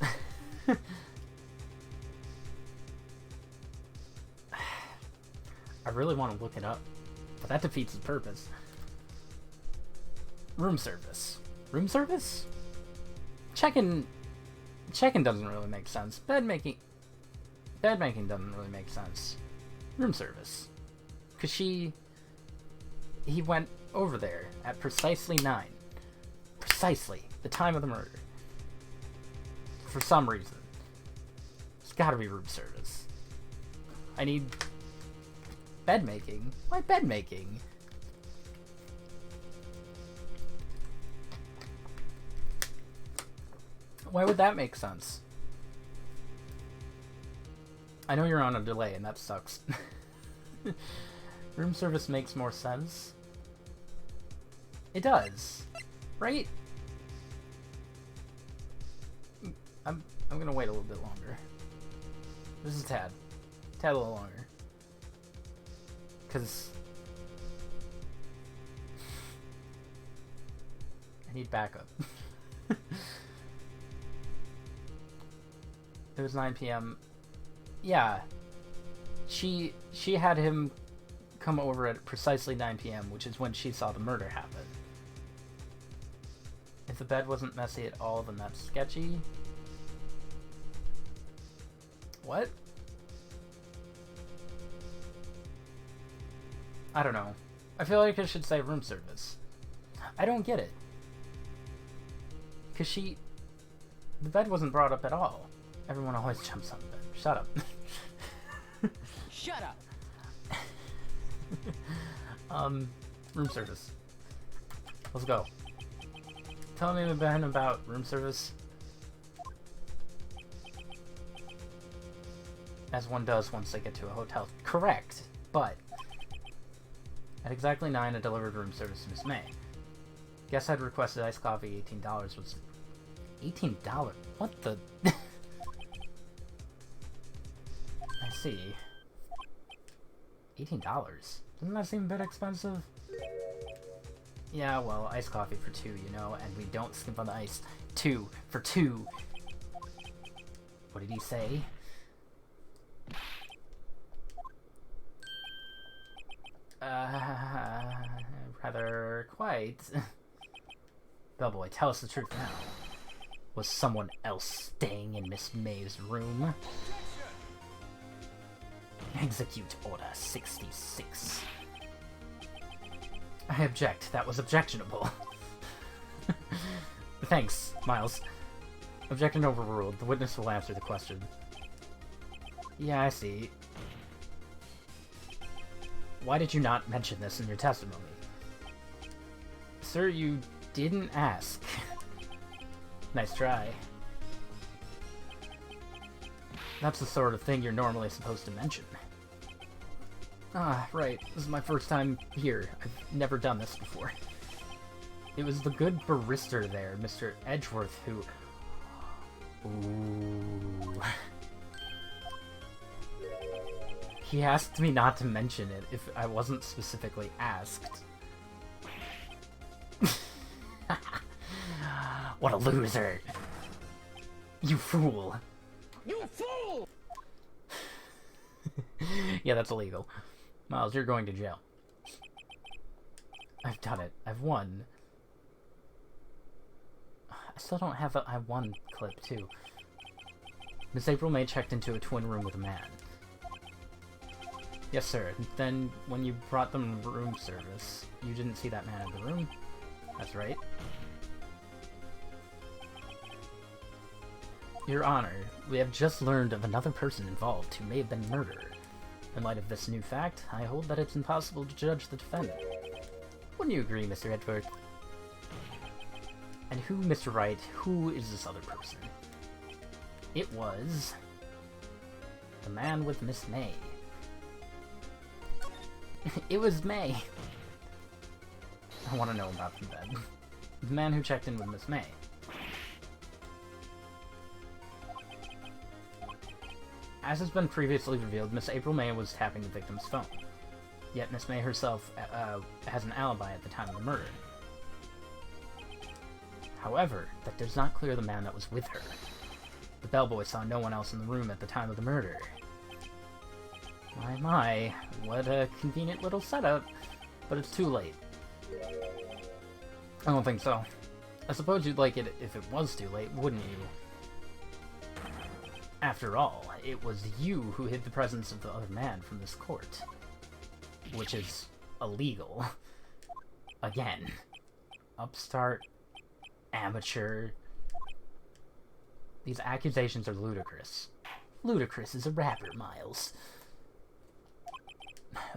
I really want to look it up, but that defeats the purpose. Room service. Room service? Check-in doesn't really make sense. Bed making doesn't really make sense. Room service. Cause he went over there at precisely 9. Precisely. The time of the murder. For some reason. It's gotta be room service. I need bed making? Why bed making? Why would that make sense? I know you're on a delay and that sucks. Room service makes more sense. It does. Right? I'm gonna wait a little bit longer. This is Tad. Tad a little longer. Cause I need backup. It was 9 p.m. Yeah. She had him come over at precisely 9 p.m., which is when she saw the murder happen. If the bed wasn't messy at all, then that's sketchy. What? I don't know. I feel like I should say room service. I don't get it. Cause the bed wasn't brought up at all. Everyone always jumps on the bed. Shut up. Shut up. Room service. Let's go. Tell me about room service. As one does once they get to a hotel. Correct, but at exactly 9, I delivered room service to Miss May. Guess I'd requested iced coffee. $18 was... $18? What the... I see. $18? Doesn't that seem a bit expensive? Yeah, well, iced coffee for 2, you know, and we don't skimp on the ice. 2 for 2. What did he say? Rather quite. Bellboy, tell us the truth now. Was someone else staying in Miss May's room? Execute Order 66. I object. That was objectionable. Thanks, Miles. Objection overruled. The witness will answer the question. Yeah, I see. Why did you not mention this in your testimony? Sir, you didn't ask. Nice try. That's the sort of thing you're normally supposed to mention. Ah, right. This is my first time here. I've never done this before. It was the good barrister there, Mr. Edgeworth, who... Ooh... He asked me not to mention it if I wasn't specifically asked. What a loser! You fool! You fool! Yeah, that's illegal. Miles, you're going to jail. I've done it. I've won. I still don't have a I won clip, too. Miss April May checked into a twin room with a man. Yes, sir. Then, when you brought them room service, you didn't see that man in the room? That's right. Your Honor, we have just learned of another person involved who may have been murdered. In light of this new fact, I hold that it's impossible to judge the defendant. Wouldn't you agree, Mr. Edgeworth? And who, Mr. Wright, who is this other person? It was... the man with Miss May. It was May. I want to know about him then. The man who checked in with Miss May. As has been previously revealed, Miss April May was tapping the victim's phone. Yet Miss May herself has an alibi at the time of the murder. However, that does not clear the man that was with her. The bellboy saw no one else in the room at the time of the murder. My, what a convenient little setup. But it's too late. I don't think so. I suppose you'd like it if it was too late, wouldn't you? After all, it was you who hid the presence of the other man from this court. Which is illegal. Again. Upstart. Amateur. These accusations are ludicrous. Ludicrous is a rapper, Miles.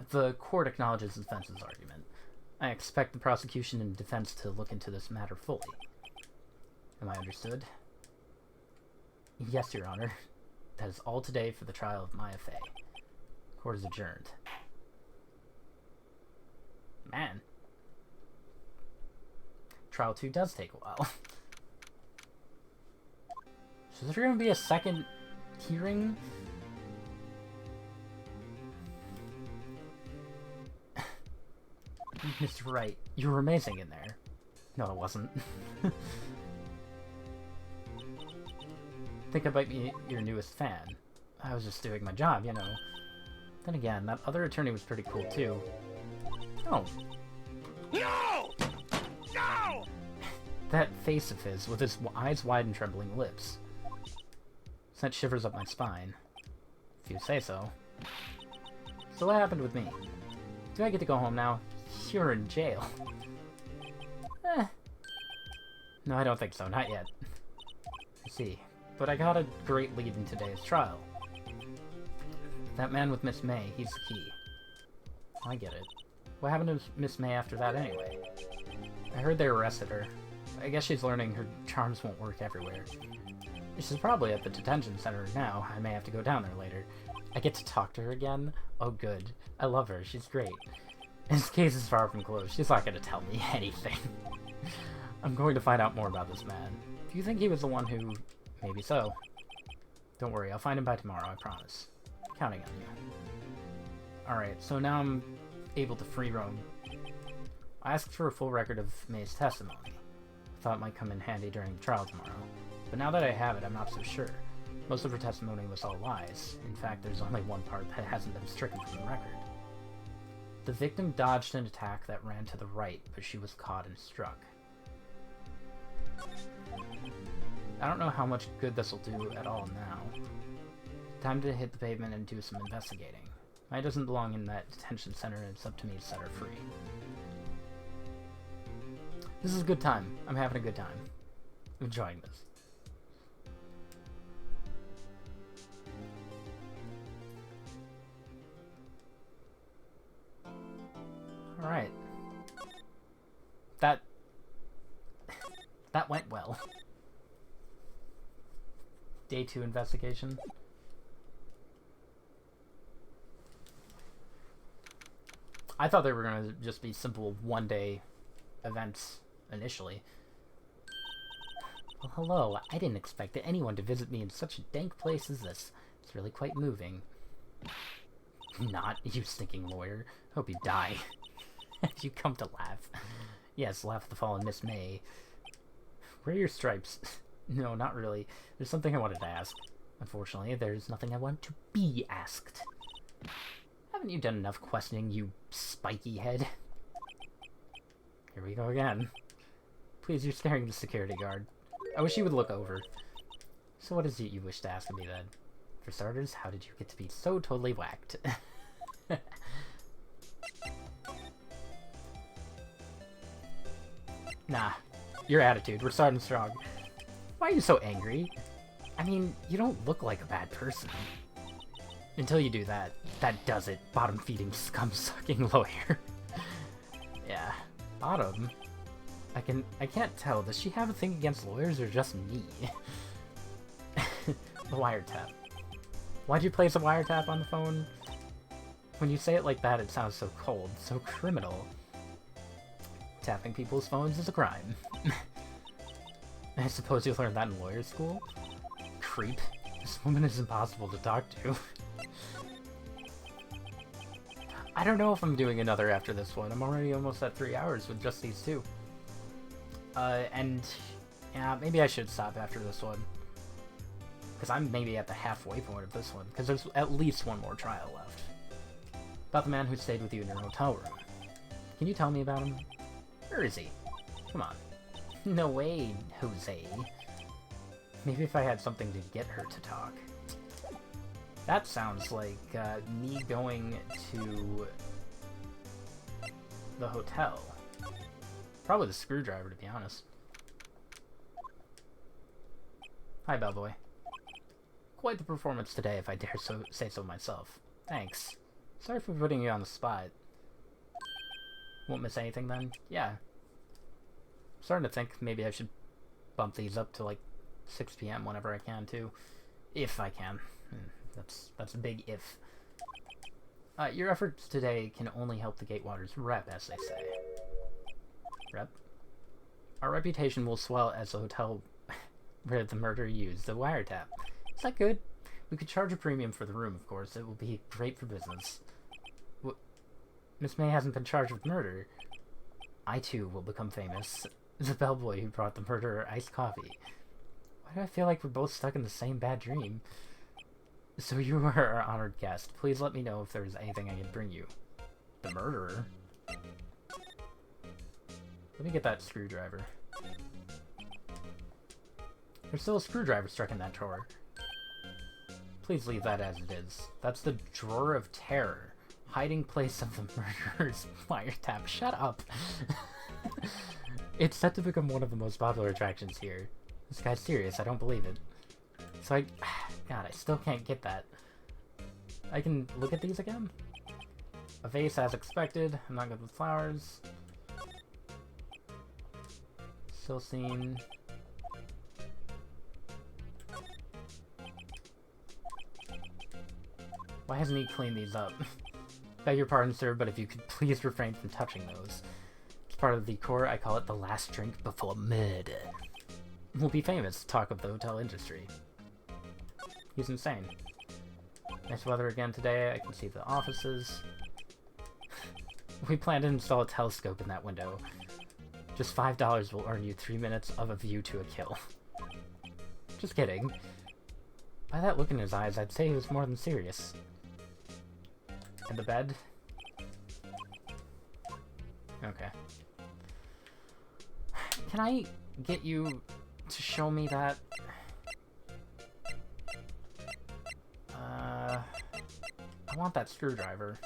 The court acknowledges the defense's argument. I expect the prosecution and defense to look into this matter fully. Am I understood? Yes, Your Honor. That is all today for the trial of Maya Fey. Court is adjourned. Man. Trial 2 does take a while. So is there going to be a second hearing? Mr. Wright, you were amazing in there. No, I wasn't. Think I might be your newest fan. I was just doing my job, you know. Then again, that other attorney was pretty cool, too. Oh. No! No! That face of his, with his eyes wide and trembling lips. Sent shivers up my spine. If you say so. So what happened with me? Do I get to go home now? You're in jail. No, I don't think so. Not yet. I see. But I got a great lead in today's trial. That man with Miss May, he's the key. I get it. What happened to Miss May after that anyway? I heard they arrested her. I guess she's learning her charms won't work everywhere. She's probably at the detention center now. I may have to go down there later. I get to talk to her again? Oh good. I love her. She's great. This case is far from closed. She's not going to tell me anything. I'm going to find out more about this man. Do you think he was the one who... Maybe so. Don't worry, I'll find him by tomorrow, I promise. Counting on you. Alright, so now I'm able to free roam. I asked for a full record of May's testimony. I thought it might come in handy during the trial tomorrow. But now that I have it, I'm not so sure. Most of her testimony was all lies. In fact, there's only one part that hasn't been stricken from the record. The victim dodged an attack that ran to the right, but she was caught and struck. I don't know how much good this will do at all now. Time to hit the pavement and do some investigating. Maya doesn't belong in that detention center, and it's up to me to set her free. This is a good time. I'm having a good time. I'm enjoying this. Alright. That went well. Day 2 investigation. I thought they were going to just be simple one-day events initially. Well, hello. I didn't expect anyone to visit me in such a dank place as this. It's really quite moving. Not, you stinking lawyer. Hope you die. If you come to laugh. Yes, laugh at the fallen Miss May. Where are your stripes? No, not really. There's something I wanted to ask. Unfortunately, there's nothing I want to be asked. Haven't you done enough questioning, you spiky head? Here we go again. Please, you're staring at the security guard. I wish you would look over. So what is it you wish to ask of me, then? For starters, how did you get to be so totally whacked? Nah, your attitude. We're starting strong. Why are you so angry? I mean, you don't look like a bad person. Until you do that. That does it. Bottom-feeding, scum-sucking lawyer. Yeah. Bottom? I can't tell. Does she have a thing against lawyers or just me? The wiretap. Why'd you place a wiretap on the phone? When you say it like that, it sounds so cold, so criminal. Tapping people's phones is a crime. I suppose you learned that in lawyer school? Creep. This woman is impossible to talk to. I don't know if I'm doing another after this one. I'm already almost at 3 hours with just these two. And yeah, maybe I should stop after this one. Because I'm maybe at the halfway point of this one. Because there's at least one more trial left. About the man who stayed with you in your hotel room. Can you tell me about him? Where is he? Come on. No way, Jose. Maybe if I had something to get her to talk. That sounds like me going to the hotel. Probably the screwdriver, to be honest. Hi, bellboy. Quite the performance today, if I dare say so myself. Thanks. Sorry for putting you on the spot. Won't miss anything then? Yeah. I'm starting to think maybe I should bump these up to like 6 PM whenever I can too. If I can. That's a big if. Your efforts today can only help the Gatewaters rep, as they say. Rep? Our reputation will swell as the hotel where the murderer used the wiretap. Is that good? We could charge a premium for the room, of course. It will be great for business. Miss May hasn't been charged with murder. I, too, will become famous. The bellboy who brought the murderer iced coffee. Why do I feel like we're both stuck in the same bad dream? So you are our honored guest. Please let me know if there's anything I can bring you. The murderer? Let me get that screwdriver. There's still a screwdriver stuck in that drawer. Please leave that as it is. That's the drawer of terror. Hiding place of the murderer's wiretap. Shut up! It's set to become one of the most popular attractions here. This guy's serious, I don't believe it. So God, I still can't get that. I can look at these again? A vase as expected. I'm not good with flowers. Still seen. Why hasn't he cleaned these up? Beg your pardon, sir, but if you could please refrain from touching those. It's part of the decor. I call it the last drink before murder. We'll be famous, talk of the hotel industry. He's insane. Nice weather again today. I can see the offices. We plan to install a telescope in that window. Just $5 will earn you 3 minutes of a view to a kill. Just kidding. By that look in his eyes, I'd say he was more than serious. And the bed? Okay. Can I get you to show me that? I want that screwdriver.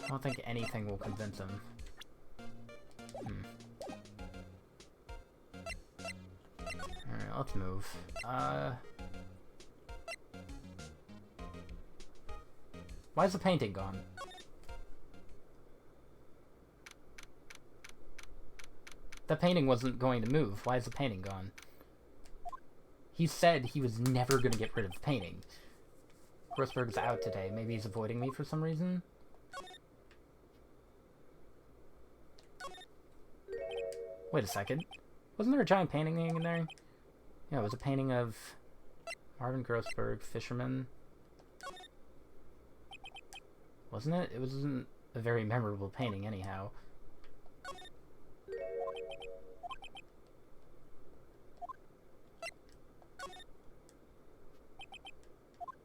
I don't think anything will convince him. Alright, let's move. Why is the painting gone? The painting wasn't going to move. Why is the painting gone? He said he was never going to get rid of the painting. Grossberg's out today. Maybe he's avoiding me for some reason? Wait a second. Wasn't there a giant painting in there? Yeah, it was a painting of Marvin Grossberg, fisherman. Wasn't it? It wasn't a very memorable painting anyhow.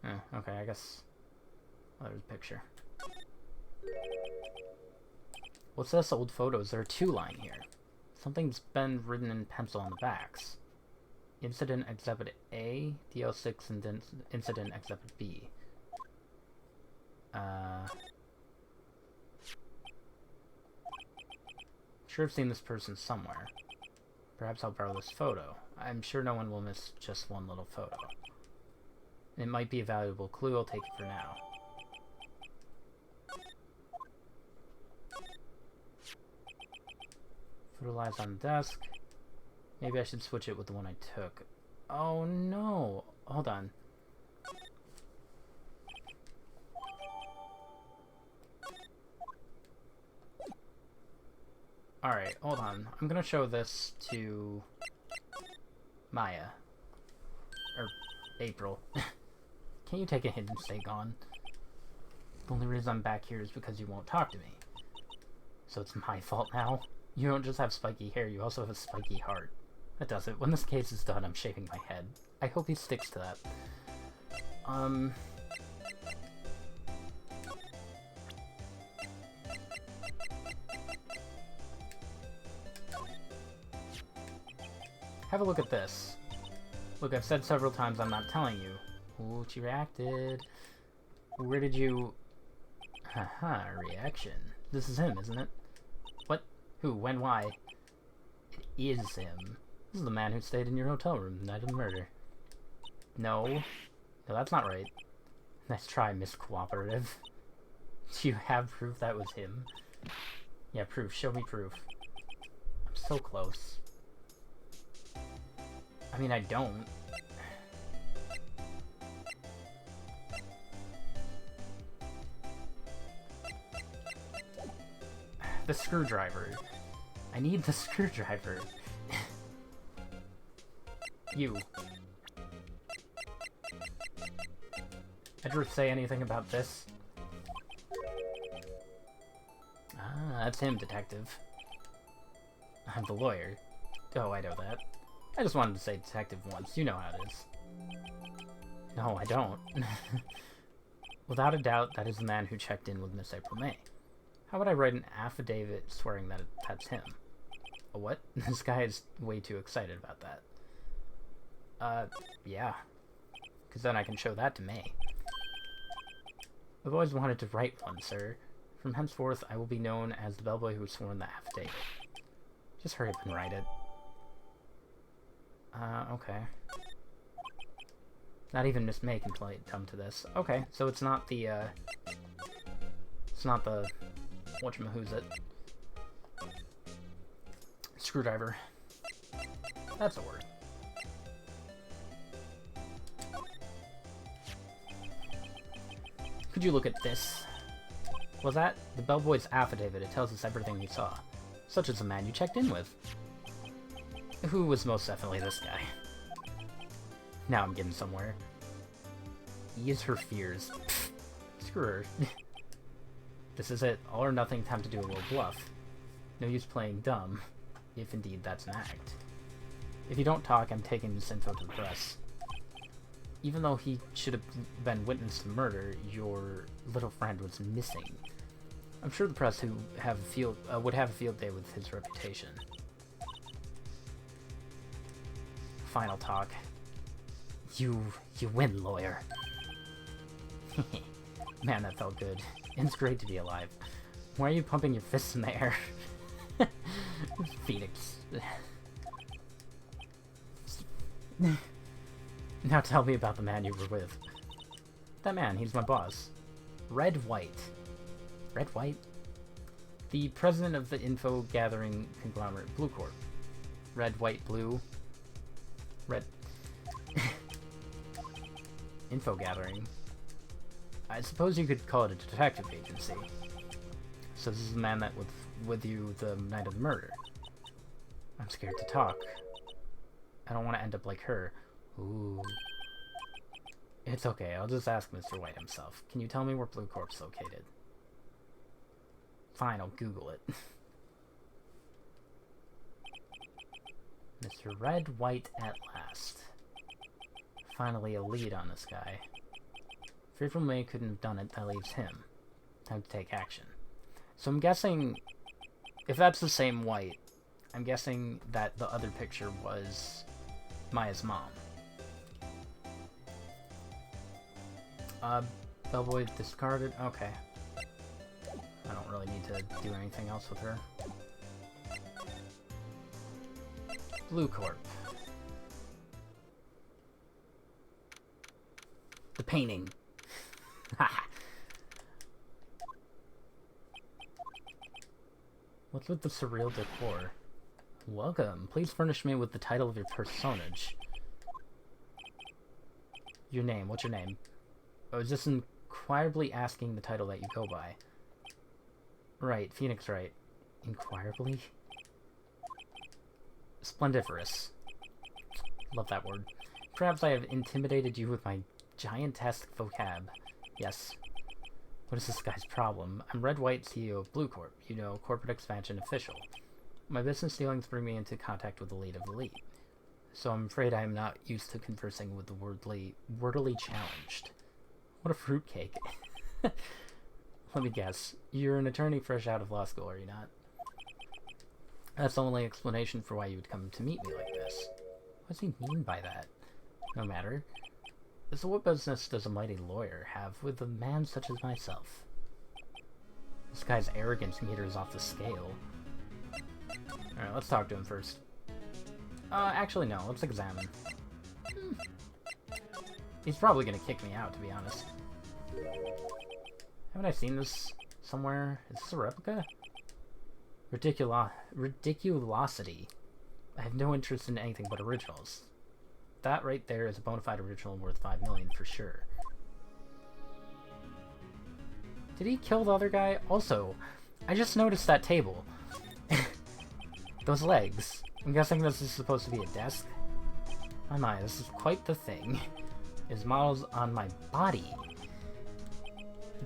Oh, okay, I guess Oh, there's a picture. What's this old photos? There are 2 lying here. Something's been written in pencil on the backs. Incident Exhibit A, DL6, and Incident Exhibit B. Sure, I've seen this person somewhere. Perhaps I'll borrow this photo. I'm sure no one will miss just one little photo. It might be a valuable clue. I'll take it for now. Photo lies on the desk. Maybe I should switch it with the one I took. Oh no! Hold on. Alright, hold on. I'm gonna show this to Maya. Or April. Can't you take a hint and stay gone? The only reason I'm back here is because you won't talk to me. So it's my fault now? You don't just have spiky hair, you also have a spiky heart. That does it. When this case is done, I'm shaving my head. I hope he sticks to that. Have a look at this. Look, I've said several times I'm not telling you. Ooh, she reacted. Where did you... Haha, reaction. This is him, isn't it? What? Who? When? Why? It is him. This is the man who stayed in your hotel room the night of the murder. No. No, that's not right. Nice try, Miss Cooperative. Do you have proof that was him? Yeah, proof. Show me proof. I'm so close. I mean, I don't. The screwdriver. I need the screwdriver. You. Edward say anything about this? Ah, that's him, detective. I'm the lawyer. Oh, I know that. I just wanted to say detective once. You know how it is. No, I don't. Without a doubt, that is the man who checked in with Miss April May. How would I write an affidavit swearing that that's him? A what? This guy is way too excited about that. Yeah. Because then I can show that to May. I've always wanted to write one, sir. From henceforth, I will be known as the bellboy who sworn the affidavit. Just hurry up and write it. Okay. Not even Miss May can come to this. Okay, so it's not the, it's not the... whatchamahoosit. Screwdriver. That's a word. Could you look at this? Was that the bellboy's affidavit? It tells us everything he saw. Such as the man you checked in with. Who was most definitely this guy. Now I'm getting somewhere. Ease her fears. Pfft, screw her. This is it. All or nothing, time to do a little bluff. No use playing dumb, if indeed that's an act. If you don't talk, I'm taking this info to the press. Even though he should have been witness to the murder, your little friend was missing. I'm sure the press would have a field day with his reputation. Final talk. You win, lawyer. Man, that felt good. It's great to be alive. Why are you pumping your fists in the air? Phoenix. Now tell me about the man you were with. That man, he's my boss. Red White. Red White? The president of the info gathering conglomerate Blue Corp. Red, White, Blue. Red. Info gathering. I suppose you could call it a detective agency. So this is the man that was with you the night of the murder. I'm scared to talk. I don't want to end up like her. Ooh. It's okay, I'll just ask Mr. White himself. Can you tell me where Blue Corp's located? Fine, I'll Google it. Mr. Red White at last. Finally a lead on this guy. If April May couldn't have done it, that leaves him. Time to take action. So I'm guessing, if that's the same White, I'm guessing that the other picture was Maya's mom. Bellboy discarded. Okay. I don't really need to do anything else with her. Blue Corp. The painting. What's with the surreal decor? Welcome. Please furnish me with the title of your personage. Your name. What's your name? I was just inquirably asking the title that you go by. Right. Phoenix Wright. Inquirably? Splendiferous. Love that word. Perhaps I have intimidated you with my gigantic vocab. Yes. What is this guy's problem? I'm Red White, CEO of Blue Corp. You know, corporate expansion official. My business dealings bring me into contact with the lead of elite. So I'm afraid I am not used to conversing with the wordily challenged. What a fruitcake. Let me guess. You're an attorney fresh out of law school, are you not? That's the only explanation for why you would come to meet me like this. What does he mean by that? No matter. So what business does a mighty lawyer have with a man such as myself? This guy's arrogance meters off the scale. Alright, let's talk to him first. Actually no, let's examine. He's probably gonna kick me out, to be honest. Haven't I seen this somewhere? Is this a replica? Ridiculosity. I have no interest in anything but originals. That right there is a bona fide original worth $5 million for sure. Did he kill the other guy? Also, I just noticed that table. Those legs. I'm guessing this is supposed to be a desk? Oh my, this is quite the thing. Is models on my body.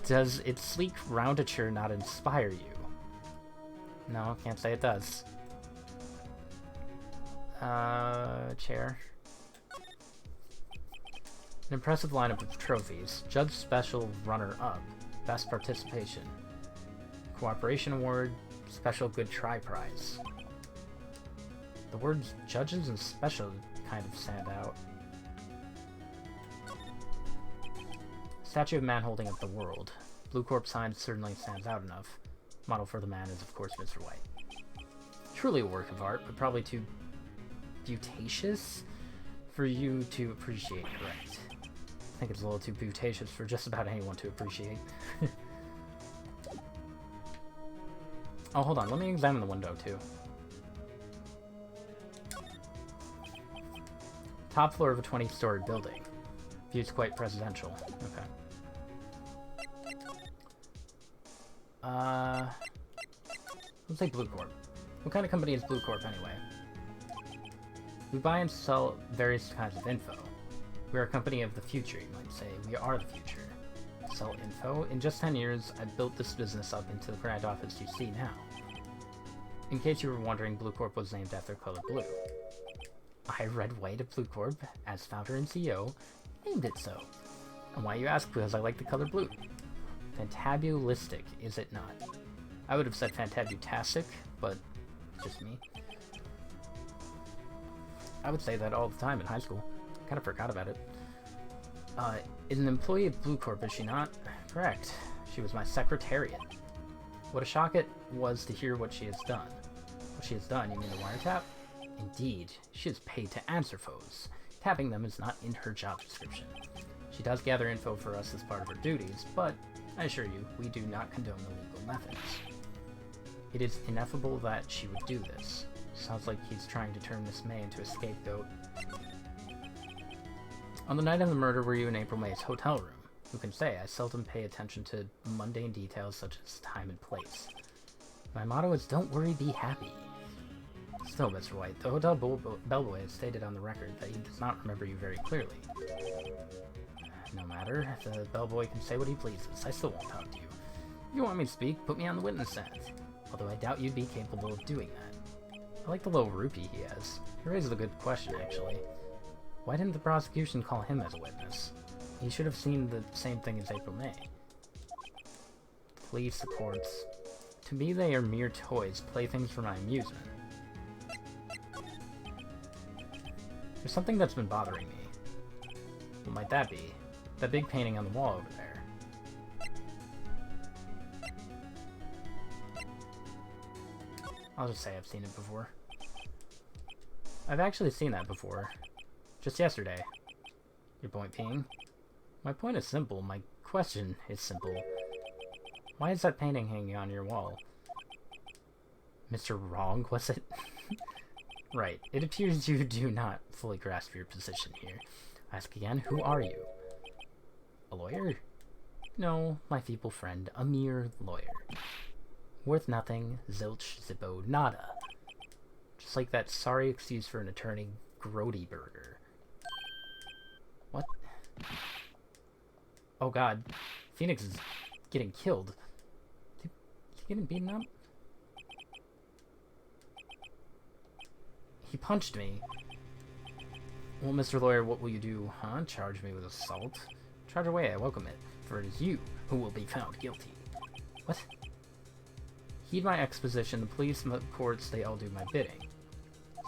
Does its sleek roundature not inspire you? No, can't say it does. Chair. An impressive lineup of trophies. Judge Special Runner-Up. Best Participation. Cooperation Award. Special Good Try Prize. The words judges and special kind of stand out. Statue of man holding up the world. Blue Corp sign certainly stands out enough. Model for the man is of course Mr. White. Truly a work of art, but probably too beautatious for you to appreciate, correct? I think it's a little too beautatious for just about anyone to appreciate. Oh, hold on, let me examine the window too. Top floor of a 20-story building. View's quite presidential. Okay. Let's say Blue Corp. What kind of company is Blue Corp anyway? We buy and sell various kinds of info. We are a company of the future, you might say. We are the future. Sell info? In just 10 years, I built this business up into the grand office you see now. In case you were wondering, Blue Corp was named after color blue. I, Red White of Blue Corp, as founder and CEO, named it so. And why you ask? Because I like the color blue. Fantabulistic, is it not? I would have said fantabutastic, but just me. I would say that all the time in high school. Kind of forgot about it. Is an employee of Blue Corp, is she not? Correct. She was my secretariat. What a shock it was to hear what she has done. What she has done, you mean the wiretap? Indeed, she is paid to answer phones. Tapping them is not in her job description. She does gather info for us as part of her duties, but I assure you, we do not condone the legal methods. It is ineffable that she would do this. Sounds like he's trying to turn Miss May into a scapegoat. On the night of the murder, were you in April May's hotel room? Who can say? I seldom pay attention to mundane details such as time and place. My motto is don't worry, be happy. Still, Mr. White, the hotel bellboy has stated on the record that he does not remember you very clearly. No matter, the bellboy can say what he pleases. I still won't talk to you. If you want me to speak, put me on the witness stand. Although I doubt you'd be capable of doing that. I like the little rupee he has. He raises a good question, actually. Why didn't the prosecution call him as a witness? He should have seen the same thing as April May. Police reports. To me, they are mere toys, playthings for my amusement. There's something that's been bothering me. What might that be? That big painting on the wall over there. I'll just say I've seen it before. I've actually seen that before. Just yesterday. Your point being? My point is simple. My question is simple. Why is that painting hanging on your wall? Mr. Wrong, was it? Right. It appears you do not fully grasp your position here. Ask again, who are you? A lawyer? No, my feeble friend, a mere lawyer. Worth nothing, zilch, zippo, nada. Just like that sorry excuse for an attorney, Grody Burger. What? Oh god. Phoenix is getting killed. Is he getting beaten up? He punched me. Well, Mr. Lawyer, what will you do, huh? Charge me with assault? Charge away, I welcome it, for it is you who will be found guilty. What? Heed my exposition, the police, the courts, they all do my bidding.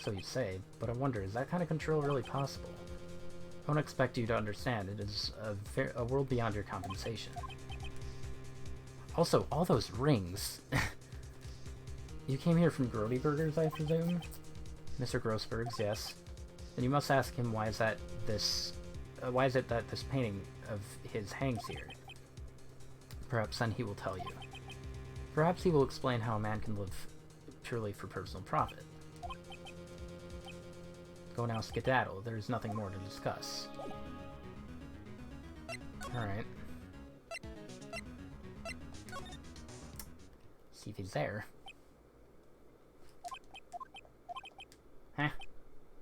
So you say, but I wonder, is that kind of control really possible? I don't expect you to understand, it is a world beyond your compensation. Also, all those rings. You came here from Grody Burgers, I presume? Mr. Grossberg's, yes. Then you must ask him why is it that this painting of his hangs here? Perhaps then he will tell you. Perhaps he will explain how a man can live purely for personal profit. Go now, skedaddle. There is nothing more to discuss. Alright. See if he's there. Huh?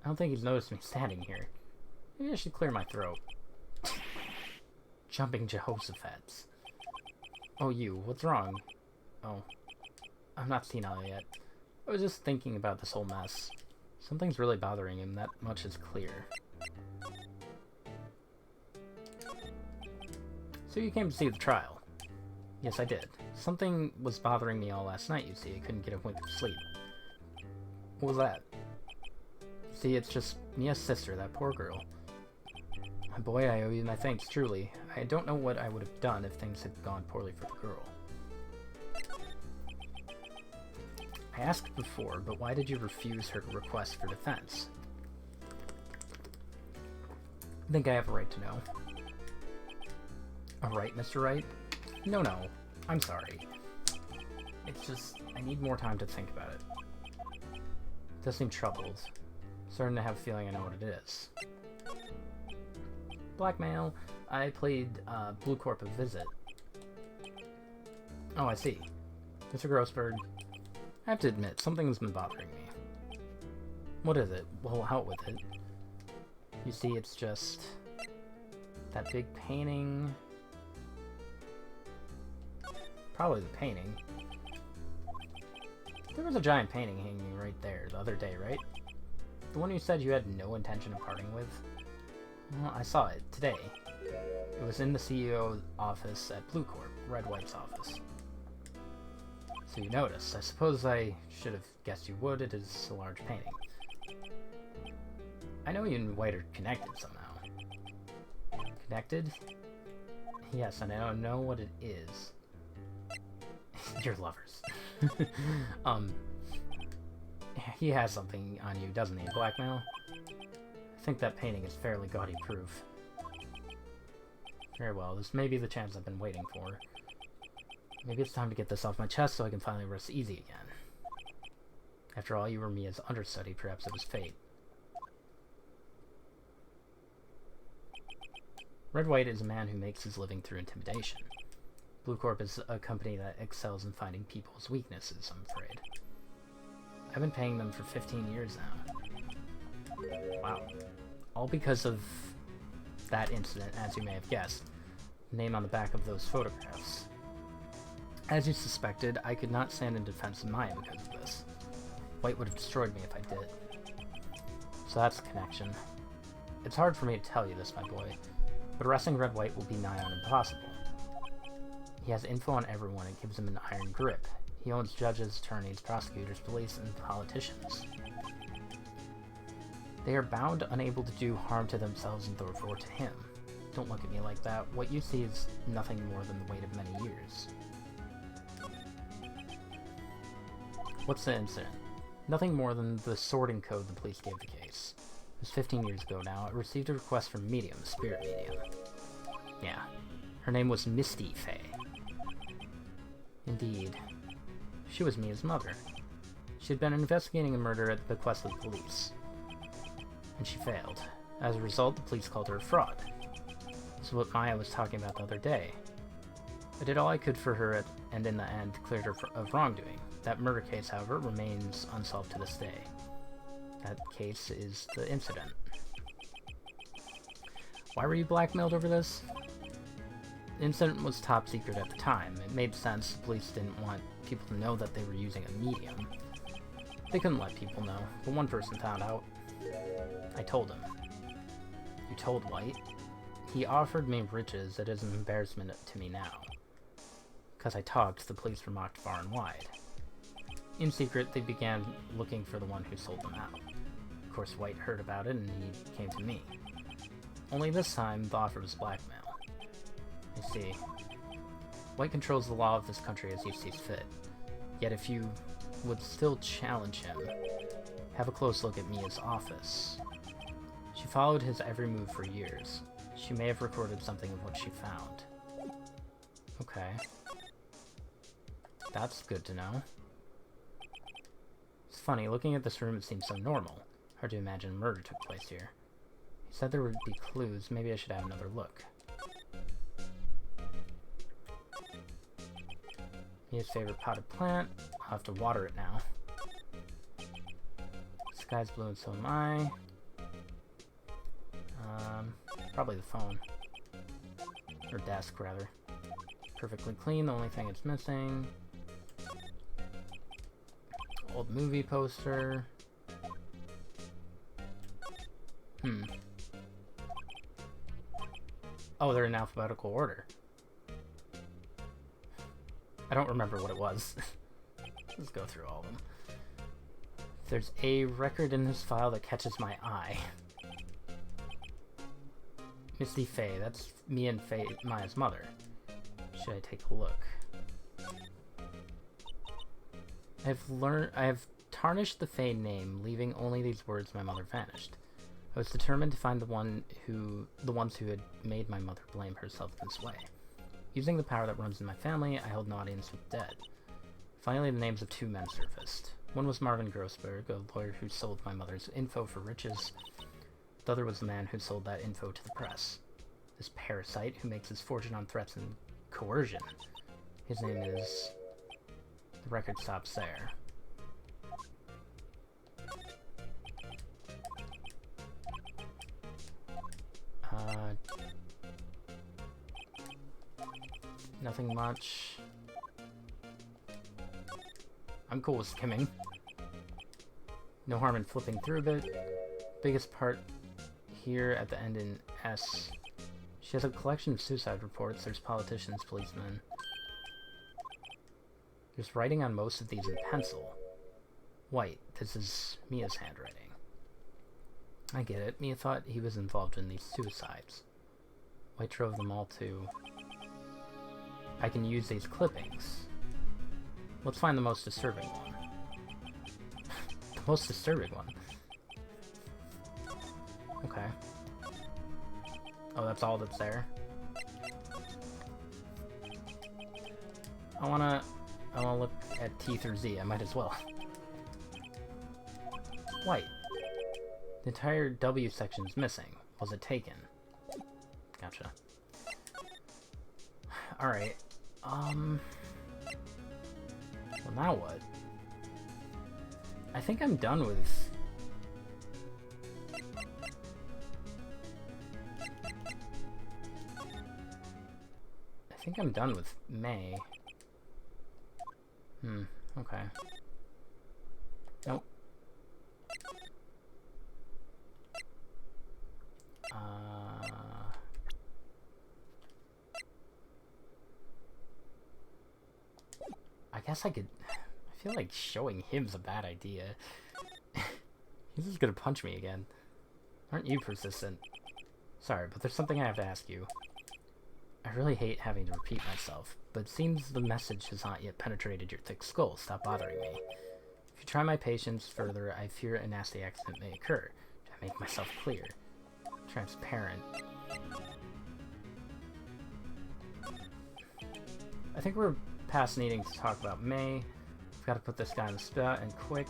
I don't think he's noticed me standing here. Maybe I should clear my throat. Jumping Jehoshaphat's. Oh, you. What's wrong? Oh. I'm not senile yet. I was just thinking about this whole mess. Something's really bothering him, that much is clear. So you came to see the trial? Yes, I did. Something was bothering me all last night, you see. I couldn't get a wink of sleep. What was that? See, it's just Mia's sister, that poor girl. My boy, I owe you my thanks, truly. I don't know what I would have done if things had gone poorly for the girl. I asked before, but why did you refuse her request for defense? I think I have a right to know. A right, Mr. Wright? No, I'm sorry. It's just, I need more time to think about it. It does seem troubled. Starting to have a feeling I know what it is. Blackmail. I played Blue Corp a visit. Oh, I see. Mr. Grossberg. I have to admit, something's been bothering me. What is it? Well, out with it. You see, it's just that big painting. Probably the painting. There was a giant painting hanging right there the other day, right? The one you said you had no intention of parting with? Well, I saw it today. It was in the CEO's office at Blue Corp, Red White's office. So you noticed. I suppose I should have guessed you would. It is a large painting. I know you and White are connected somehow. Connected? Yes, and I don't know what it is. You're lovers. He has something on you, doesn't he? Blackmail? I think that painting is fairly gaudy proof. Very well, this may be the chance I've been waiting for. Maybe it's time to get this off my chest so I can finally rest easy again. After all, you were me as understudy, perhaps it was fate. Red White is a man who makes his living through intimidation. Blue Corp is a company that excels in finding people's weaknesses, I'm afraid. I've been paying them for 15 years now. Wow. All because of that incident, as you may have guessed. The name on the back of those photographs. As you suspected, I could not stand in defense of Maya because of this. White would have destroyed me if I did. So that's the connection. It's hard for me to tell you this, my boy. But arresting Red White will be nigh on impossible. He has info on everyone and gives him an iron grip. He owns judges, attorneys, prosecutors, police, and politicians. They are bound, unable to do harm to themselves and therefore to him. Don't look at me like that. What you see is nothing more than the weight of many years. What's the incident? Nothing more than the sorting code the police gave the case. It was 15 years ago now. I received a request from Medium, a spirit medium. Yeah. Her name was Misty Fey. Indeed. She was Mia's mother. She had been investigating a murder at the bequest of the police. And she failed. As a result, the police called her a fraud. This is what Maya was talking about the other day. I did all I could for her and in the end cleared her of wrongdoing. That murder case, however, remains unsolved to this day. That case is the incident. Why were you blackmailed over this? The incident was top secret at the time. It made sense. The police didn't want people to know that they were using a medium. They couldn't let people know, but one person found out. I told him. You told White? He offered me riches. It is an embarrassment to me now. Because I talked, the police were mocked far and wide. In secret, they began looking for the one who sold them out. Of course, White heard about it, and he came to me. Only this time, the offer was blackmail. You see, White controls the law of this country as he sees fit. Yet if you would still challenge him, have a close look at Mia's office. She followed his every move for years. She may have recorded something of what she found. Okay. That's good to know. It's funny, looking at this room it seems so normal. Hard to imagine murder took place here. He said there would be clues, maybe I should have another look. Mia's favorite potted plant. I'll have to water it now. Sky's blue and so am I. Probably the phone. Or desk, rather. Perfectly clean, the only thing it's missing. Old movie poster. Oh, they're in alphabetical order. I don't remember what it was. Let's go through all of them. There's a record in this file that catches my eye. Misty Fey, that's me and Faye, Maya's mother. Should I take a look? I have tarnished the Fey name, leaving only these words my mother vanished. I was determined to find the ones who had made my mother blame herself this way. Using the power that runs in my family, I held an audience with dead. Finally, the names of two men surfaced. One was Marvin Grossberg, a lawyer who sold my mother's info for riches. The other was the man who sold that info to the press. This parasite who makes his fortune on threats and coercion. His name is... The record stops there. Nothing much. I'm cool with skimming. No harm in flipping through a bit. Biggest part here at the end in S. She has a collection of suicide reports. There's politicians, policemen. There's writing on most of these in pencil. White, this is Mia's handwriting. I get it. Mia thought he was involved in these suicides. White drove them all to... I can use these clippings. Let's find the most disturbing one. The most disturbing one? Okay. Oh, that's all that's there? I wanna look at T through Z. I might as well. White. The entire W section is missing. Was it taken? Gotcha. Alright. Well, now what? I think I'm done with... I think I'm done with May. Okay. Nope. guess I could... I feel like showing him's a bad idea. He's just gonna punch me again. Aren't you persistent? Sorry, but there's something I have to ask you. I really hate having to repeat myself, but it seems the message has not yet penetrated your thick skull. Stop bothering me. If you try my patience further, I fear a nasty accident may occur. To make myself clear. Transparent. I think we're past needing to talk about May. I've got to put this guy on the spot and quick.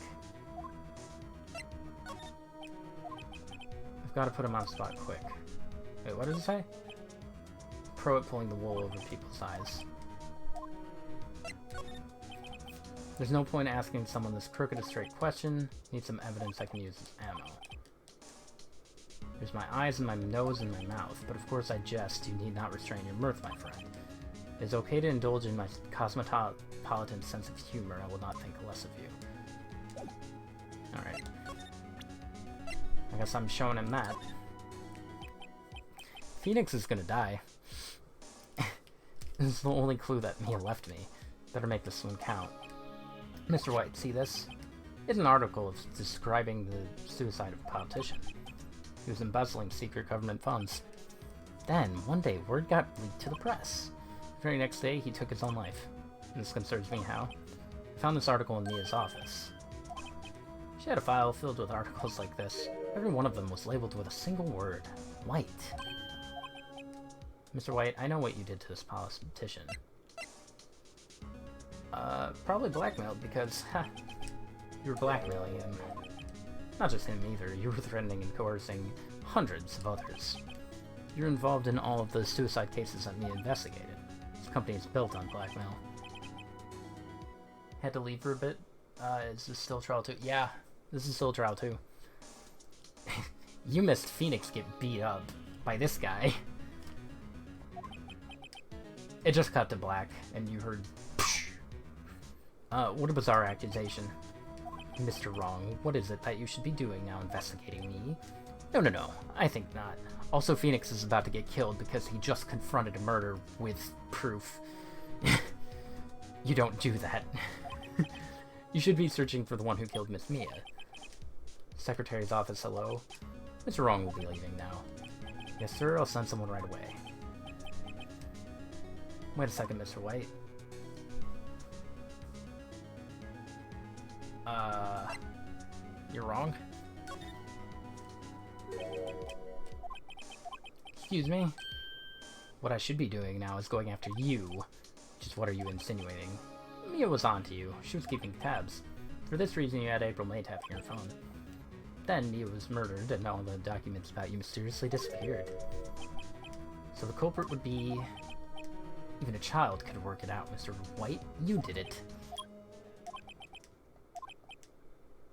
I've got to put him on the spot quick. Wait, what does it say? Pro at pulling the wool over people's eyes. There's no point asking someone this crooked a straight question. Need some evidence I can use as ammo. There's my eyes and my nose and my mouth, but of course I jest. You need not restrain your mirth, my friend. It is okay to indulge in my cosmopolitan sense of humor. I will not think less of you. Alright. I guess I'm showing him that. Phoenix is gonna die. This is the only clue that Mia left me. Better make this one count. Mr. White, see this? It's an article describing the suicide of a politician. He was embezzling secret government funds. Then, one day, word got leaked to the press. The very next day, he took his own life. And this concerns me how. I found this article in Mia's office. She had a file filled with articles like this. Every one of them was labeled with a single word. White. Mr. White, I know what you did to this politician. Probably blackmailed because, ha, you were blackmailing him. Not just him either, you were threatening and coercing hundreds of others. You're involved in all of the suicide cases that Mia investigated. This company is built on blackmail. Had to leave for a bit. Is this still trial 2? Yeah, this is still trial 2. You missed Phoenix get beat up by this guy. It just cut to black, and you heard psh. What a bizarre accusation. Mr. Wrong, what is it that you should be doing now, investigating me? No, I think not. Also, Phoenix is about to get killed because he just confronted a murder with proof. You don't do that. You should be searching for the one who killed Miss Mia. Secretary's office, hello? Mr. Wrong will be leaving now. Yes, sir, I'll send someone right away. Wait a second, Mr. White. You're wrong? Excuse me? What I should be doing now is going after you. Just what are you insinuating? Mia was onto you. She was keeping tabs. For this reason, you had April May tapping your phone. Then Mia was murdered, and all the documents about you mysteriously disappeared. So the culprit would be... Even a child could work it out, Mr. White. You did it.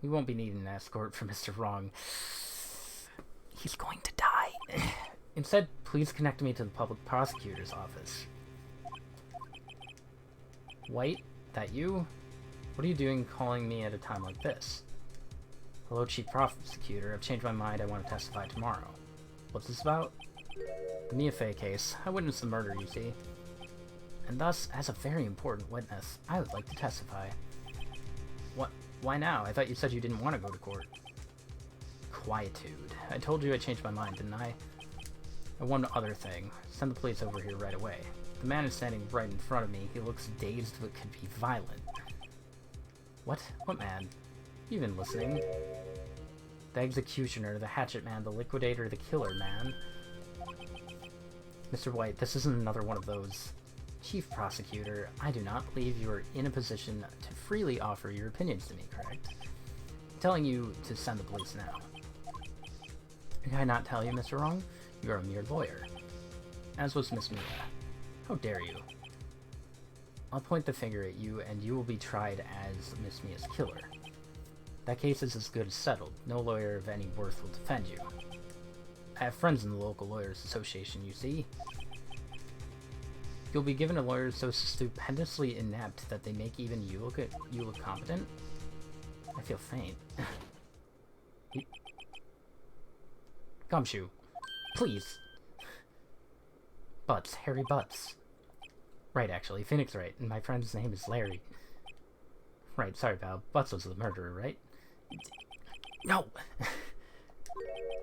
We won't be needing an escort for Mr. Wrong. He's going to die. Instead, please connect me to the public prosecutor's office. White, that you? What are you doing calling me at a time like this? Hello, Chief Prosecutor. I've changed my mind. I want to testify tomorrow. What's this about? The Mia Fey case. I witnessed the murder, you see. And thus, as a very important witness, I would like to testify. What? Why now? I thought you said you didn't want to go to court. Quietude. I told you I changed my mind, didn't I? And one other thing. Send the police over here right away. The man is standing right in front of me. He looks dazed but could be violent. What? What man? You been listening? The executioner, the hatchet man, the liquidator, the killer man. Mr. White, this isn't another one of those. Chief Prosecutor, I do not believe you are in a position to freely offer your opinions to me, correct? I'm telling you to send the police now. Did I not tell you, Mr. Wrong? You are a mere lawyer. As was Miss Mia. How dare you? I'll point the finger at you, and you will be tried as Miss Mia's killer. That case is as good as settled. No lawyer of any worth will defend you. I have friends in the local lawyers' association, you see. You'll be given a lawyer so stupendously inept that they make even you look competent? I feel faint. Gumshoe. Please. Butts. Harry Butts. Right, actually. Phoenix right. And my friend's name is Larry. Right, sorry, pal. Butts was the murderer, right? No!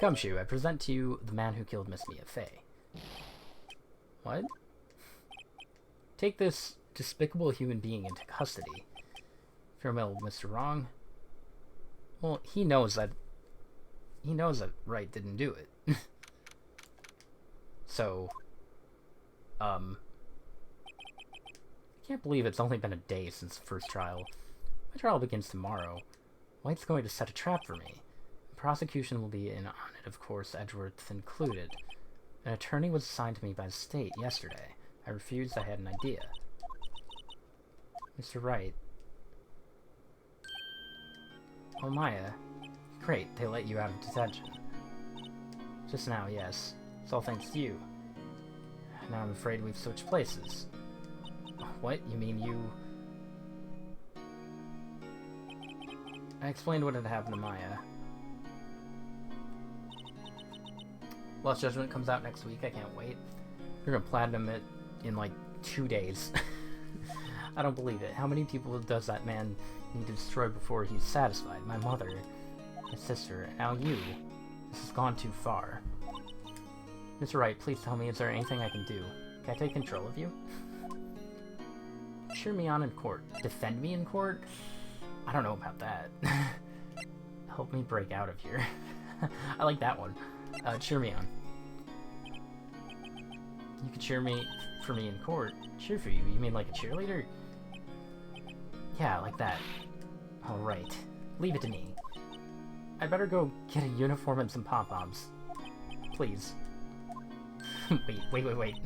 Gumshoe, I present to you the man who killed Miss Mia Fey. What? Take this despicable human being into custody. Farewell, Mr. Wrong. Well, he knows that Wright didn't do it. So, I can't believe it's only been a day since the first trial. My trial begins tomorrow. White's going to set a trap for me. The prosecution will be in on it, of course, Edgeworth included. An attorney was assigned to me by the state yesterday. I refused. I had an idea. Mr. Wright. Oh, Maya. Great, they let you out of detention. Just now, yes. It's all thanks to you. Now I'm afraid we've switched places. What? You mean you... I explained what had happened to Maya. Lost Judgment comes out next week. I can't wait. You're gonna platinum it in like 2 days. I don't believe it. How many people does that man need to destroy before he's satisfied? My mother, my sister, and now you. This has gone too far. Mr. Wright, please tell me, is there anything I can do? Can I take control of you? Cheer me on in court. Defend me in court? I don't know about that. Help me break out of here. I like that one. Cheer me on. You could cheer me for me in court. Cheer for you? You mean like a cheerleader? Yeah, like that. Alright. Leave it to me. I'd better go get a uniform and some pom-poms. Please. Wait.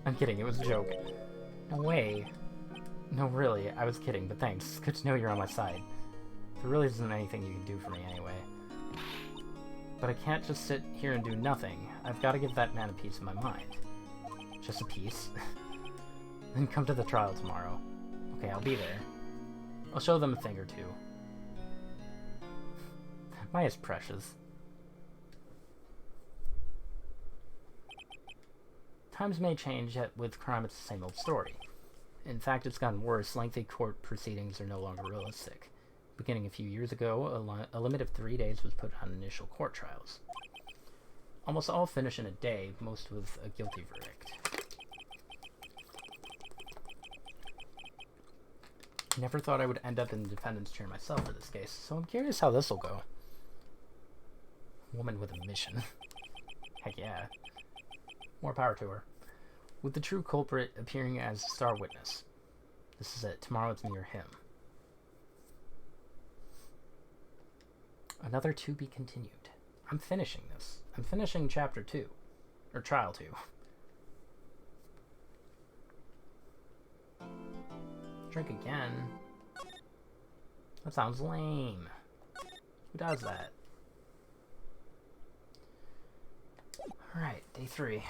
I'm kidding, it was a joke. No way. No, really, I was kidding, but thanks. It's good to know you're on my side. There really isn't anything you can do for me anyway. But I can't just sit here and do nothing. I've got to give that man a piece of my mind. Just a piece? Then come to the trial tomorrow. Okay, I'll be there. I'll show them a thing or two. Maya's precious. Times may change, yet with crime it's the same old story. In fact, it's gotten worse. Lengthy court proceedings are no longer realistic. Beginning a few years ago, a limit of 3 days was put on initial court trials. Almost all finish in a day, most with a guilty verdict. Never thought I would end up in the defendant's chair myself for this case, so I'm curious how this will go. Woman with a mission. Heck yeah. More power to her. With the true culprit appearing as star witness. This is it. Tomorrow it's me or him. Another to be continued. I'm finishing this. I'm finishing chapter 2. Or trial 2. Drink again? That sounds lame. Who does that? Alright, day 3.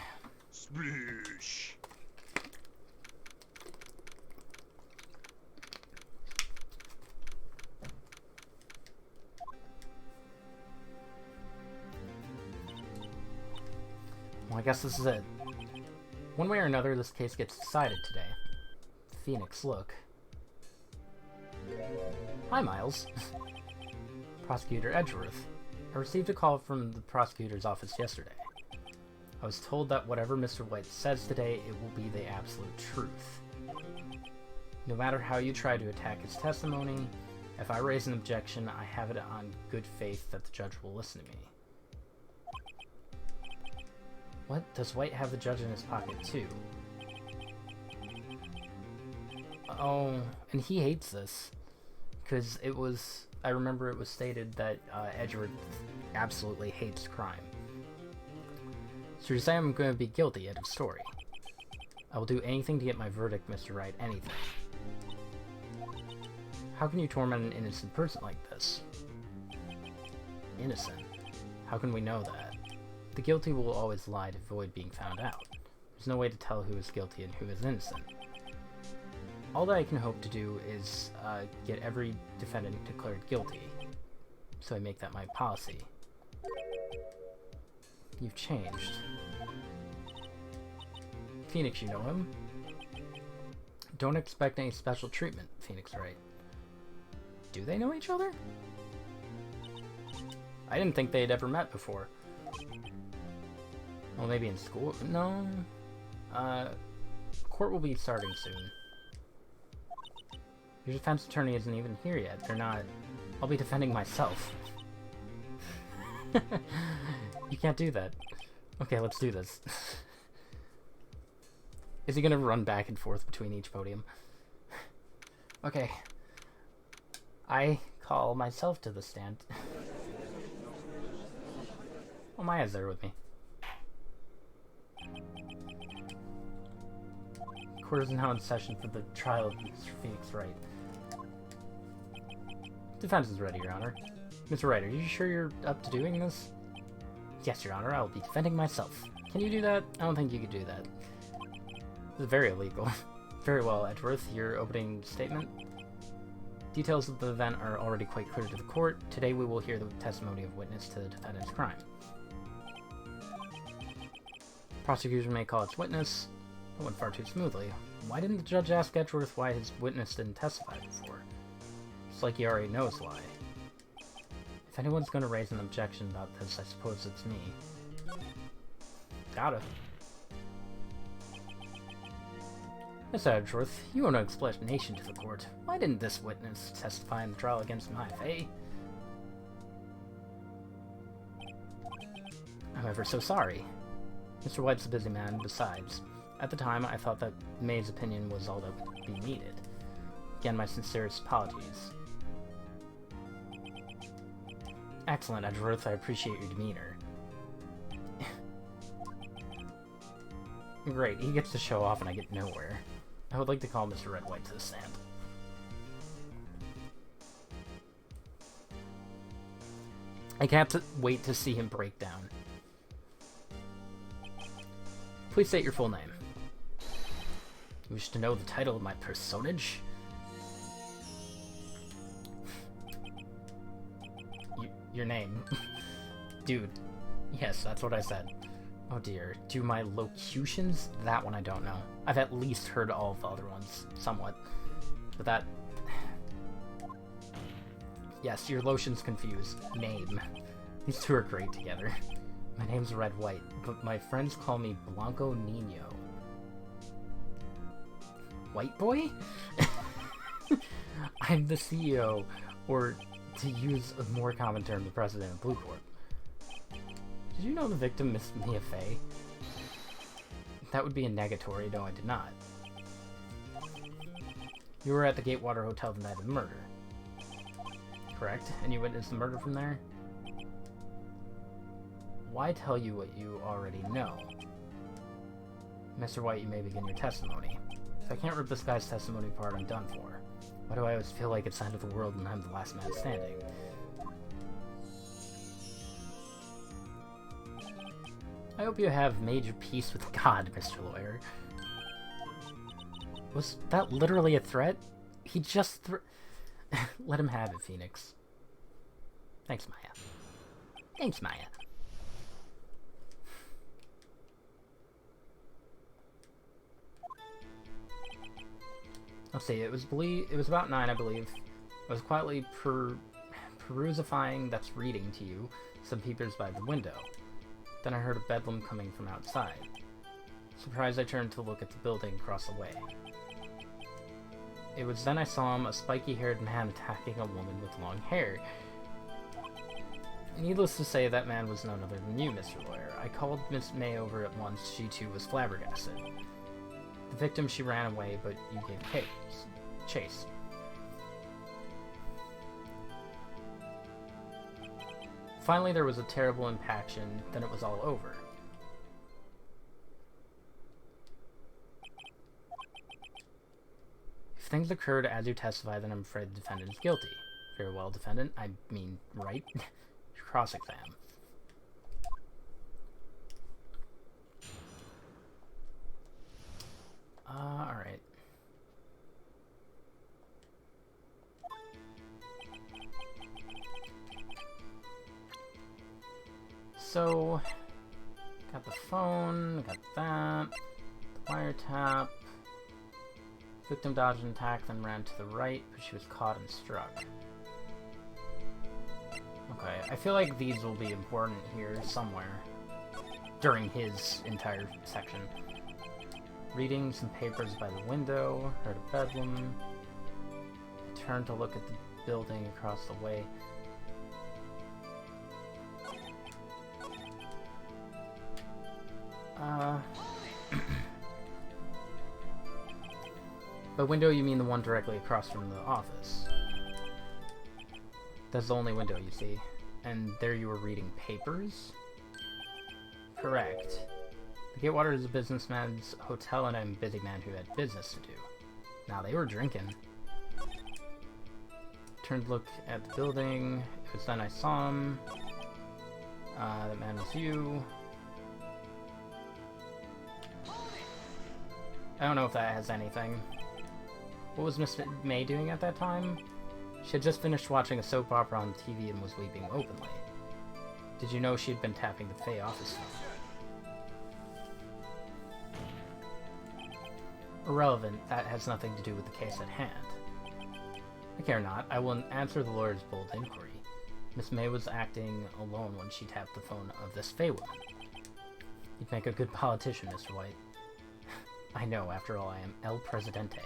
Sploosh. Well, I guess this is it. One way or another, this case gets decided today. Phoenix, look. Hi, Miles. Prosecutor Edgeworth. I received a call from the prosecutor's office yesterday. I was told that whatever Mr. White says today, it will be the absolute truth. No matter how you try to attack his testimony, if I raise an objection, I have it on good faith that the judge will listen to me. What? Does White have the judge in his pocket, too? Oh, and he hates this. Because it was... I remember it was stated that Edgeworth absolutely hates crime. So you say I'm going to be guilty, end of story. I will do anything to get my verdict, Mr. Wright, anything. How can you torment an innocent person like this? Innocent? How can we know that? The guilty will always lie to avoid being found out. There's no way to tell who is guilty and who is innocent. All that I can hope to do is get every defendant declared guilty, so I make that my policy. You've changed. Phoenix, you know him? Don't expect any special treatment, Phoenix Wright. Do they know each other? I didn't think they'd ever met before. Well, maybe in school? No. Court will be starting soon. Your defense attorney isn't even here yet. They're not... I'll be defending myself. You can't do that. Okay, let's do this. Is he gonna run back and forth between each podium? Okay. I call myself to the stand. Oh, Maya's there with me. Court is now in session for the trial of Mr. Phoenix Wright. Defense is ready, Your Honor. Mr. Wright, are you sure you're up to doing this? Yes, Your Honor, I will be defending myself. Can you do that? I don't think you could do that. This is very illegal. Very well, Edgeworth, your opening statement. Details of the event are already quite clear to the court. Today we will hear the testimony of witness to the defendant's crime. Prosecution may call its witness. That went far too smoothly. Why didn't the judge ask Edgeworth why his witness didn't testify before? It's like he already knows why. If anyone's going to raise an objection about this, I suppose it's me. Gotta. Miss Edgeworth, you owe no explanation to the court. Why didn't this witness testify in the trial against my FA? I'm ever so sorry. Mr. White's a busy man, besides. At the time, I thought that May's opinion was all that would be needed. Again, my sincerest apologies. Excellent, Edgeworth. I appreciate your demeanor. Great, he gets to show off and I get nowhere. I would like to call Mr. Red White to the stand. I can't wait to see him break down. Please state your full name. You wish to know the title of my personage? Your name. Dude. Yes, that's what I said. Oh dear. Do my locutions? That one I don't know. I've at least heard all of the other ones, somewhat. But that... Yes, your lotion's confused. Name. These two are great together. My name's Red White, but my friends call me Blanco Nino. White boy? I'm the CEO, or to use a more common term, the president of Blue Corp. Did you know the victim missed Mia Fey? That would be a negatory, no I did not. You were at the Gatewater Hotel the night of the murder. Correct? And you witnessed the murder from there? Why tell you what you already know? Mr. White, you may begin your testimony. If I can't rip this guy's testimony apart, I'm done for. Why do I always feel like it's the end of the world and I'm the last man standing? I hope you have made your peace with God, Mr. Lawyer. Was that literally a threat? He just let him have it, Phoenix. Thanks, Maya. Thanks, Maya. Let's see, it was about 9, I believe. I was quietly perusifying, that's reading to you, some peepers by the window. Then I heard a bedlam coming from outside. Surprised, I turned to look at the building across the way. It was then I saw him, a spiky-haired man attacking a woman with long hair. Needless to say, that man was none other than you, Mr. Lawyer. I called Miss May over at once. She too was flabbergasted. The victim, she ran away, but you gave chase. Finally, there was a terrible impaction, then it was all over. If things occurred as you testify, then I'm afraid the defendant is guilty. Very well, defendant. I mean, right? Cross-exam. Alright. So, got the phone, got that, the wiretap, Victim dodged an attack, then ran to the right, but she was caught and struck. Okay, I feel like these will be important here somewhere during his entire section. Reading some papers by the window, heard a bedlam, turned to look at the building across the way. By window, you mean the one directly across from the office. That's the only window you see. And there you were reading papers? Correct. The Gatewater is a businessman's hotel, and I'm a busy man who had business to do. Now, they were drinking. Turned to look at the building. It was then I saw him. That man was you. I don't know if that has anything. What was Miss May doing at that time? She had just finished watching a soap opera on TV and was weeping openly. Did you know she'd been tapping the Faye office phone? Irrelevant, that has nothing to do with the case at hand. I care not, I will answer the lawyer's bold inquiry. Miss May was acting alone when she tapped the phone of this Faye woman. You'd make a good politician, Mr. White. I know, after all, I am El Presidente.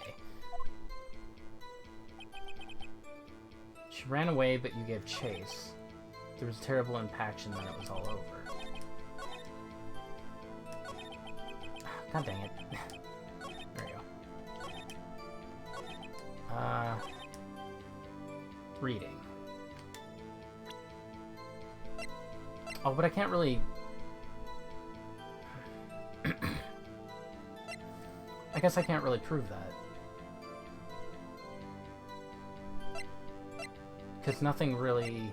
She ran away, but you gave chase. There was terrible impaction, then it was all over. God dang it. There you go. Reading. Oh, but I can't really... I guess I can't really prove that. Because nothing really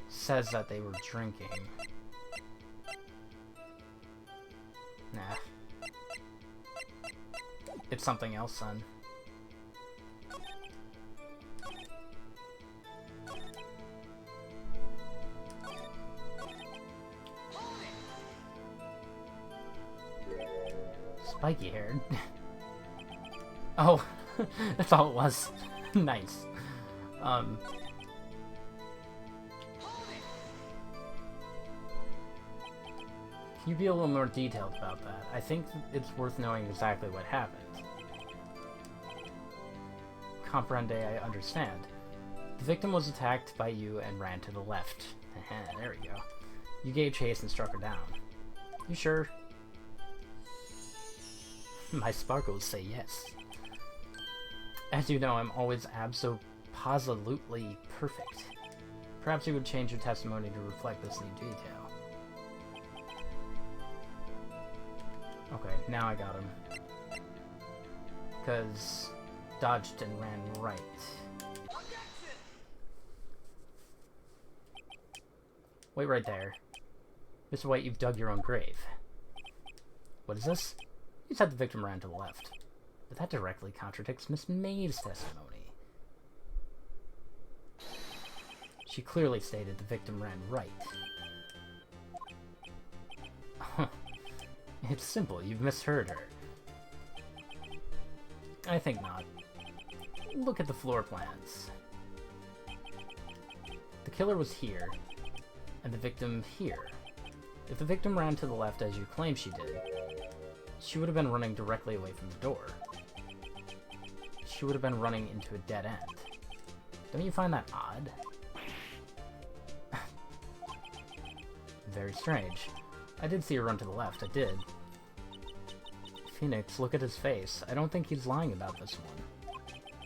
says that they were drinking. Nah. It's something else then. Spiky haired. Oh, that's all it was. Nice. Can you be a little more detailed about that? I think it's worth knowing exactly what happened. Comprende, I understand. The victim was attacked by you and ran to the left. There we go. You gave chase and struck her down. You sure? My sparkles say yes. As you know, I'm always absolutely perfect. Perhaps you would change your testimony to reflect this new detail. Okay, now I got him. Because dodged and ran right. Wait right there. Mr. White, you've dug your own grave. What is this? You said the victim ran to the left. But that directly contradicts Miss May's testimony. She clearly stated the victim ran right. It's simple, you've misheard her. I think not. Look at the floor plans. The killer was here, and the victim here. If the victim ran to the left as you claim she did, she would have been running directly away from the door. She would have been running into a dead end. Don't you find that odd? Very strange. I did see her run to the left, I did. Phoenix, look at his face. I don't think he's lying about this one.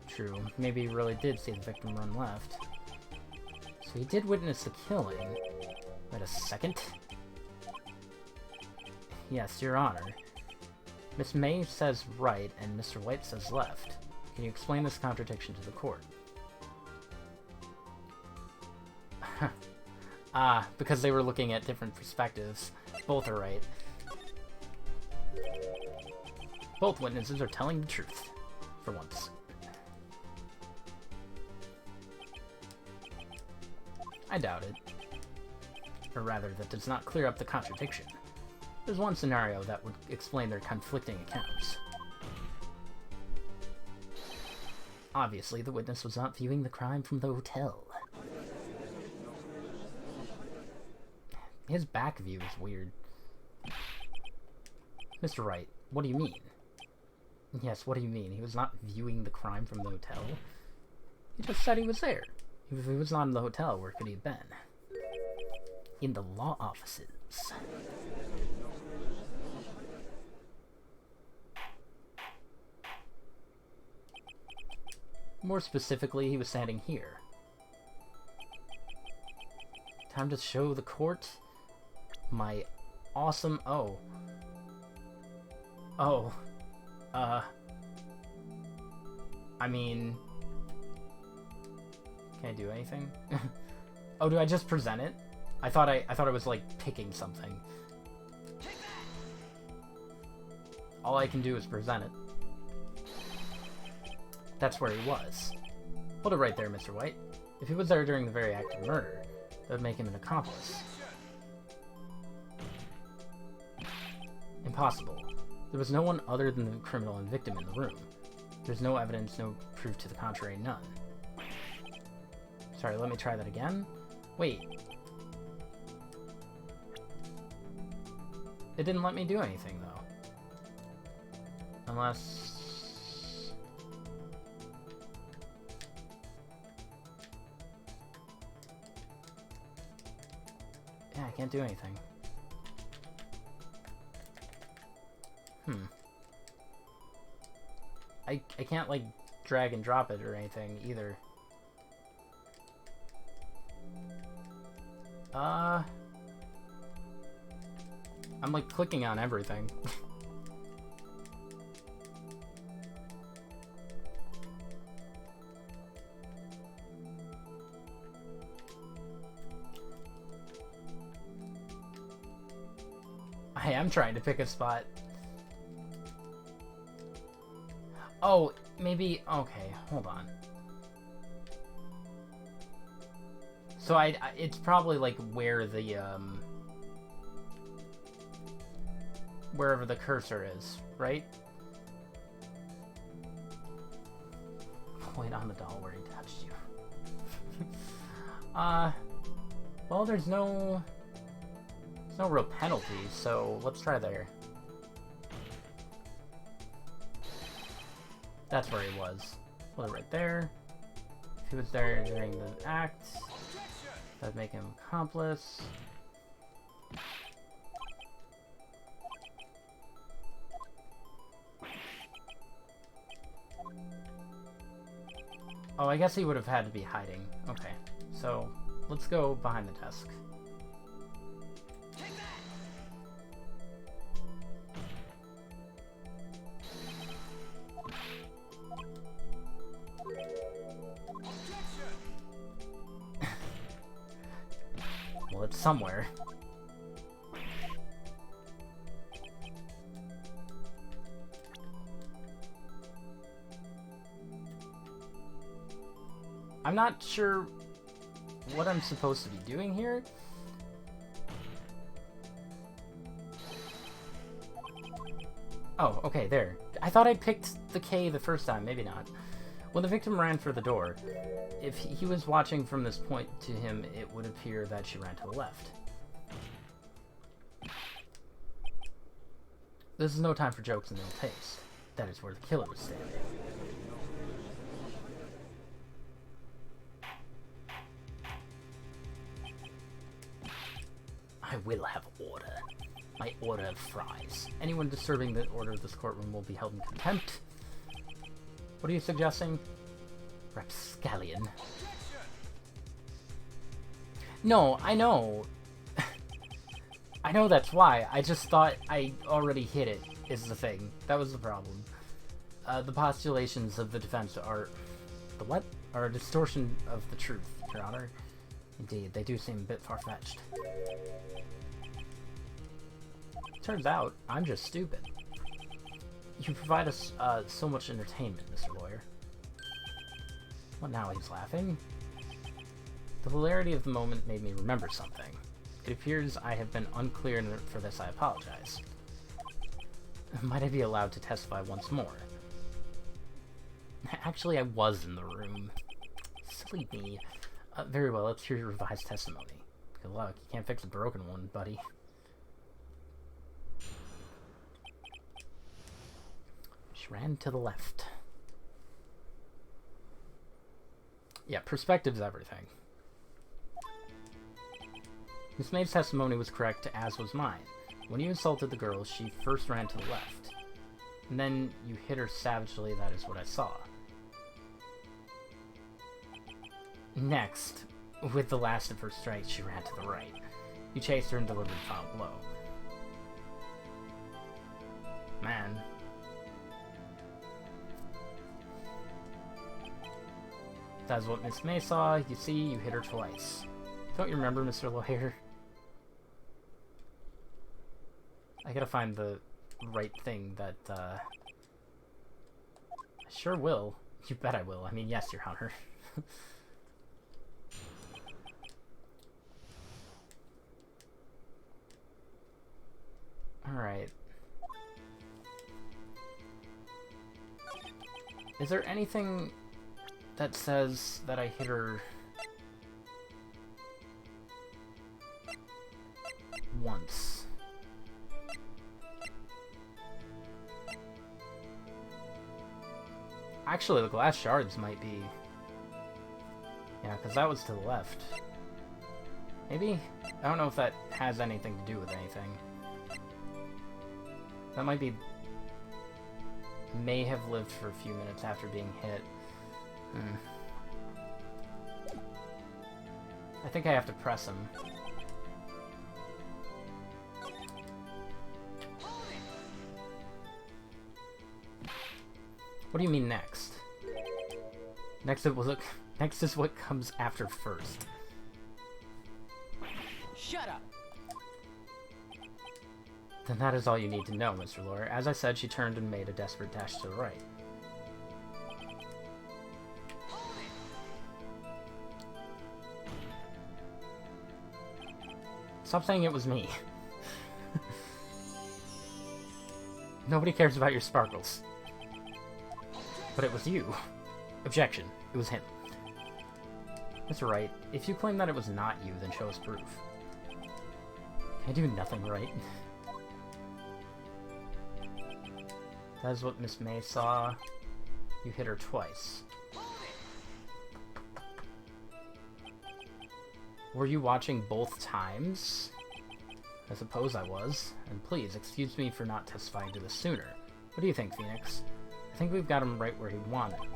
True, maybe he really did see the victim run left. So he did witness the killing. Wait a second. Yes, Your Honor. Miss May says right, and Mr. White says left. Can you explain this contradiction to the court? Because they were looking at different perspectives. Both are right. Both witnesses are telling the truth. For once. I doubt it. Or rather, that does not clear up the contradiction. There's one scenario that would explain their conflicting accounts. Obviously, the witness was not viewing the crime from the hotel. His back view is weird. Mr. Wright, what do you mean? Yes, what do you mean? He was not viewing the crime from the hotel? He just said he was there. If he was not in the hotel, where could he have been? In the law offices. More specifically, he was standing here. Time to show the court my awesome... Oh. I mean... Can I do anything? Oh, do I just present it? I thought I was, like, picking something. All I can do is present it. That's where he was. Hold it right there, Mr. White. If he was there during the very act of murder, that would make him an accomplice. Impossible. There was no one other than the criminal and victim in the room. There's no evidence, no proof to the contrary, none. Sorry, let me try that again. Wait. It didn't let me do anything, though. Unless... Yeah, I can't do anything. I can't, like, drag and drop it or anything, either. I'm, like, clicking on everything. I am trying to pick a spot. Oh, maybe... Okay, hold on. So it's probably, like, where the, wherever the cursor is, right? Point on the doll where he touched you. Well, there's no real penalty, so let's try there. That's where he was. Put it right there. If he was there during the act, that'd make him accomplice. Oh, I guess he would have had to be hiding. Okay, so let's go behind the desk. Well, it's somewhere. I'm not sure what I'm supposed to be doing here. Oh, okay, there. I thought I picked the K the first time, maybe not. When the victim ran for the door, if he was watching from this point to him, it would appear that she ran to the left. This is no time for jokes and ill taste. That is where the killer was standing. I will have order. My order of fries. Anyone disturbing the order of this courtroom will be held in contempt. What are you suggesting? Rapscallion. No, I know. I know that's why. I just thought I already hit it, is the thing. That was the problem. The postulations of the defense are... The what? Are a distortion of the truth, Your Honor. Indeed, they do seem a bit far-fetched. Turns out, I'm just stupid. You provide us so much entertainment, Mr. Lawyer. What now? He's laughing? The hilarity of the moment made me remember something. It appears I have been unclear, and for this I apologize. Might I be allowed to testify once more? Actually, I was in the room. Silly me. Very well, let's hear your revised testimony. Good luck. You can't fix a broken one, buddy. She ran to the left. Yeah, perspective's everything. Miss Maeve's testimony was correct, as was mine. When you insulted the girl, she first ran to the left. And then you hit her savagely, that is what I saw. Next, with the last of her strikes, she ran to the right. You chased her and delivered the final blow. Man. That's what Miss May saw. You see, you hit her twice. Don't you remember, Mr. Lawyer? I gotta find the right thing that, I sure will. You bet I will. I mean, yes, Your Honor. Alright. Is there anything that says that I hit her once? Actually, the glass shards might be... Yeah, because that was to the left. Maybe? I don't know if that has anything to do with anything. That might be... May have lived for a few minutes after being hit. I think I have to press him. What do you mean next? Next is what comes after first. Shut up. Then that is all you need to know, Mr. Lawyer. As I said, she turned and made a desperate dash to the right. Stop saying it was me. Nobody cares about your sparkles. But it was you. Objection. It was him. Mr. Wright, if you claim that it was not you, then show us proof. Can I do nothing right? That is what Miss May saw. You hit her twice. Were you watching both times? I suppose I was. And please, excuse me for not testifying to this sooner. What do you think, Phoenix? I think we've got him right where he wanted him.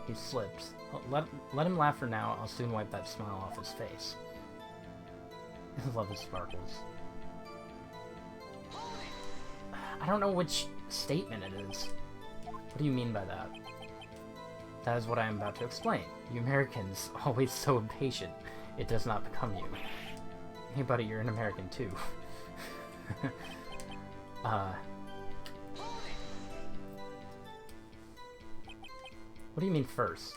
He slipped. Let him laugh for now. I'll soon wipe that smile off his face. I love his sparkles. I don't know which statement it is. What do you mean by that? That is what I am about to explain. You Americans, always so impatient. It does not become you. Hey buddy, you're an American too. What do you mean first?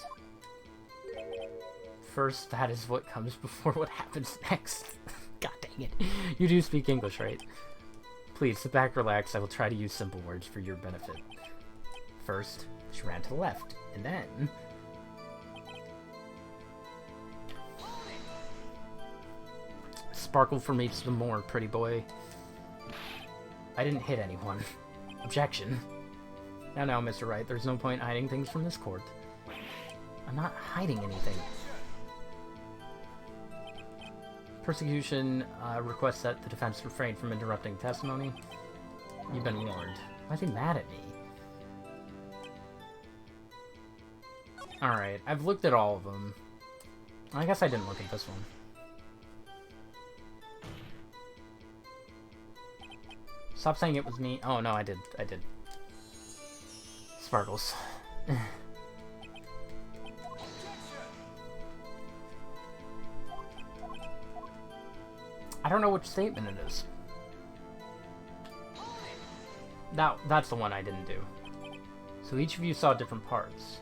First, that is what comes before what happens next. God dang it. You do speak English, right? Please, sit back, relax. I will try to use simple words for your benefit. First, she ran to the left, and then... Sparkle for me some more, pretty boy. I didn't hit anyone. Objection. Now, Mr. Wright, there's no point hiding things from this court. I'm not hiding anything. Prosecution requests that the defense refrain from interrupting testimony. You've been warned. Why is he mad at me? Alright, I've looked at all of them. I guess I didn't look at this one. Stop saying it was me. Oh, no, I did. Sparkles. I don't know which statement it is. That's the one I didn't do. So each of you saw different parts.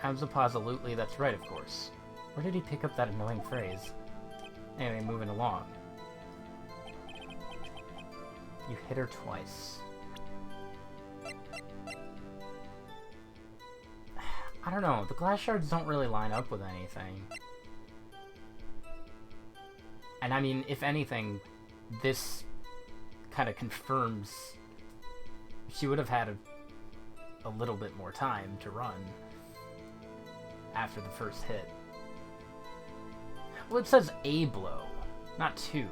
Absolutely, that's right, of course. Where did he pick up that annoying phrase? Anyway, moving along. You hit her twice. I don't know. The glass shards don't really line up with anything. And I mean, if anything, this kind of confirms she would have had a little bit more time to run after the first hit. Well, it says a blow, not two.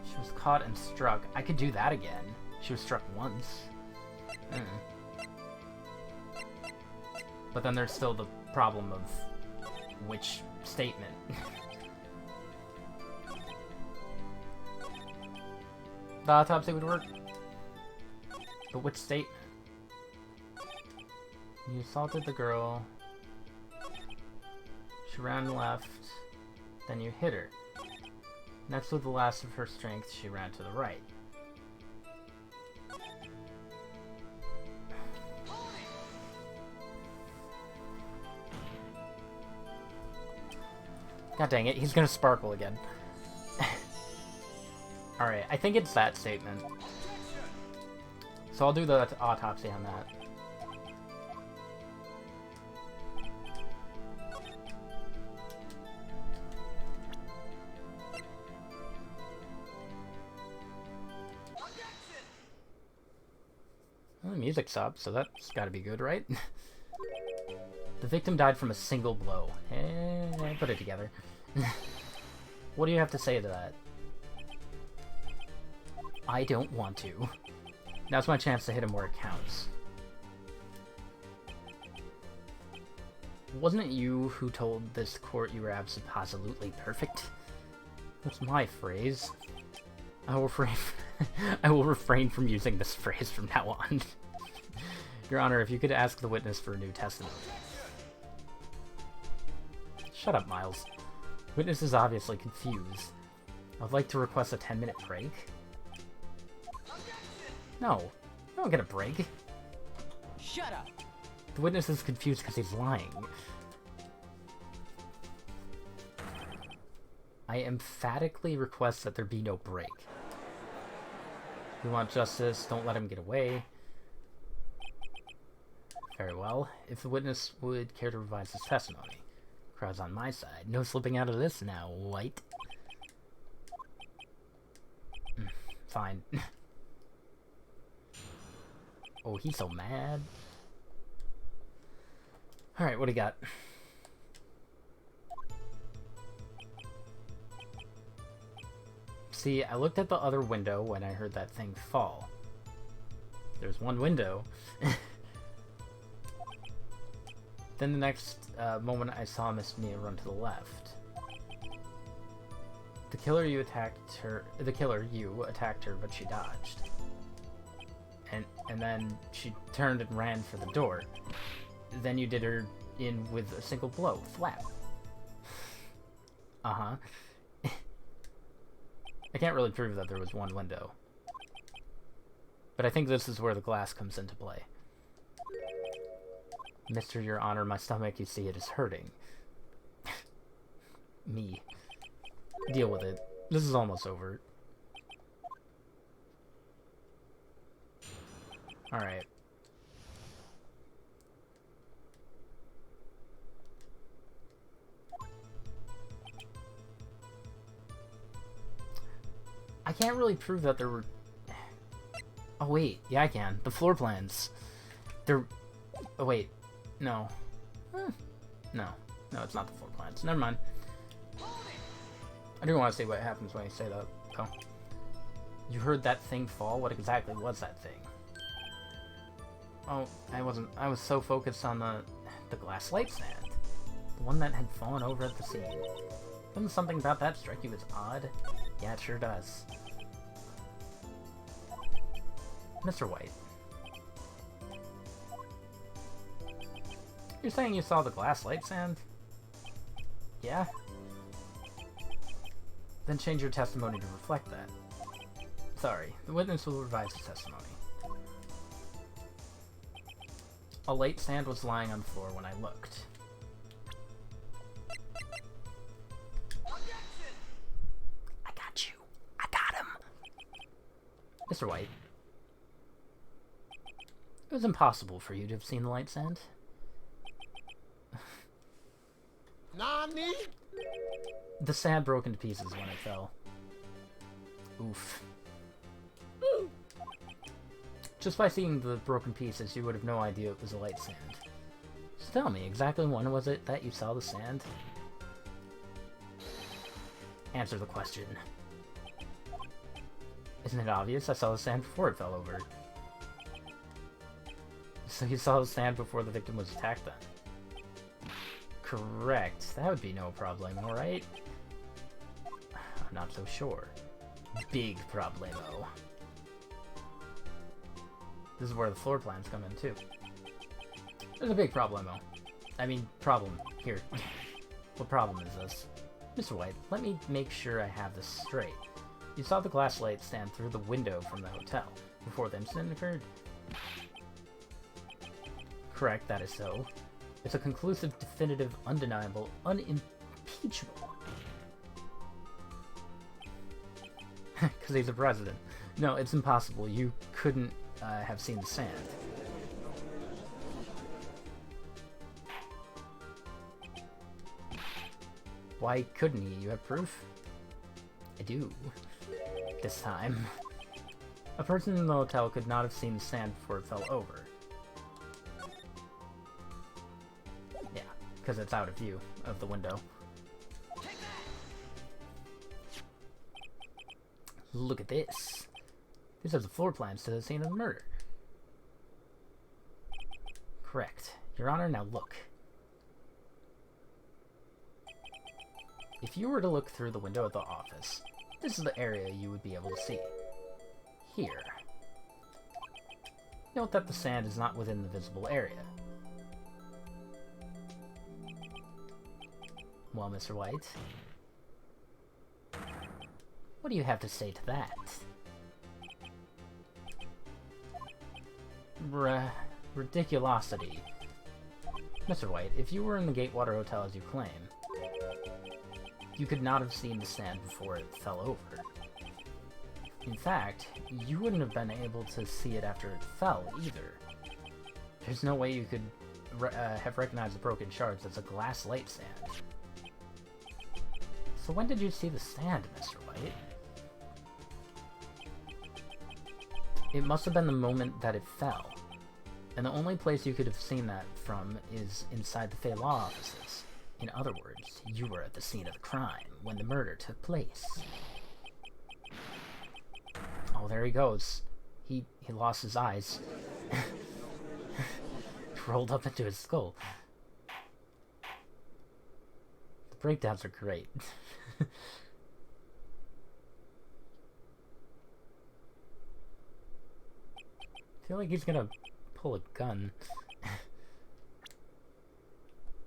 She was caught and struck. I could do that again. She was struck once. But then there's still the problem of which statement. The autopsy would work. But which statement? You assaulted the girl. She ran left. Then you hit her. Next with the last of her strength, she ran to the right. God dang it, he's gonna sparkle again. Alright, I think it's that statement. So I'll do the autopsy on that. Well, the music's up, so that's gotta be good, right? The victim died from a single blow. Put it together. What do you have to say to that? I don't want to. Now's my chance to hit him where it counts. Wasn't it you who told this court you were absolutely perfect? That's my phrase. I will refrain from using this phrase from now on. Your Honor, if you could ask the witness for a new testimony. Shut up, Miles. Witness is obviously confused. I would like to request a 10-minute break. No, I don't get a break. Shut up. The witness is confused because he's lying. I emphatically request that there be no break. We want justice, don't let him get away. Very well. If the witness would care to revise his testimony. Crowd's on my side. No slipping out of this now, White. Fine. Oh, he's so mad. Alright, what do you got? See, I looked at the other window when I heard that thing fall. There's one window. Then the next moment I saw Miss Mia run to the left. The killer, you attacked her, but she dodged. And then she turned and ran for the door. Then you did her in with a single blow, flat. Uh-huh. I can't really prove that there was one window. But I think this is where the glass comes into play. Mr. Your Honor, my stomach, you see, it is hurting. Me. Deal with it. This is almost over. Alright. I can't really prove that there were... Oh wait, yeah I can. The floor plans. They're... Oh wait. No. No. No, it's not the floor plans. Never mind. I do want to see what happens when you say that, though. You heard that thing fall? What exactly was that thing? Oh, I was so focused on the glass light stand. The one that had fallen over at the scene. Doesn't something about that strike you as odd? Yeah, it sure does. Mr. White. You're saying you saw the glass light stand? Yeah? Then change your testimony to reflect that. Sorry, the witness will revise his testimony. A light stand was lying on the floor when I looked. I got you. I got him. Mr. White. It was impossible for you to have seen the light sand. Nani? The sand broke into pieces when it fell. Oof. Just by seeing the broken pieces, you would have no idea it was a light sand. So tell me, exactly when was it that you saw the sand? Answer the question. Isn't it obvious? I saw the sand before it fell over. So you saw the sand before the victim was attacked then? Correct. That would be no problem, alright? I'm not so sure. Big problemo. This is where the floor plans come in, too. There's a big problemo. I mean, problem. Here. What problem is this? Mr. White, let me make sure I have this straight. You saw the glass light stand through the window from the hotel before the incident occurred? Correct, that is so. It's a conclusive, definitive, undeniable, unimpeachable. Because he's a president. No, it's impossible. You couldn't have seen the sand. Why couldn't he? You have proof? I do. This time. A person in the hotel could not have seen the sand before it fell over. Yeah, because it's out of view of the window. Look at this. These are the floor plans to the scene of the murder. Correct. Your Honor, now look. If you were to look through the window of the office, this is the area you would be able to see. Here. Note that the sand is not within the visible area. Well, Mr. White, what do you have to say to that? Ridiculosity. Mr. White, if you were in the Gatewater Hotel as you claim, you could not have seen the sand before it fell over. In fact, you wouldn't have been able to see it after it fell, either. There's no way you could have recognized the broken shards as a glass light sand. So when did you see the sand, Mr. White? It must have been the moment that it fell. And the only place you could have seen that from is inside the Fey Law offices. In other words, you were at the scene of the crime when the murder took place. Oh, there he goes. He lost his eyes. Rolled up into his skull. The breakdowns are great. I feel like he's gonna pull a gun.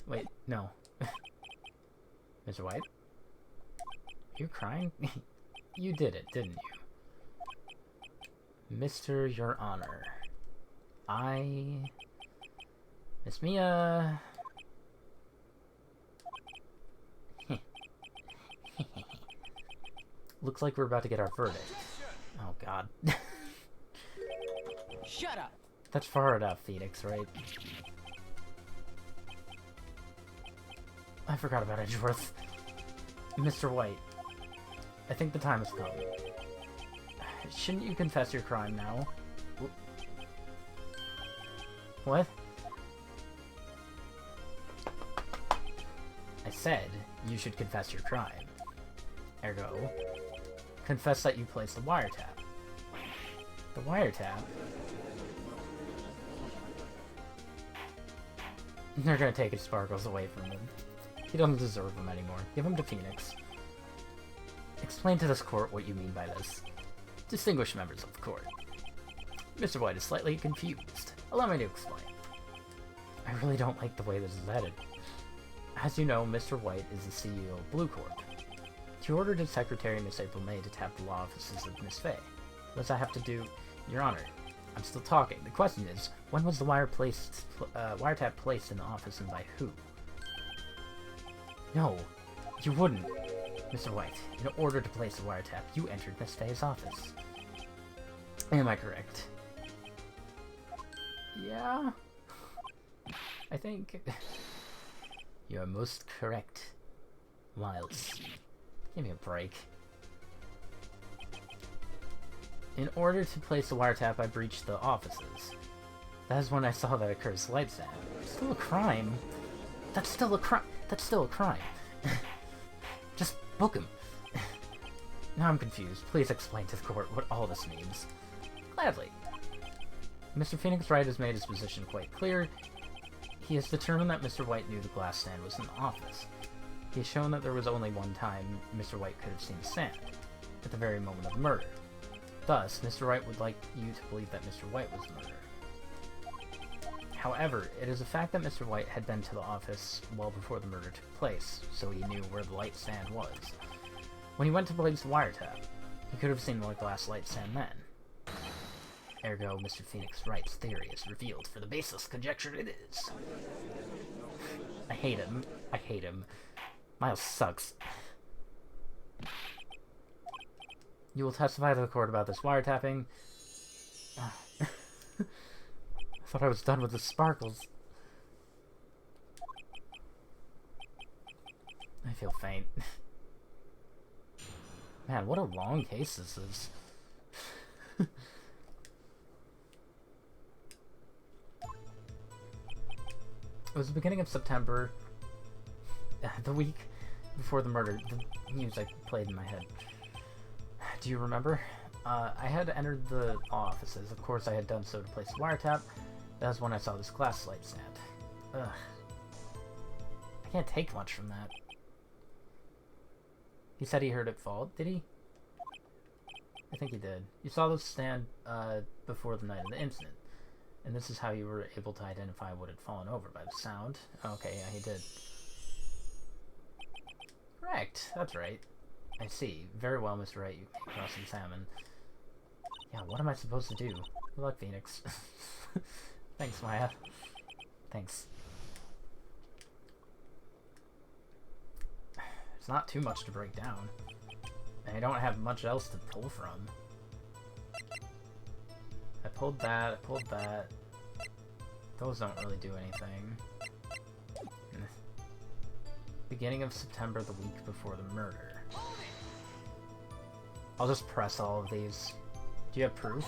Wait, no. Mr. White? You're crying? You did it, didn't you? Mr. Your Honor. Miss Mia... Looks like we're about to get our verdict. Oh, God. Shut up! That's far enough, Phoenix, right? I forgot about Edgeworth. Mr. White, I think the time has come. Shouldn't you confess your crime now? What? I said you should confess your crime. Ergo, confess that you placed the wiretap. The wiretap? They're gonna take his sparkles away from him. He doesn't deserve them anymore. Give him to Phoenix. Explain to this court what you mean by this. Distinguished members of the court. Mr. White is slightly confused. Allow me to explain. I really don't like the way this is headed. As you know, Mr. White is the CEO of Blue Corp. He ordered his secretary, Miss April May, to tap the law offices of Miss Fay. What does that have to do? Your Honor, I'm still talking. The question is, when was the wiretap placed in the office and by who? No, you wouldn't. Mr. White, in order to place the wiretap, you entered Miss Fay's office. Am I correct? Yeah. I think you are most correct, Miles. Give me a break. In order to place the wiretap, I breached the offices. That is when I saw that occur's light sound. Still a crime. That's still a crime. That's still a crime. Just book him. Now I'm confused. Please explain to the court what all this means. Gladly. Mr. Phoenix Wright has made his position quite clear. He has determined that Mr. White knew the glass stand was in the office. He has shown that there was only one time Mr. White could have seen the stand, at the very moment of the murder. Thus, Mr. Wright would like you to believe that Mr. White was the murderer. However, it is a fact that Mr. White had been to the office well before the murder took place, so he knew where the light stand was. When he went to place the wiretap, he could have seen the glass light stand then. Ergo, Mr. Phoenix Wright's theory is revealed for the baseless conjecture it is. I hate him. I hate him. Miles sucks. You will testify to the court about this wiretapping. I thought I was done with the sparkles. I feel faint. Man, what a long case this is. It was the beginning of September, the week before the murder. The music played in my head. Do you remember? I had entered the offices. Of course, I had done so to place the wiretap. That was when I saw this glass light stand. Ugh. I can't take much from that. He said he heard it fall. Did he? I think he did. You saw this stand before the night of the incident. And this is how you were able to identify what had fallen over by the sound. Okay, yeah, he did. Correct. That's right. I see. Very well, Mr. Wright. You came across some salmon. Yeah, what am I supposed to do? Good luck, Phoenix. Thanks, Maya. Thanks. It's not too much to break down. And I don't have much else to pull from. I pulled that, I pulled that. Those don't really do anything. Beginning of September, the week before the murder. I'll just press all of these. Do you have proof?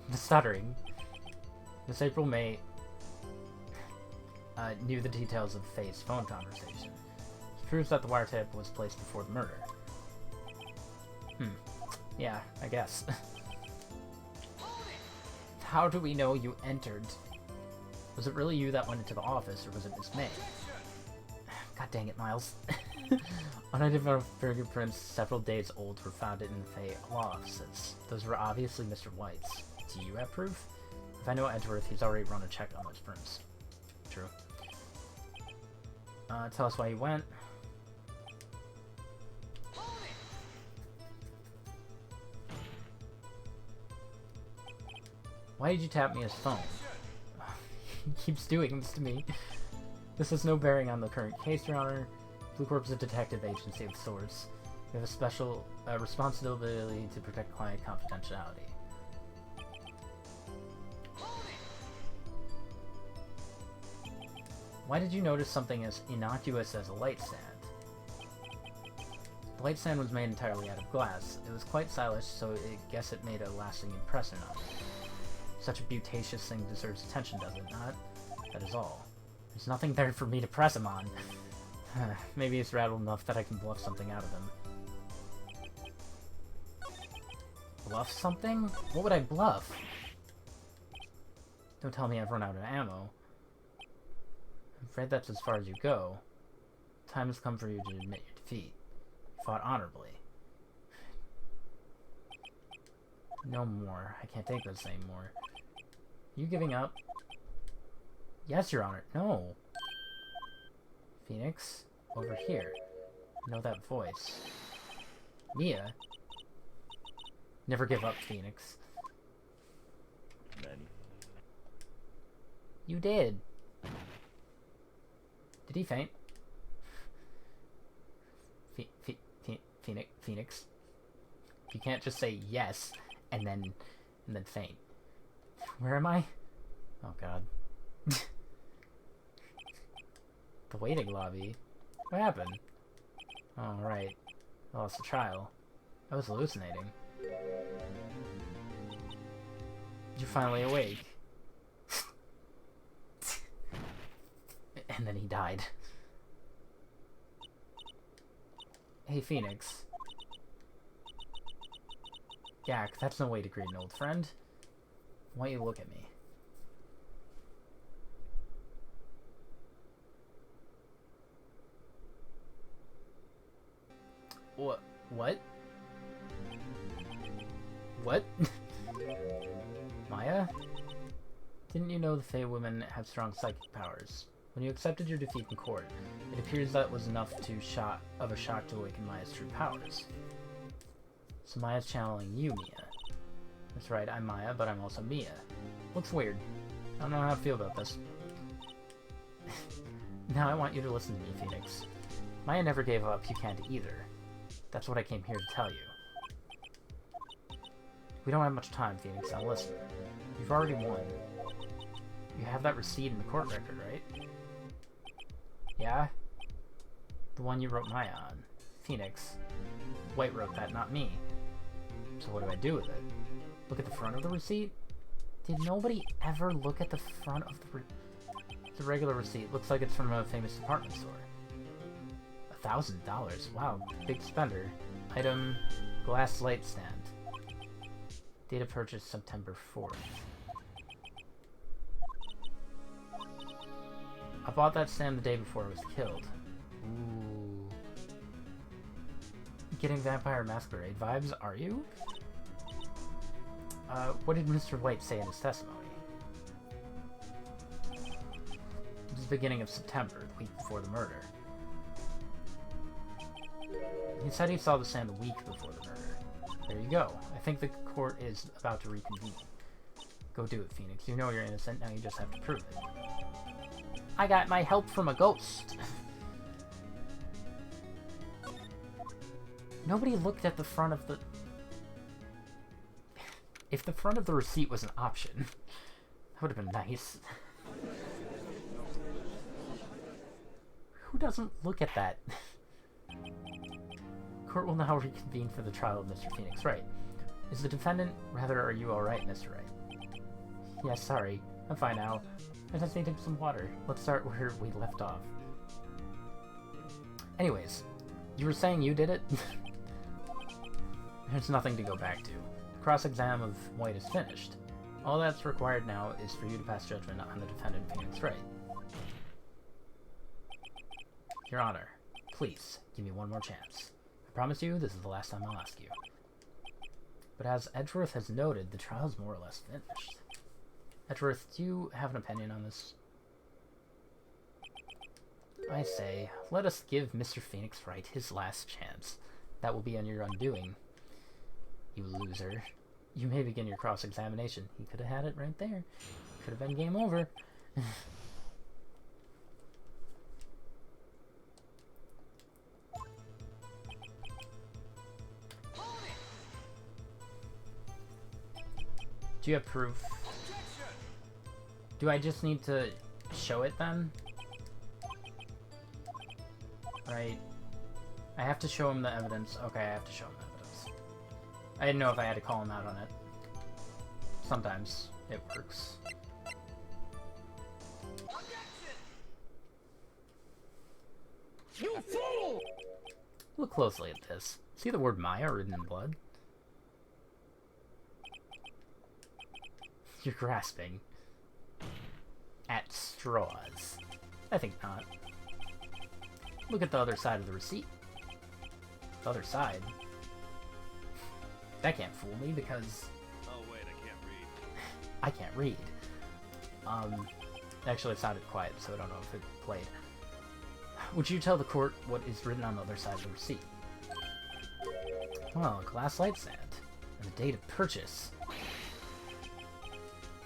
The stuttering. Miss April May knew the details of Faye's phone conversation. This proves that the wiretap was placed before the murder. Yeah, I guess. How do we know you entered? Was it really you that went into the office, or was it Miss May? God dang it, Miles. Unidentified fingerprints several days old were found in the Faye law offices. Those were obviously Mr. White's. Do you have proof? If I know Edgeworth, he's already run a check on those prints. True. Tell us why you went. Why did you tap me his phone? He keeps doing this to me. This has no bearing on the current case, Your Honor. Blue Corp is a detective agency of sorts. We have a special responsibility to protect client confidentiality. Why did you notice something as innocuous as a light stand? The light stand was made entirely out of glass. It was quite stylish, so I guess it made a lasting impression on me. Such a beauticious thing deserves attention, does it not? That is all. There's nothing there for me to press him on. Maybe he's rattled enough that I can bluff something out of him. Bluff something? What would I bluff? Don't tell me I've run out of ammo. I'm afraid that's as far as you go. Time has come for you to admit your defeat. You fought honorably. No more. I can't take this anymore. You giving up? Yes, Your Honor. No. Phoenix, over here. I know that voice. Mia? Never give up, Phoenix. Men. You did. Did he faint? Phoenix? You can't just say yes and then faint. Where am I? Oh god. The waiting lobby? What happened? Oh, right. I lost the trial. I was hallucinating. You're finally awake. And then he died. Hey, Phoenix. Yak, that's no way to greet an old friend. Why don't you look at me? What? What? What? Maya? Didn't you know the Fey women have strong psychic powers? When you accepted your defeat in court, it appears that was enough of a shock to awaken Maya's true powers. So Maya's channeling you, Mia. That's right, I'm Maya, but I'm also Mia. Looks weird. I don't know how to feel about this. Now I want you to listen to me, Phoenix. Maya never gave up, you can't either. That's what I came here to tell you. We don't have much time, Phoenix, now listen. You've already won. You have that receipt in the court record, right? Yeah? The one you wrote Maya on. Phoenix. White wrote that, not me. So what do I do with it? Look at the front of the receipt? Did nobody ever look at the front of the regular receipt? Looks like it's from a famous department store. $1,000? Wow, big spender. Item, glass light stand. Date of purchase, September 4th. I bought that stand the day before it was killed. Ooh. Getting Vampire Masquerade vibes, are you? What did Mr. White say in his testimony? It was the beginning of September, the week before the murder. He said he saw the stand the week before the murder. There you go. I think the court is about to reconvene. Go do it, Phoenix. You know you're innocent, now you just have to prove it. I got my help from a ghost. Nobody looked at the front of the... If the front of the receipt was an option, that would have been nice. Who doesn't look at that? Court will now reconvene for the trial of Mr. Phoenix Wright. Is the defendant... Rather, are you alright, Mr. Wright? Yes, sorry. I'm fine now. I just needed some water. Let's start where we left off. Anyways, you were saying you did it? There's nothing to go back to. The cross-exam of White is finished. All that's required now is for you to pass judgment on the defendant, Phoenix Wright. Your Honor, please, give me one more chance. I promise you, this is the last time I'll ask you. But as Edgeworth has noted, the trial's more or less finished. Edgeworth, do you have an opinion on this? I say, let us give Mr. Phoenix Wright his last chance. That will be on your undoing. You loser. You may begin your cross-examination. He could have had it right there. Could have been game over. Do you have proof? Do I just need to show it then? Right. I have to show him the evidence. Okay, I have to show him the evidence. I didn't know if I had to call him out on it. Sometimes it works. You fool! Look closely at this. See the word Maya written in blood? You're grasping at straws. I think not. Look at the other side of the receipt. The other side? That can't fool me because... Oh wait, I can't read. I can't read. Actually it sounded quiet, so I don't know if it played. Would you tell the court what is written on the other side of the receipt? Well, a glass light stand. And the date of purchase.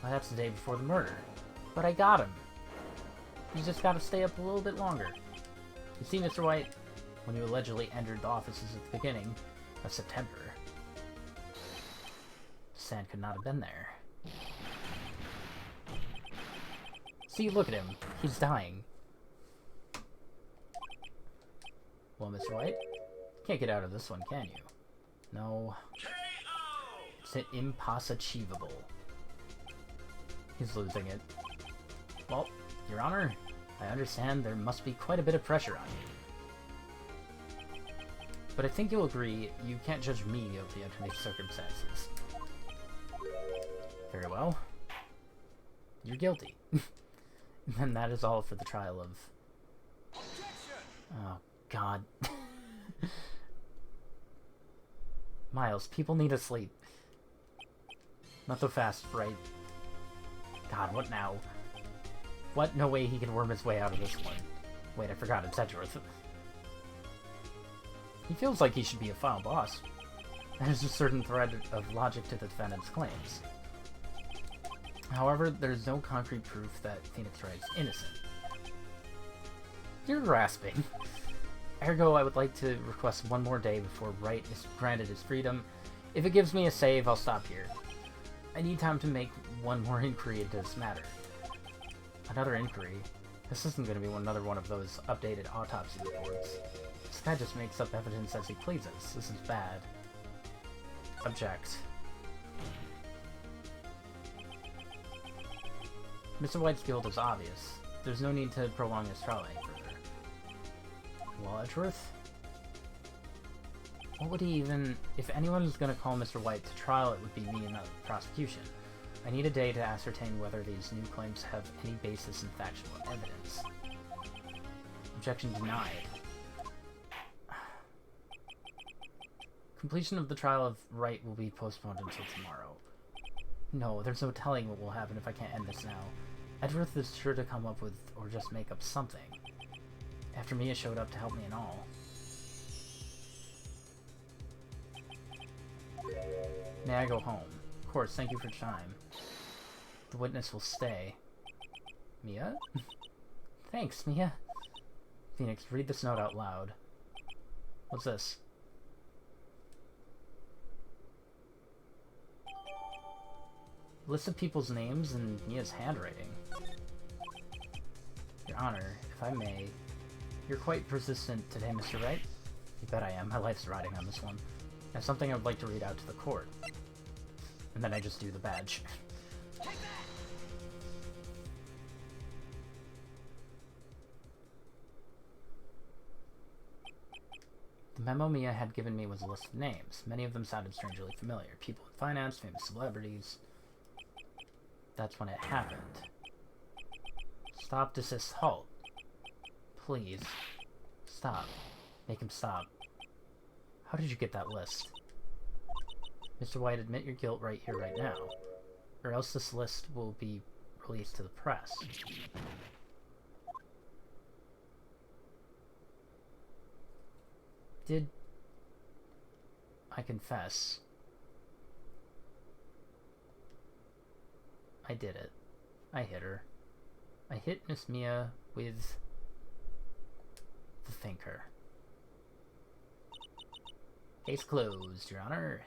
Well, that's the day before the murder. But I got him. You just gotta stay up a little bit longer. You see, Mr. White, when you allegedly entered the offices at the beginning of September, the stand could not have been there. See, look at him. He's dying. Well, Mr. White, can't get out of this one, can you? No. It's impossible. He's losing it. Well, Your Honor, I understand there must be quite a bit of pressure on you. But I think you'll agree you can't judge me guilty under these circumstances. Very well. You're guilty. And that is all for the trial of... Oh, God. Miles, people need to sleep. Not so fast, right? God, what now? What? No way he can worm his way out of this one. Wait, I forgot it's Edgeworth. He feels like he should be a final boss. There's a certain thread of logic to the defendant's claims. However, there's no concrete proof that Phoenix Wright is innocent. You're grasping. Ergo, I would like to request one more day before Wright is granted his freedom. If it gives me a save, I'll stop here. I need time to make one more inquiry into this matter. Another inquiry? This isn't going to be another one of those updated autopsy reports. This guy just makes up evidence as he pleases. This is bad. Object. Mr. White's guilt is obvious. There's no need to prolong this trial any further. Well, Edgeworth? What would he even... If anyone was going to call Mr. White to trial, it would be me and the prosecution. I need a day to ascertain whether these new claims have any basis in factual evidence. Objection denied. Completion of the trial of Wright will be postponed until tomorrow. No, there's no telling what will happen if I can't end this now. Edgeworth is sure to come up with, or just make up something. After Mia showed up to help me and all. May I go home? Of course, thank you for your time. The witness will stay. Mia? Thanks, Mia. Phoenix, read this note out loud. What's this? List of people's names and Mia's handwriting. Your Honor, if I may, you're quite persistent today, Mr. Wright. You bet I am. My life's riding on this one. I have something I would like to read out to the court. And then I just do the badge. The memo Mia had given me was a list of names. Many of them sounded strangely familiar. People in finance, famous celebrities. That's when it happened. Stop, desist, halt. Please. Stop. Make him stop. How did you get that list? Mr. White, admit your guilt right here, right now. Or else this list will be released to the press. Did I confess? I did it. I hit her. I hit Miss Mia with the thinker. Case closed, Your Honor.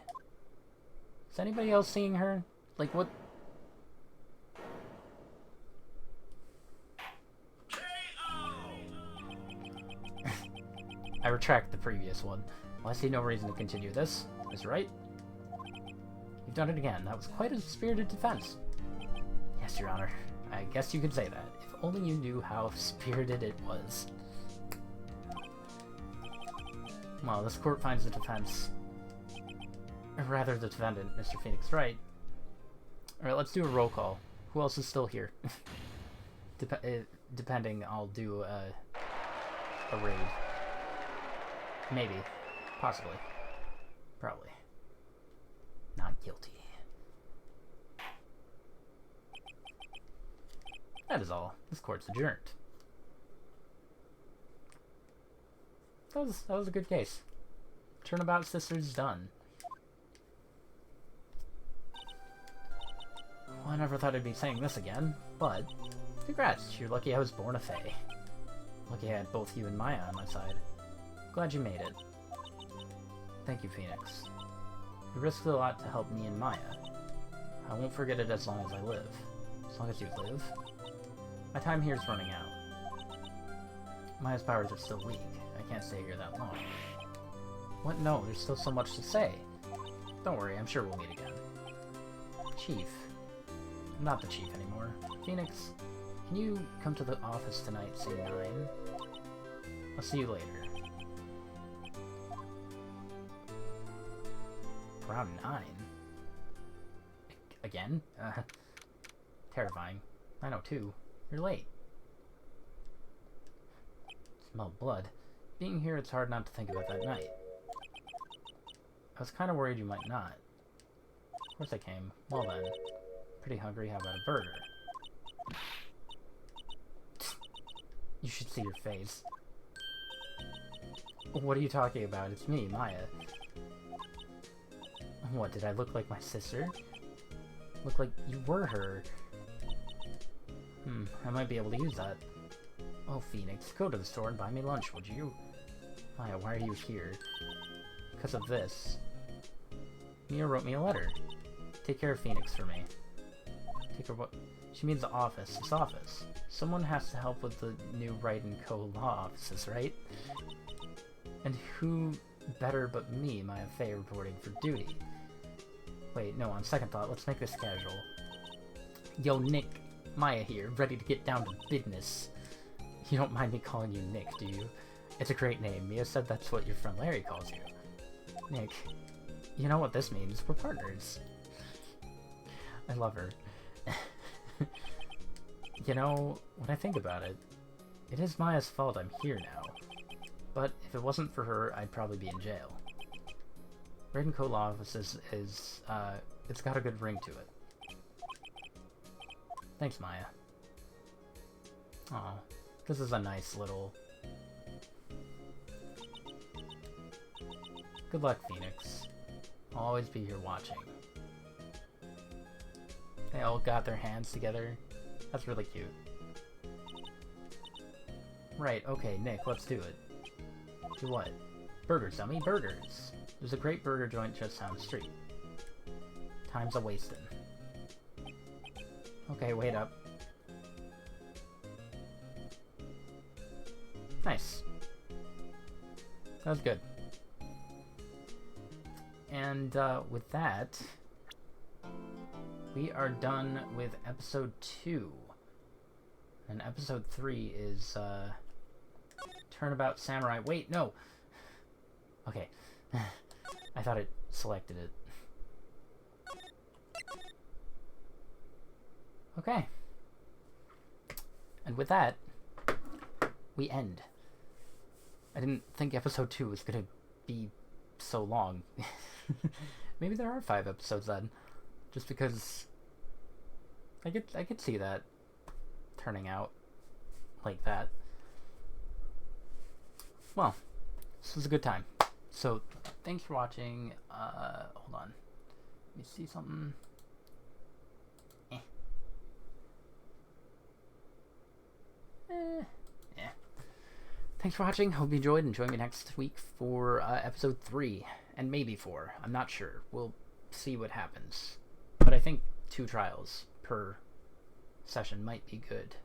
Is anybody else seeing her? Like, what? I retract the previous one. Well, I see no reason to continue this. Is right? You've done it again. That was quite a spirited defense. Yes, Your Honor. I guess you could say that. If only you knew how spirited it was. Well, this court finds the defense... Or rather, the defendant, Mr. Phoenix Wright. Alright, let's do a roll call. Who else is still here? Depending, I'll do a raid. Maybe. Possibly. Probably. Not guilty. That is all. This court's adjourned. That was a good case. Turnabout Sisters done. Well, I never thought I'd be saying this again, but congrats, you're lucky I was born a Fae. Lucky I had both you and Maya on my side. Glad you made it. Thank you, Phoenix. You risked a lot to help me and Maya. I won't forget it as long as I live. As long as you live? My time here is running out. Maya's powers are still weak. I can't stay here that long. What? No, there's still so much to say. Don't worry, I'm sure we'll meet again. Chief. I'm not the chief anymore. Phoenix, can you come to the office tonight, say 9? I'll see you later. Around 9? Again? Terrifying. 9:02. You're late. Smell blood. Being here, it's hard not to think about that night. I was kind of worried you might not. Of course I came. Well then. Pretty hungry, how about a burger? You should see your face. What are you talking about? It's me, Maya. What, did I look like my sister? Look like you were her. I might be able to use that. Oh, Phoenix, go to the store and buy me lunch, would you? Maya, why are you here? Because of this. Mia wrote me a letter. Take care of Phoenix for me. Take her what? She means the office. This office. Someone has to help with the new Wright & Co. law offices, right? And who better but me, Maya Fey, reporting for duty? Wait, no, on second thought, let's make this casual. Yo, Nick. Maya here, ready to get down to business. You don't mind me calling you Nick, do you? It's a great name. Mia said that's what your friend Larry calls you. Nick. You know what this means. We're partners. I love her. You know, when I think about it, it is Maya's fault I'm here now. But if it wasn't for her, I'd probably be in jail. Wright & Co. law offices is, it's got a good ring to it. Thanks, Maya. Aw, this is a nice little... Good luck, Phoenix. I'll always be here watching. They all got their hands together. That's really cute. Right, okay, Nick, let's do it. Do what? Burgers, dummy, burgers! There's a great burger joint just down the street. Time's a-wastin'. Okay, wait up. Nice. That was good. And with that, we are done with episode 2. And episode 3 is Turnabout Samurai. Wait, no! Okay. I thought it selected it. Okay. And with that, we end. I didn't think episode 2 was gonna be so long. Maybe there are 5 episodes then. Just because I could see that turning out like that. Well, this was a good time. So thanks for watching. Hold on. Let me see something. Yeah. Thanks for watching. Hope you enjoyed, and join me next week for episode 3 and maybe 4. I'm not sure. We'll see what happens. But I think 2 trials per session might be good.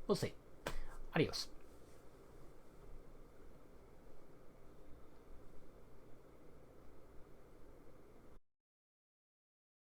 We'll see. Adios.